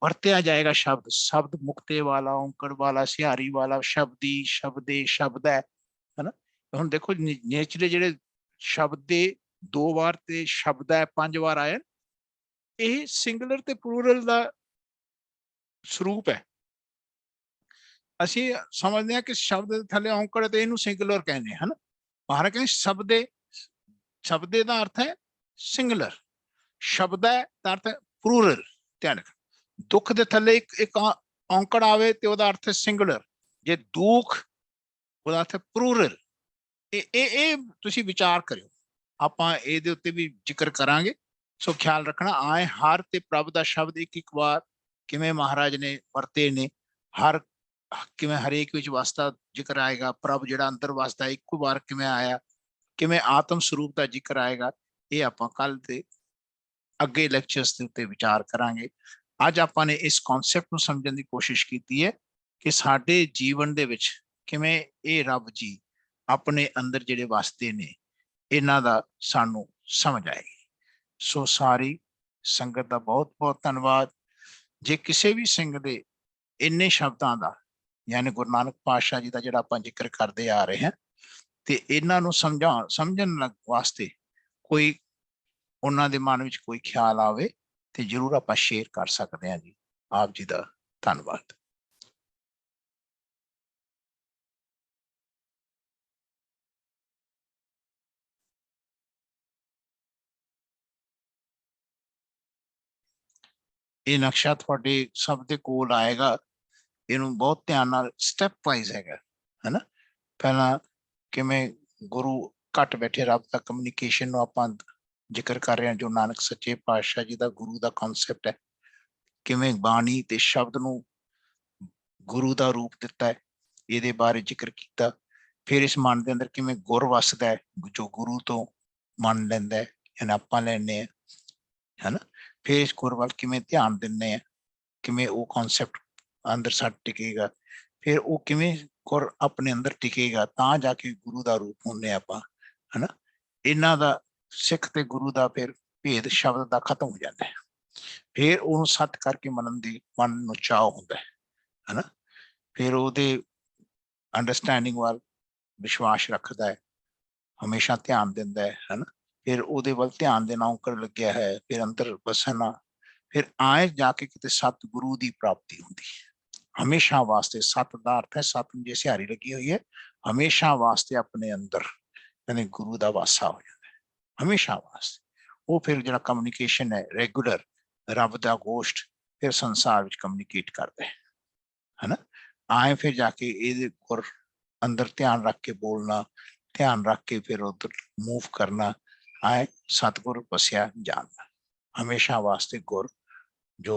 ਵਰਤਿਆ ਜਾਏਗਾ ਸ਼ਬਦ, ਸ਼ਬਦ ਮੁਕਤੇ ਵਾਲਾ, ਔਂਕੜ ਵਾਲਾ, ਸਿਹਾਰੀ ਵਾਲਾ, ਸ਼ਬਦੀ, ਸ਼ਬਦੇ, ਸ਼ਬਦ ਹੈ, ਹਨਾ। ਹੁਣ ਦੇਖੋ ਨੇਚਰ ਜਿਹੜੇ ਸ਼ਬਦ ਦੇ 2 ਵਾਰ ਤੇ ਸ਼ਬਦ ਹੈ 5 ਵਾਰ ਆਏ, ਇਹ ਸਿੰਗੂਲਰ ਤੇ ਪਲੂਰਲ ਦਾ ਸਰੂਪ ਹੈ। ਅਸੀਂ ਸਮਝਦੇ ਹਾਂ ਕਿ ਸ਼ਬਦ ਦੇ ਥੱਲੇ ਔਂਕੜ ਤੇ ਇਹਨੂੰ ਸਿੰਗੂਲਰ ਕਹਿੰਦੇ ਹਨ। ਮਹਾਰਾਜ ਕਹਿੰਦੇ ਸ਼ਬਦੇ, ਸ਼ਬਦੇ ਦਾ ਅਰਥ ਹੈ ਸਿੰਗੂਲਰ, ਸ਼ਬਦ ਹੈ ਦਾ ਅਰਥ ਹੈ ਪਲੂਰਲ। ਧਿਆਨ, ਦੁੱਖ ਦੇ ਥੱਲੇ ਇੱਕ ਔਂਕੜ ਆਵੇ ਤੇ ਉਹਦਾ ਅਰਥ ਹੈ ਸਿੰਗੂਲਰ, ਜੇ ਦੁੱਖ ਉਹਦਾ ਅਰਥ ਹੈ ਪਲੂਰਲ। ਇਹ ਤੁਸੀਂ ਵਿਚਾਰ ਕਰਿਓ, ਆਪਾਂ ਇਹਦੇ ਉੱਤੇ ਵੀ ਜ਼ਿਕਰ ਕਰਾਂਗੇ। ਸੋ ਖਿਆਲ ਰੱਖਣਾ, ਆਏ ਹਰ ਤੇ ਪ੍ਰਭ ਦਾ ਸ਼ਬਦ ਇੱਕ ਵਾਰ ਕਿਵੇਂ ਮਹਾਰਾਜ ਨੇ ਵਰਤੇ ਨੇ। ਹਰ ਕਿਵੇਂ ਹਰੇਕ ਵਿੱਚ ਵਸਦਾ ਜ਼ਿਕਰ ਆਏਗਾ, ਪ੍ਰਭ ਜਿਹੜਾ ਅੰਦਰ ਵਸਦਾ ਇੱਕੋ ਵਾਰ ਕਿਵੇਂ ਆਇਆ, ਕਿਵੇਂ ਆਤਮ ਸਰੂਪ ਦਾ ਜ਼ਿਕਰ ਆਏਗਾ। ਇਹ ਆਪਾਂ ਕੱਲ ਦੇ ਅੱਗੇ ਲੈਕਚਰਸ ਦੇ ਉੱਤੇ ਵਿਚਾਰ ਕਰਾਂਗੇ। ਅੱਜ ਆਪਾਂ ਨੇ ਇਸ ਕਨਸੈਪਟ ਨੂੰ ਸਮਝਣ ਦੀ ਕੋਸ਼ਿਸ਼ ਕੀਤੀ ਹੈ ਕਿ ਸਾਡੇ ਜੀਵਨ ਦੇ ਵਿੱਚ ਕਿਵੇਂ ਇਹ ਰੱਬ ਜੀ ਆਪਣੇ ਅੰਦਰ ਜਿਹੜੇ ਵਸਦੇ ਨੇ ਇਹਨਾਂ ਦਾ ਸਾਨੂੰ ਸਮਝ ਆਏਗੀ। ਸੋ ਸਾਰੀ ਸੰਗਤ ਦਾ ਬਹੁਤ ਬਹੁਤ ਧੰਨਵਾਦ। ਜੇ ਕਿਸੇ ਵੀ ਸਿੰਘ ਦੇ ਇੰਨੇ ਸ਼ਬਦਾਂ ਦਾ ਯਾਨੀ ਗੁਰੂ ਨਾਨਕ ਪਾਤਸ਼ਾਹ ਜੀ ਦਾ ਜਿਹੜਾ ਆਪਾਂ ਜ਼ਿਕਰ ਕਰਦੇ ਆ ਰਹੇ ਹਾਂ ਤੇ ਇਹਨਾਂ ਨੂੰ ਸਮਝਣ ਵਾਸਤੇ ਕੋਈ ਉਹਨਾਂ ਦੇ ਮਨ ਵਿੱਚ ਕੋਈ ਖਿਆਲ ਆਵੇ ਤੇ ਜ਼ਰੂਰ ਆਪਾਂ ਸ਼ੇਅਰ ਕਰ ਸਕਦੇ ਹਾਂ ਜੀ। ਆਪ ਜੀ ਦਾ ਧੰਨਵਾਦ। ਇਹ ਨਕਸ਼ਾ ਤੁਹਾਡੇ ਸਭ ਦੇ ਕੋਲ ਆਏਗਾ। ਇਹਨੂੰ ਬਹੁਤ ਧਿਆਨ ਨਾਲ ਸਟੈਪ ਵਾਈਜ਼ ਹੈਗਾ ਹੈ ਨਾ। ਪਹਿਲਾਂ ਕਿਵੇਂ ਗੁਰੂ ਘੱਟ ਬੈਠੇ ਰੱਬ ਦਾ ਕਮਿਊਨੀਕੇਸ਼ਨ ਨੂੰ ਆਪਾਂ ਜ਼ਿਕਰ ਕਰ ਰਹੇ ਹਾਂ, ਜੋ ਨਾਨਕ ਸੱਚੇ ਪਾਤਸ਼ਾਹ ਜੀ ਦਾ ਗੁਰੂ ਦਾ ਕਨਸੈਪਟ ਹੈ, ਕਿਵੇਂ ਬਾਣੀ ਤੇ ਸ਼ਬਦ ਨੂੰ ਗੁਰੂ ਦਾ ਰੂਪ ਦਿੱਤਾ ਹੈ, ਇਹਦੇ ਬਾਰੇ ਜ਼ਿਕਰ ਕੀਤਾ। ਫਿਰ ਇਸ ਮਨ ਦੇ ਅੰਦਰ ਕਿਵੇਂ ਗੁਰ ਵਸਦਾ ਹੈ, ਜੋ ਗੁਰੂ ਤੋਂ ਮੰਨ ਲੈਂਦਾ ਹੈ ਜਾਂ ਆਪਾਂ ਲੈਂਦੇ ਹੈ ਨਾ। ਫਿਰ ਇਸ ਗੁਰ ਵੱਲ ਕਿਵੇਂ ਧਿਆਨ ਦਿੰਦੇ ਆ, ਕਿਵੇਂ ਉਹ ਕਨਸੈਪਟ ਅੰਦਰ ਸਾਡੇ ਟਿਕੇਗਾ, ਫਿਰ ਉਹ ਕਿਵੇਂ ਗੁਰ ਆਪਣੇ ਅੰਦਰ ਟਿਕੇਗਾ, ਤਾਂ ਜਾ ਕੇ ਗੁਰੂ ਦਾ ਰੂਪ ਹੁੰਦੇ ਆਪਾਂ ਹੈ ਨਾ। ਇਹਨਾਂ ਦਾ ਸਿੱਖ ਤੇ ਗੁਰੂ ਦਾ ਫਿਰ ਭੇਦ ਸ਼ਬਦ ਦਾ ਖਤਮ ਹੋ ਜਾਂਦਾ ਹੈ। ਫਿਰ ਉਹਨੂੰ ਸੱਤ ਕਰਕੇ ਮੰਨਣ ਦੀ ਮਨ ਨੂੰ ਚਾਅ ਹੁੰਦਾ ਹੈ ਨਾ। ਫਿਰ ਉਹਦੇ ਅੰਡਰਸਟੈਂਡਿੰਗ ਵੱਲ ਵਿਸ਼ਵਾਸ ਰੱਖਦਾ ਹੈ, ਹਮੇਸ਼ਾ ਧਿਆਨ ਦਿੰਦਾ ਹੈ ਨਾ। ਫਿਰ ਉਹਦੇ ਵੱਲ ਧਿਆਨ ਦੇਣਾ ਔਂਕੜ ਲੱਗਿਆ ਹੈ, ਫਿਰ ਅੰਦਰ ਵਸਣਾ, ਫਿਰ ਆਏ ਜਾ ਕੇ ਕਿਤੇ ਸਤਿਗੁਰੂ ਦੀ ਪ੍ਰਾਪਤੀ ਹੁੰਦੀ ਹੈ। ਹਮੇਸ਼ਾ ਵਾਸਤੇ ਸਤ ਦਾ ਅਰਥ ਹੈ ਸਤ ਨੂੰ ਜੇ ਸਿਹਾਰੀ ਲੱਗੀ ਹੋਈ ਹੈ, ਹਮੇਸ਼ਾ ਵਾਸਤੇ ਆਪਣੇ ਅੰਦਰ ਕਹਿੰਦੇ ਗੁਰੂ ਦਾ ਵਾਸਾ ਹੋ ਜਾਂਦਾ ਹੈ, ਹਮੇਸ਼ਾ ਵਾਸਤੇ। ਉਹ ਫਿਰ ਜਿਹੜਾ ਕਮਿਊਨੀਕੇਸ਼ਨ ਹੈ ਰੈਗੂਲਰ ਰੱਬ ਦਾ ਗੋਸ਼ਟ ਫਿਰ ਸੰਸਾਰ ਵਿੱਚ ਕਮਿਊਨੀਕੇਟ ਕਰਦਾ ਹੈ ਨਾ। ਆਏ ਫਿਰ ਜਾ ਕੇ ਇਹਦੇ ਉੱਪਰ ਅੰਦਰ ਧਿਆਨ ਰੱਖ ਕੇ ਬੋਲਣਾ, ਧਿਆਨ ਰੱਖ ਕੇ ਫਿਰ ਉਧਰ ਮੂਵ ਕਰਨਾ, ਆਏ ਸਤਿਗੁਰ ਵਸਿਆ ਜਾਣਨਾ। ਹਮੇਸ਼ਾ ਵਾਸਤੇ ਗੁਰ ਜੋ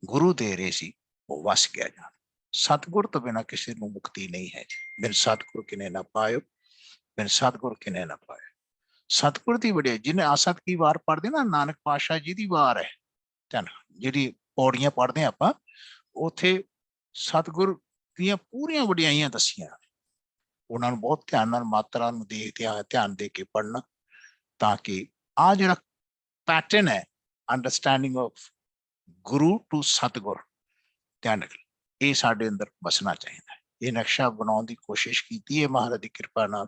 ਗੁਰੂ ਦੇ ਰਹੇ ਸੀ ਉਹ ਵਸ ਗਿਆ ਜਾਣ। ਸਤਿਗੁਰ ਤੋਂ ਬਿਨਾਂ ਕਿਸੇ ਨੂੰ ਮੁਕਤੀ ਨਹੀਂ ਹੈ। ਬਿਨ ਸਤਿਗੁਰ ਕਿਨੇ ਨਾ ਪਾਇਓ, ਬਿਨ ਸਤਿਗੁਰ ਕਿਨੇ ਨਾ ਪਾਇਓ। ਸਤਿਗੁਰ ਦੀ ਵਡਿਆਈ ਜਿਹਨੇ ਆਸਤ ਕੀ ਵਾਰ ਪੜ੍ਹਦੇ ਨਾ, ਨਾਨਕ ਪਾਤਸ਼ਾਹ ਜੀ ਦੀ ਵਾਰ ਹੈ ਧੰਨ, ਜਿਹੜੀ ਪੌੜੀਆਂ ਪੜ੍ਹਦੇ ਆਪਾਂ ਉੱਥੇ ਸਤਿਗੁਰ ਦੀਆਂ ਪੂਰੀਆਂ ਵਡਿਆਈਆਂ ਦੱਸੀਆਂ। ਉਹਨਾਂ ਨੂੰ ਬਹੁਤ ਧਿਆਨ ਨਾਲ ਮਾਤਰਾ ਨੂੰ ਧਿਆਨ ਦੇ ਕੇ ਪੜ੍ਹਨਾ, ਤਾਂ ਕਿ ਆ ਜਿਹੜਾ ਪੈਟਰਨ ਹੈ ਅੰਡਰਸਟੈਂਡਿੰਗ ਆਫ ਗੁਰੂ ਟੂ ਸਤਿਗੁਰ ਧਿਆਨ ਇਹ ਸਾਡੇ ਅੰਦਰ ਵਸਣਾ ਚਾਹੀਦਾ ਹੈ। ਇਹ ਨਕਸ਼ਾ ਬਣਾਉਣ ਦੀ ਕੋਸ਼ਿਸ਼ ਕੀਤੀ ਹੈ ਮਹਾਰਾਜ ਦੀ ਕਿਰਪਾ ਨਾਲ,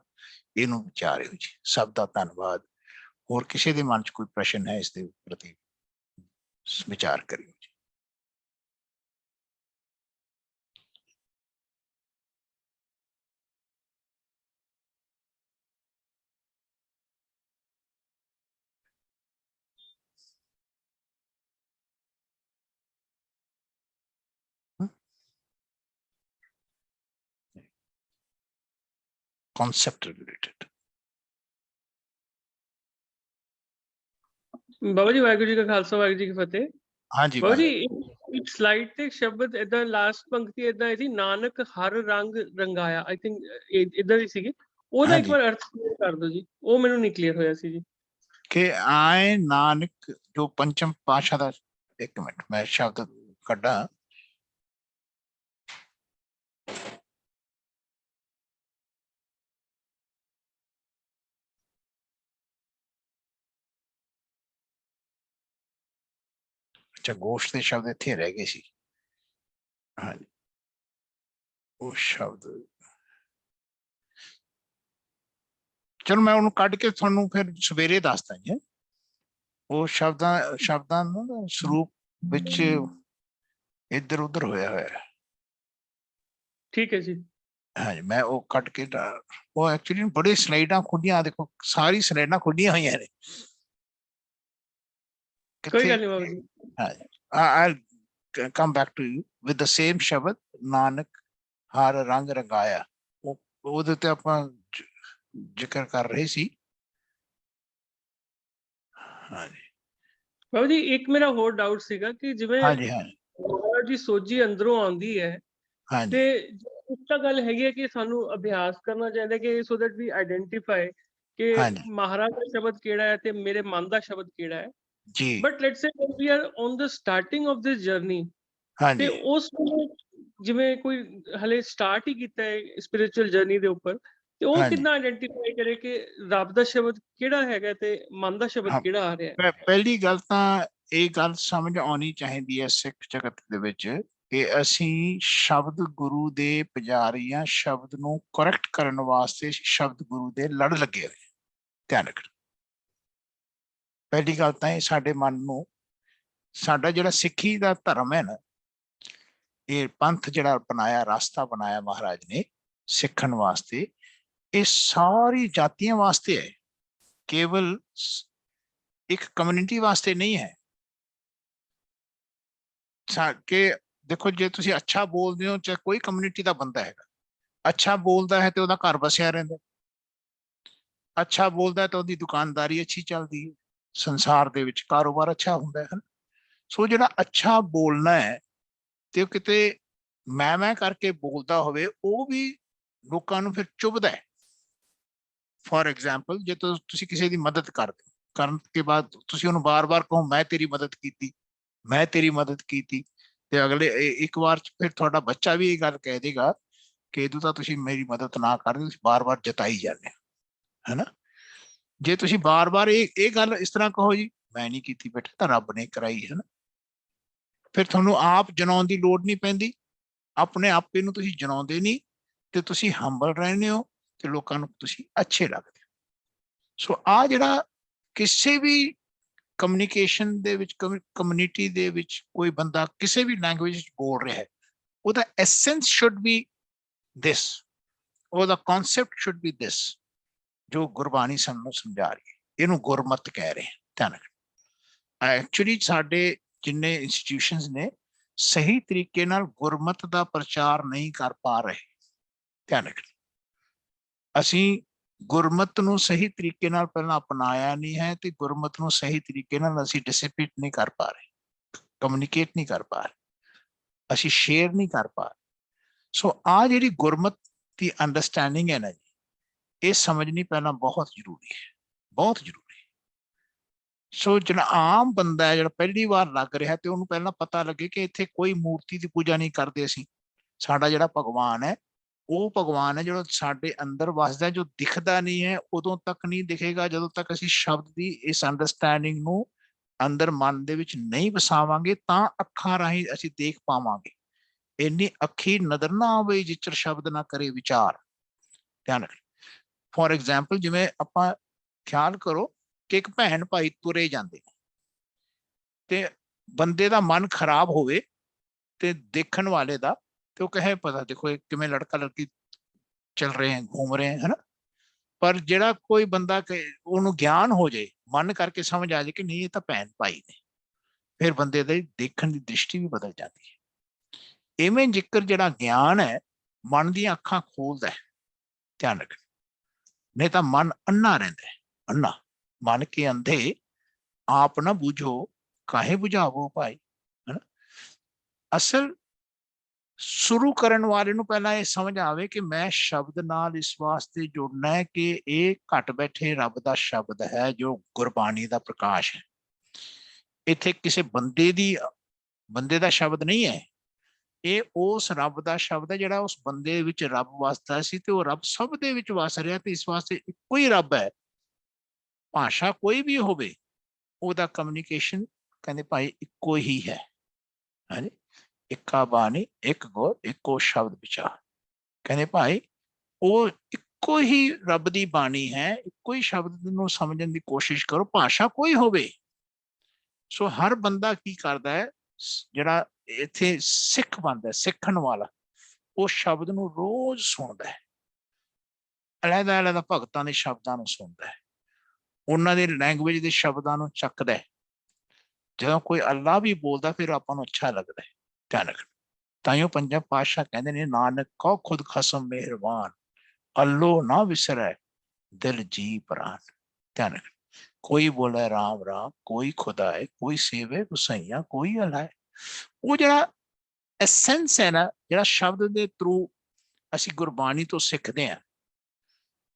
ਇਹਨੂੰ ਵਿਚਾਰਿਓ ਜੀ। ਸਭ ਦਾ ਧੰਨਵਾਦ। ਹੋਰ ਕਿਸੇ ਦੇ ਮਨ 'ਚ ਕੋਈ ਪ੍ਰਸ਼ਨ ਹੈ ਇਸ ਦੇ ਪ੍ਰਤੀ ਵਿਚਾਰ ਕਰਿਓ ਜੀ। concept related। ਬਾਬਾ ਜੀ ਵਾਹਿਗੁਰੂ ਜੀ ਕਾ ਖਾਲਸਾ ਵਾਹਿਗੁਰੂ ਜੀ ਕੀ ਫਤਿਹ। ਹਾਂਜੀ ਬਾਬਾ ਜੀ ਇੱਕ ਸਲਾਈਡ ਤੇ ਸ਼ਬਦ ਏਦਾਂ ਲਾਸਟ ਪੰਕਤੀ ਏਦਾਂ ਹੈ ਜੀ, ਨਾਨਕ ਹਰ ਰੰਗ ਰੰਗਾਇਆ, ਆਈ ਥਿੰਕ ਇਦਾਂ ਦੀ ਸੀਗੀ। ਉਹਦਾ ਇੱਕ ਵਾਰ ਅਰਥ ਕਰ ਦਿਓ ਜੀ, ਉਹ ਮੈਨੂੰ ਨਹੀਂ ਕਲੀਅਰ ਹੋਇਆ ਸੀ ਜੀ। ਕਿ ਆਏ ਨਾਨਕ ਜੋ ਪੰਚਮ ਪਾਤਸ਼ਾਹ ਦਾ, ਇੱਕ ਮਿੰਟ ਮੈਂ ਸ਼ਬਦ ਕੱਢਾਂ। ਅੱਛਾ, ਗੋਸ਼ਟ ਦੇ ਸ਼ਬਦ ਇੱਥੇ ਰਹਿ ਗਏ ਸੀ। ਹਾਂਜੀ, ਉਹ ਸ਼ਬਦ ਚਲੋ ਮੈਂ ਉਹਨੂੰ ਕੱਢ ਕੇ ਤੁਹਾਨੂੰ ਫਿਰ ਸਵੇਰੇ ਦੱਸਦਾ ਜੀ। ਉਹ ਸ਼ਬਦਾਂ ਦਾ ਸਰੂਪ ਵਿੱਚ ਇੱਧਰ ਉੱਧਰ ਹੋਇਆ ਹੋਇਆ। ਠੀਕ ਹੈ ਜੀ। ਹਾਂਜੀ, ਮੈਂ ਉਹ ਕੱਢ ਕੇ ਉਹ ਐਕਚੁਅਲੀ ਬੜੇ ਸਲਾਈਡਾਂ ਖੁੱਲੀਆਂ, ਦੇਖੋ ਸਾਰੀ ਸਲਾਈਡਾਂ ਖੁੱਲੀਆਂ ਹੋਈਆਂ ਨੇ। ਕੋਈ ਗੱਲ ਨਹੀਂ Baba ji. I'll come back to you with the same ਸ਼ਬਦ, ਨਾਨਕ ਹਰ ਰੰਗ ਰੰਗਾਇਆ। ਉਹਦੇ ਤੇ ਆਪਾਂ ਜ਼ਿਕਰ ਕਰ ਰਹੇ ਸੀ। ਹਾਂਜੀ ਬਾਬਾ ਜੀ ਇੱਕ ਮੇਰਾ ਹੋਰ ਡਾਊਟ ਸੀਗਾ ਕਿ ਜਿਵੇਂ ਹਾਂਜੀ ਜੀ ਸੋਝੀ ਅੰਦਰੋਂ ਆਉਂਦੀ ਹੈ ਤੇ ਇੱਕ ਤਾਂ ਗੱਲ ਹੈਗੀ ਹੈ ਕਿ ਸਾਨੂੰ ਅਭਿਆਸ ਕਰਨਾ ਚਾਹੀਦਾ ਕਿ ਸੋ ਦੈਟ ਵੀ ਆਈਡੈਂਟੀਫਾਈ ਕਿ ਮਹਾਰਾਜ ਦਾ ਸ਼ਬਦ ਕਿਹੜਾ ਹੈ ਤੇ ਮੇਰੇ ਮਨ ਦਾ ਸ਼ਬਦ ਕਿਹੜਾ ਹੈ। ਜੀ but let's say when we are on the starting of this journey ਤੇ ਹਾਂਜੀ ਉਸ ਵੇਲੇ ਜਿਵੇਂ ਕੋਈ ਹਲੇ ਸਟਾਰਟ ਹੀ ਕੀਤਾ ਹੈ ਸਪਿਰਿਚੁਅਲ ਜਰਨੀ ਦੇ ਉੱਪਰ ਤੇ ਉਹ ਹਾਂਜੀ ਕਿੱਦਾਂ ਆਇਡੈਂਟੀਫਾਈ ਕਰੇ ਕਿ ਰੱਬ ਦਾ ਸ਼ਬਦ ਕਿਹੜਾ ਹੈਗਾ ਤੇ ਮਨ ਦਾ ਸ਼ਬਦ ਹਾਂ ਕਿਹੜਾ ਆ ਰਿਹਾ ਹੈ? ਪਹਿਲੀ ਗੱਲ ਤਾਂ ਇਹ ਗੱਲ ਸਮਝ ਆਉਣੀ ਚਾਹੀਦੀ ਹੈ ਸਿੱਖ ਜਗਤ ਦੇ ਵਿੱਚ ਕਿ ਅਸੀਂ ਸ਼ਬਦ ਗੁਰੂ ਦੇ ਪੁਜਾਰੀਆਂ, ਸ਼ਬਦ ਨੂੰ ਕਰੈਕਟ ਕਰਨ ਵਾਸਤੇ ਸ਼ਬਦ ਗੁਰੂ ਦੇ ਲੜ ਲੱਗੇ ਹੋਏ। ਧਿਆਨ ਰੱਖਣਾ, ਪਹਿਲੀ ਗੱਲ ਤਾਂ ਇਹ ਸਾਡੇ ਮਨ ਨੂੰ, ਸਾਡਾ ਜਿਹੜਾ ਸਿੱਖੀ ਦਾ ਧਰਮ ਹੈ ਨਾ, ਇਹ ਪੰਥ ਜਿਹੜਾ ਬਣਾਇਆ, ਰਸਤਾ ਬਣਾਇਆ ਮਹਾਰਾਜ ਨੇ ਸਿੱਖਣ ਵਾਸਤੇ, ਇਹ ਸਾਰੀ ਜਾਤੀਆਂ ਵਾਸਤੇ ਹੈ, ਕੇਵਲ ਇੱਕ ਕਮਿਊਨਿਟੀ ਵਾਸਤੇ ਨਹੀਂ ਹੈ। ਕਿ ਦੇਖੋ, ਜੇ ਤੁਸੀਂ ਅੱਛਾ ਬੋਲਦੇ ਹੋ, ਚਾਹੇ ਕੋਈ ਕਮਿਊਨਿਟੀ ਦਾ ਬੰਦਾ ਹੈਗਾ, ਅੱਛਾ ਬੋਲਦਾ ਹੈ ਤੇ ਉਹਦਾ ਘਰ ਵਸਿਆ ਰਹਿੰਦਾ, ਅੱਛਾ ਬੋਲਦਾ ਤਾਂ ਉਹਦੀ ਦੁਕਾਨਦਾਰੀ ਅੱਛੀ ਚੱਲਦੀ ਹੈ, ਸੰਸਾਰ ਦੇ ਵਿੱਚ ਕਾਰੋਬਾਰ ਅੱਛਾ ਹੁੰਦਾ ਹੈ। ਸੋ ਜਿਹੜਾ ਅੱਛਾ ਬੋਲਣਾ ਹੈ ਤੇ ਉਹ ਕਿਤੇ ਮੈਂ ਕਰਕੇ ਬੋਲਦਾ ਹੋਵੇ, ਉਹ ਵੀ ਲੋਕਾਂ ਨੂੰ ਫਿਰ ਚੁਭਦਾ ਹੈ। ਫੋਰ ਐਗਜ਼ਾਮਪਲ, ਜੇ ਤੁਸੀਂ ਕਿਸੇ ਦੀ ਮਦਦ ਕਰਦੇ ਹੋ, ਕਰਨ ਕੇ ਬਾਅਦ ਤੁਸੀਂ ਉਹਨੂੰ ਬਾਰ-ਬਾਰ ਕਹੋ ਮੈਂ ਤੇਰੀ ਮਦਦ ਕੀਤੀ, ਮੈਂ ਤੇਰੀ ਮਦਦ ਕੀਤੀ, ਤੇ ਅਗਲੇ ਇੱਕ ਵਾਰ ਫਿਰ ਤੁਹਾਡਾ ਬੱਚਾ ਵੀ ਇਹ ਗੱਲ ਕਹਿ ਦੇਗਾ ਕਿ ਇਹਦੋਂ ਤਾਂ ਤੁਸੀਂ ਮੇਰੀ ਮਦਦ ਨਾ ਕਰਦੇ, ਤੁਸੀਂ ਬਾਰ-ਬਾਰ ਜਤਾਈ ਜਾਂਦੇ ਹੋ, ਹੈਨਾ। ਜੇ ਤੁਸੀਂ ਬਾਰ-ਬਾਰ ਇਹ ਗੱਲ ਇਸ ਤਰ੍ਹਾਂ ਕਹੋ, ਜੀ ਮੈਂ ਨਹੀਂ ਕੀਤੀ ਬੇਟਾ, ਤਾਂ ਰੱਬ ਨੇ ਕਰਾਈ, ਹੈ ਨਾ, ਫਿਰ ਤੁਹਾਨੂੰ ਆਪ ਜਨਾਉਣ ਦੀ ਲੋੜ ਨਹੀਂ ਪੈਂਦੀ, ਆਪਣੇ ਆਪੇ ਨੂੰ ਤੁਸੀਂ ਜਨਾਉਂਦੇ ਨਹੀਂ, ਤੇ ਤੁਸੀਂ ਹੰਬਲ ਰਹਿੰਦੇ ਹੋ, ਤੇ ਲੋਕਾਂ ਨੂੰ ਤੁਸੀਂ ਅੱਛੇ ਲੱਗਦੇ ਹੋ। ਸੋ ਆ ਜਿਹੜਾ ਕਿਸੇ ਵੀ ਕਮਿਊਨੀਕੇਸ਼ਨ ਦੇ ਵਿੱਚ, ਕਮਿਊਨਿਟੀ ਦੇ ਵਿੱਚ ਕੋਈ ਬੰਦਾ ਕਿਸੇ ਵੀ ਲੈਂਗੁਏਜ ਵਿੱਚ ਬੋਲ ਰਿਹਾ ਹੈ, ਉਹਦਾ ਐਸੈਂਸ ਸ਼ੁੱਡ ਬੀ ਦਿਸ, ਉਹਦਾ ਕਨਸੈਪਟ ਸ਼ੁੱਡ ਬੀ ਦਿਸ, ਜੋ ਗੁਰਬਾਣੀ ਸਾਨੂੰ ਸਮਝਾ ਰਹੀ ਹੈ। ਇਹਨੂੰ ਗੁਰਮਤ ਕਹਿ ਰਹੇ, ਧਿਆਨ ਰੱਖਣਾ। ਐਕਚੁਅਲੀ ਸਾਡੇ ਜਿੰਨੇ ਇੰਸਟੀਟਿਊਸ਼ਨਸ ਨੇ ਸਹੀ ਤਰੀਕੇ ਨਾਲ ਗੁਰਮਤ ਦਾ ਪ੍ਰਚਾਰ ਨਹੀਂ ਕਰ ਪਾ ਰਹੇ, ਧਿਆਨ ਰੱਖਣਾ। ਅਸੀਂ ਗੁਰਮਤ ਨੂੰ ਸਹੀ ਤਰੀਕੇ ਨਾਲ ਪਹਿਲਾਂ ਅਪਣਾਇਆ ਨਹੀਂ ਹੈ, ਤੇ ਗੁਰਮਤ ਨੂੰ ਸਹੀ ਤਰੀਕੇ ਨਾਲ ਅਸੀਂ ਡਿਸਿਪਲਿਨ ਨਹੀਂ ਕਰ ਪਾ ਰਹੇ, ਕਮਿਊਨੀਕੇਟ ਨਹੀਂ ਕਰ ਪਾ ਰਹੇ, ਅਸੀਂ ਸ਼ੇਅਰ ਨਹੀਂ ਕਰ ਪਾ ਰਹੇ। ਸੋ ਆ ਜਿਹੜੀ ਗੁਰਮਤ ਦੀ ਅੰਡਰਸਟੈਂਡਿੰਗ ਹੈ ਨਾ ਜੀ, ਇਹ ਸਮਝਣੀ ਪਹਿਲਾਂ ਬਹੁਤ ਜ਼ਰੂਰੀ ਹੈ, ਬਹੁਤ ਜ਼ਰੂਰੀ। ਸੋ ਜਿਹੜਾ ਆਮ ਬੰਦਾ ਹੈ, ਜਿਹੜਾ ਪਹਿਲੀ ਵਾਰ ਲੱਗ ਰਿਹਾ, ਤੇ ਉਹਨੂੰ ਪਹਿਲਾਂ ਪਤਾ ਲੱਗੇ ਕਿ ਇੱਥੇ ਕੋਈ ਮੂਰਤੀ ਦੀ ਪੂਜਾ ਨਹੀਂ ਕਰਦੇ ਅਸੀਂ, ਸਾਡਾ ਜਿਹੜਾ ਭਗਵਾਨ ਹੈ ਉਹ ਭਗਵਾਨ ਹੈ ਜਿਹੜਾ ਸਾਡੇ ਅੰਦਰ ਵਸਦਾ, ਜੋ ਦਿਖਦਾ ਨਹੀਂ ਹੈ, ਉਦੋਂ ਤੱਕ ਨਹੀਂ ਦਿਖੇਗਾ ਜਦੋਂ ਤੱਕ ਅਸੀਂ ਸ਼ਬਦ ਦੀ ਇਸ ਅੰਡਰਸਟੈਂਡਿੰਗ ਨੂੰ ਅੰਦਰ ਮਨ ਦੇ ਵਿੱਚ ਨਹੀਂ ਵਸਾਵਾਂਗੇ, ਤਾਂ ਅੱਖਾਂ ਰਾਹੀਂ ਅਸੀਂ ਦੇਖ ਪਾਵਾਂਗੇ। ਇੰਨੀ ਅੱਖੀ ਨਜ਼ਰ ਨਾ ਆਵੇ ਜਿਚਰ ਸ਼ਬਦ ਨਾ ਕਰੇ ਵਿਚਾਰ, ਧਿਆਨ ਰੱਖ। ਫੋਰ ਐਗਜ਼ਾਮਪਲ, ਜਿਵੇਂ ਆਪਾਂ ਖਿਆਲ ਕਰੋ ਕਿ ਇੱਕ ਭੈਣ ਭਾਈ ਤੁਰੇ ਜਾਂਦੇ, ਤੇ ਬੰਦੇ ਦਾ ਮਨ ਖਰਾਬ ਹੋਵੇ ਤੇ ਦੇਖਣ ਵਾਲੇ ਦਾ, ਤੇ ਉਹ ਕਹੇ ਪਤਾ ਦੇਖੋ ਇਹ ਕਿਵੇਂ ਲੜਕਾ ਲੜਕੀ ਚੱਲ ਰਹੇ ਹੈ, ਘूम ਰਹੇ ਹੈ ਨਾ। ਪਰ ਜਿਹੜਾ ਕੋਈ ਬੰਦਾ ਉਹਨੂੰ ਗਿਆਨ ਹੋ ਜਾਏ, ਮਨ ਕਰਕੇ ਸਮਝ ਆ ਜਾਏ ਕਿ ਨਹੀਂ ਇਹ ਤਾਂ ਭੈਣ ਭਾਈ ਨੇ, ਫਿਰ ਬੰਦੇ ਦੇ ਦੇਖਣ ਦੀ ਦ੍ਰਿਸ਼ਟੀ ਵੀ ਬਦਲ ਜਾਂਦੀ ਹੈ। ਇਵੇਂ ਜ਼ਿਕਰ ਜਿਹੜਾ ਗਿਆਨ ਹੈ, ਮਨ ਦੀਆਂ ਅੱਖਾਂ ਖੋਲਦਾ ਹੈ, ਧਿਆਨ ਰੱਖ। ਨਹੀਂ ਤਾਂ ਮਨ ਅੰਨਾ ਰਹਿੰਦਾ ਹੈ, ਅੰਨਾ। ਮਨ ਕੇ ਅੰਧੇ ਆਪ ਨਾ ਬੁਝੋ, ਕਾਹੇ ਬੁਝਾਵੋ ਭਾਈ, ਹੈ ਨਾ। ਅਸਲ ਸ਼ੁਰੂ ਕਰਨ ਵਾਲੇ ਨੂੰ ਪਹਿਲਾਂ ਇਹ ਸਮਝ ਆਵੇ ਕਿ ਮੈਂ ਸ਼ਬਦ ਨਾਲ ਇਸ ਵਾਸਤੇ ਜੁੜਨਾ ਹੈ ਕਿ ਇਹ ਘਟ ਬੈਠੇ ਰੱਬ ਦਾ ਸ਼ਬਦ ਹੈ, ਜੋ ਗੁਰਬਾਣੀ ਦਾ ਪ੍ਰਕਾਸ਼ ਹੈ। ਇੱਥੇ ਕਿਸੇ ਬੰਦੇ ਦਾ ਸ਼ਬਦ ਨਹੀਂ ਹੈ, ਇਹ ਉਸ ਰੱਬ ਦਾ ਸ਼ਬਦ ਹੈ ਜਿਹੜਾ ਉਸ ਬੰਦੇ ਵਿੱਚ ਰੱਬ ਵਸਦਾ ਸੀ, ਤੇ ਉਹ ਰੱਬ ਸਭ ਦੇ ਵਿੱਚ ਵਸ ਰਿਹਾ, ਤੇ ਇਸ ਵਾਸਤੇ ਇੱਕੋ ਹੀ ਰੱਬ ਹੈ। ਭਾਸ਼ਾ ਕੋਈ ਵੀ ਹੋਵੇ, ਉਹਦਾ ਕਮਿਊਨੀਕੇਸ਼ਨ ਕਹਿੰਦੇ ਭਾਈ ਇੱਕੋ ਹੀ ਹੈ, ਹਾਂਜੀ। ਇੱਕਾ ਬਾਣੀ ਇੱਕ ਗੁਰ ਇੱਕੋ ਸ਼ਬਦ ਵਿਚਾਰ, ਕਹਿੰਦੇ ਭਾਈ ਉਹ ਇੱਕੋ ਹੀ ਰੱਬ ਦੀ ਬਾਣੀ ਹੈ, ਇੱਕੋ ਹੀ ਸ਼ਬਦ ਨੂੰ ਸਮਝਣ ਦੀ ਕੋਸ਼ਿਸ਼ ਕਰੋ, ਭਾਸ਼ਾ ਕੋਈ ਹੋਵੇ। ਸੋ ਹਰ ਬੰਦਾ ਕੀ ਕਰਦਾ ਹੈ, ਜਿਹੜਾ ਇੱਥੇ ਸਿੱਖ ਬਣਦਾ, ਸਿੱਖਣ ਵਾਲਾ, ਉਹ ਸ਼ਬਦ ਨੂੰ ਰੋਜ਼ ਸੁਣਦਾ ਹੈ, ਅਲੱਗ ਅਲੱਗ ਭਗਤਾਂ ਦੇ ਸ਼ਬਦਾਂ ਨੂੰ ਸੁਣਦਾ ਹੈ, ਉਹਨਾਂ ਦੇ ਲੈਂਗੁਏਜ ਦੇ ਸ਼ਬਦਾਂ ਨੂੰ ਚੱਕਦਾ ਹੈ। ਜਦੋਂ ਕੋਈ ਅੱਲਾ ਵੀ ਬੋਲਦਾ, ਫਿਰ ਆਪਾਂ ਨੂੰ ਅੱਛਾ ਲੱਗਦਾ ਹੈ, ਧਿਆਨ ਰੱਖਣਾ। ਤਾਈਓ ਪੰਜਾਂ ਪਾਤਸ਼ਾਹ ਕਹਿੰਦੇ ਨੇ, ਨਾਨਕ ਕਉ ਖੁਦ ਖਸਮ ਮਿਹਰਬਾਨ, ਅੱਲੋ ਨਾ ਵਿਸਰੈ ਦਿਲ ਜੀ ਪ੍ਰਾਨ, ਧਿਆਨ ਰੱਖਣਾ। ਕੋਈ ਬੋਲੇ ਰਾਮ ਰਾਮ, ਕੋਈ ਖੁਦਾ ਹੈ, ਕੋਈ ਸੇਵੇ ਗੁਸਾਈਆਂ, ਕੋਈ ਅਲਾਏ। ਉਹ ਜਿਹੜਾ ਐਸੈਂਸ ਹੈ ਨਾ, ਜਿਹੜਾ ਸ਼ਬਦ ਦੇ ਥਰੂ ਅਸੀਂ ਗੁਰਬਾਣੀ ਤੋਂ ਸਿੱਖਦੇ ਹਾਂ,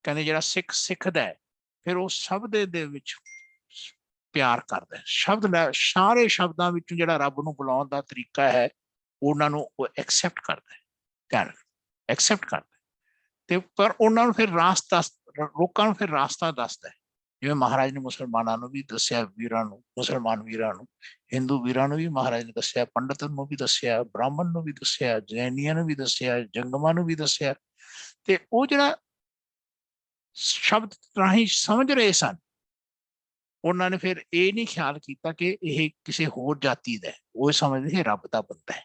ਕਹਿੰਦੇ ਜਿਹੜਾ ਸਿੱਖ ਸਿੱਖਦਾ ਹੈ, ਫਿਰ ਉਹ ਸ਼ਬਦ ਦੇ ਵਿੱਚ ਪਿਆਰ ਕਰਦਾ ਹੈ। ਸ਼ਬਦ ਸਾਰੇ ਸ਼ਬਦਾਂ ਵਿੱਚੋਂ ਜਿਹੜਾ ਰੱਬ ਨੂੰ ਬੁਲਾਉਣ ਦਾ ਤਰੀਕਾ ਹੈ ਉਹਨਾਂ ਨੂੰ ਉਹ ਐਕਸੈਪਟ ਕਰਦਾ ਹੈ, ਧਿਆਨ ਐਕਸੈਪਟ ਕਰਦਾ ਤੇ ਪਰ ਉਹਨਾਂ ਨੂੰ ਫਿਰ ਰਾਸਤਾ, ਲੋਕਾਂ ਨੂੰ ਫਿਰ ਰਾਸਤਾ ਦੱਸਦਾ ਹੈ। ਜਿਵੇਂ ਮਹਾਰਾਜ ਨੇ ਮੁਸਲਮਾਨਾਂ ਨੂੰ ਵੀ ਦੱਸਿਆ, ਵੀਰਾਂ ਨੂੰ, ਮੁਸਲਮਾਨ ਵੀਰਾਂ ਨੂੰ, ਹਿੰਦੂ ਵੀਰਾਂ ਨੂੰ ਵੀ ਮਹਾਰਾਜ ਨੇ ਦੱਸਿਆ, ਪੰਡਤ ਨੂੰ ਵੀ ਦੱਸਿਆ, ਬ੍ਰਾਹਮਣ ਨੂੰ ਵੀ ਦੱਸਿਆ, ਜੈਨੀਆਂ ਨੂੰ ਵੀ ਦੱਸਿਆ, ਜੰਗਮਾਂ ਨੂੰ ਵੀ ਦੱਸਿਆ। ਤੇ ਉਹ ਜਿਹੜਾ ਸ਼ਬਦ ਰਾਹੀਂ ਸਮਝ ਰਹੇ ਸਨ, ਉਹਨਾਂ ਨੇ ਫਿਰ ਇਹ ਨਹੀਂ ਖਿਆਲ ਕੀਤਾ ਕਿ ਇਹ ਕਿਸੇ ਹੋਰ ਜਾਤੀ ਦਾ ਹੈ, ਉਹ ਸਮਝਦੇ ਸੀ ਰੱਬ ਦਾ ਬੰਦਾ ਹੈ,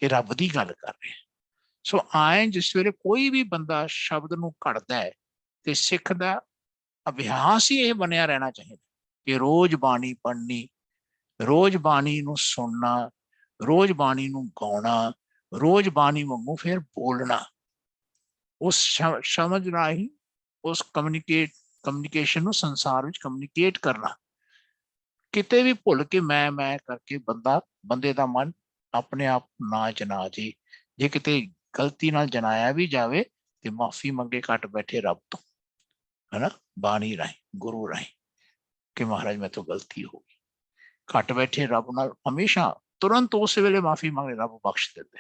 ਇਹ ਰੱਬ ਦੀ ਗੱਲ ਕਰ ਰਿਹਾ। ਸੋ ਆਏ ਜਿਸ ਵੇਲੇ ਕੋਈ ਵੀ ਬੰਦਾ ਸ਼ਬਦ ਨੂੰ ਘੜਦਾ ਹੈ ਤੇ ਸਿੱਖ ਦਾ ਅਭਿਆਸ ਹੀ ਇਹ ਬਣਿਆ ਰਹਿਣਾ ਚਾਹੀਦਾ ਕਿ ਰੋਜ਼ ਬਾਣੀ ਪੜ੍ਹਨੀ, ਰੋਜ਼ ਬਾਣੀ ਨੂੰ ਸੁਣਨਾ, ਰੋਜ਼ ਬਾਣੀ ਨੂੰ ਗਾਉਣਾ, ਰੋਜ਼ ਬਾਣੀ ਵਾਂਗੂ ਫਿਰ ਬੋਲਣਾ। ਉਸ ਸਮਝ ਰਾਹੀਂ ਉਸ ਕਮਿਊਨੀਕੇਸ਼ਨ ਨੂੰ ਸੰਸਾਰ ਵਿੱਚ ਕਮਿਊਨੀਕੇਟ ਕਰਨਾ। ਕਿਤੇ ਵੀ ਭੁੱਲ ਕੇ ਮੈਂ ਕਰਕੇ ਬੰਦੇ ਦਾ ਮਨ ਆਪਣੇ ਆਪ ਨਾ ਜਨਾ ਜੇ ਕਿਤੇ ਗਲਤੀ ਨਾਲ ਜਨਾਇਆ ਵੀ ਜਾਵੇ ਤੇ ਮਾਫੀ ਮੰਗੇ ਘੱਟ ਬੈਠੇ ਰੱਬ ਤੋਂ, ਹਨਾ, ਬਾਣੀ ਰਾਹੀਂ, ਗੁਰੂ ਰਾਹੀਂ, ਕਿ ਮਹਾਰਾਜ ਮੇਰੇ ਤੋਂ ਗਲਤੀ ਹੋ ਗਈ। ਘੱਟ ਬੈਠੇ ਰੱਬ ਨਾਲ ਹਮੇਸ਼ਾ ਤੁਰੰਤ ਉਸ ਵੇਲੇ ਮਾਫੀ ਮੰਗੇ, ਰੱਬ ਬਖਸ਼ ਦਿੰਦੇ,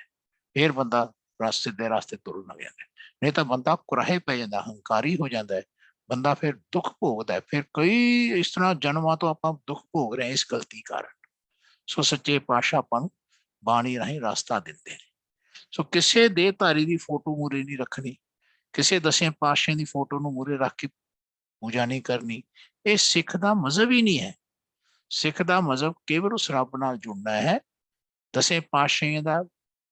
ਫਿਰ ਬੰਦਾ ਸਿੱਧੇ ਰਾਸਤੇ ਤੁਰਨ ਲੱਗ ਜਾਂਦਾ। ਨਹੀਂ ਤਾਂ ਬੰਦਾ ਕੁਰਾਹੇ ਪੈ ਜਾਂਦਾ, ਹੰਕਾਰੀ ਹੋ ਜਾਂਦਾ ਹੈ, ਬੰਦਾ ਫਿਰ ਦੁੱਖ ਭੋਗਦਾ ਹੈ। ਫਿਰ ਕਈ ਇਸ ਤਰ੍ਹਾਂ ਜਨਮਾਂ ਤੋਂ ਆਪਾਂ ਦੁੱਖ ਭੋਗ ਰਹੇ ਇਸ ਗਲਤੀ ਕਾਰਨ। ਸੋ ਸੱਚੇ ਪਾਤਸ਼ਾਹ ਆਪਾਂ ਨੂੰ ਬਾਣੀ ਰਾਹੀਂ ਰਸਤਾ ਦਿੰਦੇ ਨੇ। ਸੋ ਕਿਸੇ ਦੇਹਧਾਰੀ ਦੀ ਫੋਟੋ ਮੂਹਰੇ ਨਹੀਂ ਰੱਖਣੀ, ਕਿਸੇ ਦਸੇ ਪਾਤਸ਼ਾਹ ਦੀ ਫੋਟੋ ਨੂੰ ਮੂਹਰੇ ਰੱਖ ਕੇ ਪੂਜਾ ਨਹੀਂ ਕਰਨੀ। ਇਹ ਸਿੱਖ ਦਾ ਮਜ਼ਹਬ ਹੀ ਨਹੀਂ ਹੈ। ਸਿੱਖ ਦਾ ਮਜ਼ਹਬ ਕੇਵਲ ਉਸ ਰੱਬ ਨਾਲ ਜੁੜਨਾ ਹੈ। ਦਸੇ ਪਾਤਸ਼ਾਹੀਆਂ ਦਾ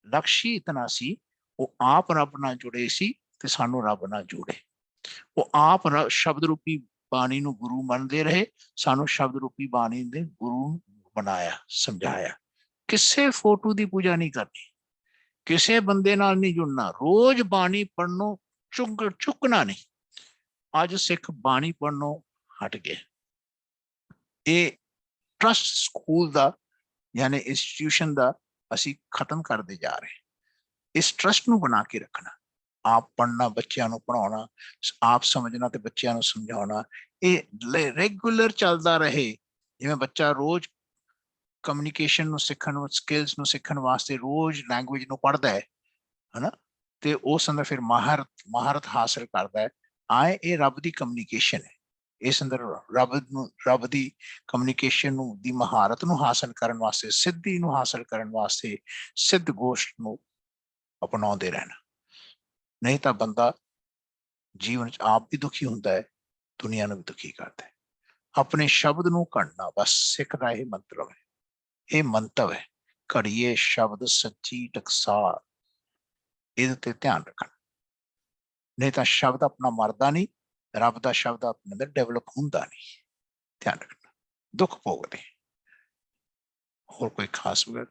ਲਕਸ਼ ਹੀ ਇਤਨਾ ਸੀ, ਉਹ ਆਪ ਰੱਬ ਨਾਲ ਜੁੜੇ ਸੀ ਤੇ ਸਾਨੂੰ ਰੱਬ ਨਾਲ ਜੋੜੇ। ਉਹ ਆਪ ਸ਼ਬਦ ਰੂਪੀ ਬਾਣੀ ਨੂੰ ਗੁਰੂ ਮੰਨਦੇ ਰਹੇ, ਸਾਨੂੰ ਸ਼ਬਦ ਰੂਪੀ ਬਾਣੀ ਦੇ ਗੁਰੂ ਬਣਾਇਆ, ਸਮਝਾਇਆ। ਕਿਸੇ ਫੋਟੋ ਦੀ ਪੂਜਾ ਨਹੀਂ ਕਰਨੀ, ਕਿਸੇ ਬੰਦੇ ਨਾਲ ਨਹੀਂ ਜੁੜਨਾ, ਰੋਜ਼ ਬਾਣੀ ਪੜ੍ਹਨੋਂ ਚੁੱਕਣਾ ਨਹੀਂ। ਅੱਜ ਸਿੱਖ ਬਾਣੀ ਪੜ੍ਹਨੋਂ ਹਟ ਗਏ। ਇਹ ਟਰਸਟ ਸਕੂਲ ਦਾ ਯਾਨੀ ਇੰਸਟੀਟਿਊਸ਼ਨ ਦਾ ਅਸੀਂ ਖਤਮ ਕਰਦੇ ਜਾ ਰਹੇ। ਇਸ ਟਰਸਟ ਨੂੰ ਬਣਾ ਕੇ ਰੱਖਣਾ, ਆਪ ਪੜ੍ਹਨਾ, ਬੱਚਿਆਂ ਨੂੰ ਪੜ੍ਹਾਉਣਾ, ਆਪ ਸਮਝਣਾ ਤੇ ਬੱਚਿਆਂ ਨੂੰ ਸਮਝਾਉਣਾ, ਇਹ ਰੈਗੂਲਰ ਚੱਲਦਾ ਰਹੇ। ਜਿਵੇਂ ਬੱਚਾ ਰੋਜ਼ ਕਮਿਊਨੀਕੇਸ਼ਨ ਨੂੰ ਸਿੱਖਣ, ਸਕਿੱਲਸ ਨੂੰ ਸਿੱਖਣ ਵਾਸਤੇ ਰੋਜ਼ ਲੈਂਗੁਏਜ ਨੂੰ ਪੜ੍ਹਦਾ ਹੈ, ਹਨਾ, ਤੇ ਉਸ ਅੰਦਰ ਫਿਰ ਮਹਾਰਤ ਹਾਸਲ ਕਰਦਾ ਹੈ। ਇਹ ਰੱਬ ਦੀ ਕਮਿਊਨੀਕੇਸ਼ਨ ਹੈ। ਇਸ ਅੰਦਰ ਰੱਬ ਦੀ ਕਮਿਊਨੀਕੇਸ਼ਨ ਨੂੰ, ਦੀ ਮਹਾਰਤ ਨੂੰ ਹਾਸਲ ਕਰਨ ਵਾਸਤੇ, ਸਿੱਧੀ ਨੂੰ ਹਾਸਲ ਕਰਨ ਵਾਸਤੇ ਸਿੱਧ ਗੋਸ਼ਟ ਨੂੰ ਅਪਣਾਉਂਦੇ ਰਹਿਣਾ। ਨਹੀਂ ਤਾਂ ਬੰਦਾ ਜੀਵਨ ਚ ਆਪ ਵੀ ਦੁਖੀ ਹੁੰਦਾ ਹੈ, ਦੁਨੀਆ ਨੂੰ ਵੀ ਦੁਖੀ ਕਰਦਾ ਹੈ। ਆਪਣੇ ਸ਼ਬਦ ਨੂੰ ਘੜਨਾ, ਬਸ ਸਿੱਖ ਦਾ ਇਹ ਮੰਤਵ ਹੈ, ਇਹ ਮੰਤਵ ਹੈ। ਘੜੀਏ ਸ਼ਬਦ ਸੱਚੀ ਟਕਸਾਲ, ਇਹਦੇ ਤੇ ਧਿਆਨ ਰੱਖਣਾ। ਨਹੀਂ ਤਾਂ ਸ਼ਬਦ ਆਪਣਾ ਮਰਦਾ ਨਹੀਂ, ਰੱਬ ਦਾ ਸ਼ਬਦ ਆਪਣੇ ਅੰਦਰ ਡਿਵੈਲਪ ਹੁੰਦਾ ਨਹੀਂ। ਧਿਆਨ ਰੱਖਣਾ, ਦੁੱਖ ਭੋਗਦੇ। ਹੋਰ ਕੋਈ ਖਾਸ ਗੱਲ?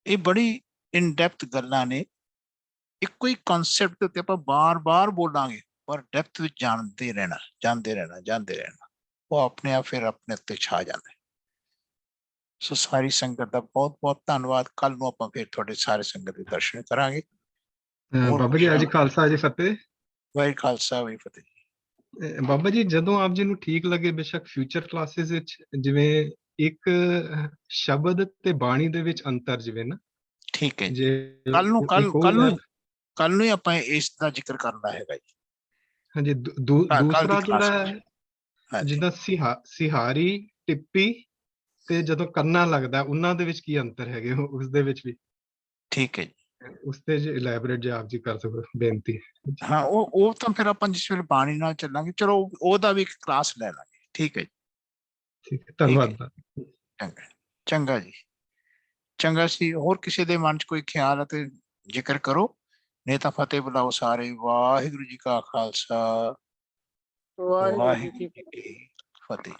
ਇਹ ਬੜੀ ਇਨ ਡੈਪਥ ਗੱਲਾਂ ਨੇ। ਇੱਕੋ ਹੀ ਕਨਸੈਪਟ ਉੱਤੇ ਆਪਾਂ ਬਾਰ-ਬਾਰ ਬੋਲਾਂਗੇ, ਪਰ ਡੈਪਥ ਵਿੱਚ ਜਾਂਦੇ ਰਹਿਣਾ, ਉਹ ਆਪਣੇ ਆਪ ਫਿਰ ਆਪਣੇ ਉੱਤੇ ਛਾ ਜਾਂਦਾ ਹੈ। ਸੋ ਸਾਰੀ ਸੰਗਤ ਦਾ ਬਹੁਤ ਬਹੁਤ ਧੰਨਵਾਦ। ਕੱਲ ਨੂੰ ਆਪਾਂ ਫਿਰ ਤੁਹਾਡੇ ਸਾਰੇ ਸੰਗਤ ਦੇ ਦਰਸ਼ਨ ਕਰਾਂਗੇ। ਬਾਬਾ ਜੀ, ਅੱਜ ਖਾਲਸਾ ਜੀ ਫਤਿਹ। ਵਾਹਿਗੁਰੂ ਖਾਲਸਾ ਵਾਹਿਗੁਰੂ ਫਤਿਹ। ਬਾਬਾ ਜੀ, ਜਦੋਂ ਆਪ ਜੀ ਨੂੰ ਠੀਕ ਲੱਗੇ, ਬੇਸ਼ੱਕ ਫਿਊਚਰ ਕਲਾਸਿਸ ਵਿੱਚ ਜਿਵੇਂ ਇੱਕ ਸ਼ਬਦ ਤੇ ਬਾਣੀ ਦੇ ਵਿੱਚ ਅੰਤਰ, ਜਿਵੇਂ ਨਾ, ਠੀਕ ਹੈ, ਜੇ ਕੱਲ ਨੂੰ ਆਪਾਂ ਇਸ ਦਾ ਜ਼ਿਕਰ ਕਰਨਾ ਹੈਗਾ ਜੀ। ਹਾਂਜੀ, ਦੂਸਰਾ ਜਿਹੜਾ ਹੈ, ਜਿੱਦਾਂ ਸਿਹਾਰੀ, ਟਿੱਪੀ ਤੇ ਜਦੋਂ ਕੰਨਾ ਲੱਗਦਾ, ਉਹਨਾਂ ਦੇ ਵਿੱਚ ਕੀ ਅੰਤਰ ਹੈਗੇ, ਉਸ ਦੇ ਵਿੱਚ ਵੀ? ਠੀਕ ਹੈ ਜੀ, ਉਸ ਤੇ ਇਲੈਬੋਰੇਟ ਜੇ ਆਪ ਜੀ ਕਰ ਸਕੋ, ਬੇਨਤੀ। ਹਾਂ, ਉਹ ਤਾਂ ਫਿਰ ਆਪਾਂ ਜਿਸ ਵੇਲੇ ਬਾਣੀ ਨਾਲ ਚੱਲਾਂਗੇ, ਚਲੋ ਉਹਦਾ ਵੀ ਇੱਕ ਕਲਾਸ ਲੈ ਲਾਂਗੇ। ਠੀਕ ਹੈ ਜੀ, ਠੀਕ ਹੈ, ਧੰਨਵਾਦ। ਚੰਗਾ ਜੀ, ਚੰਗਾ ਸੀ। ਹੋਰ ਕਿਸੇ ਦੇ ਮਨ ਚ ਕੋਈ ਖਿਆਲ ਹੈ ਤੇ ਜ਼ਿਕਰ ਕਰੋ, ਨਹੀਂ ਤਾਂ ਫਤਿਹ ਬੁਲਾਓ ਸਾਰੇ। ਵਾਹਿਗੁਰੂ ਜੀ ਕਾ ਖਾਲਸਾ, ਵਾਹਿਗੁਰੂ ਜੀ ਕੀ ਫਤਿਹ।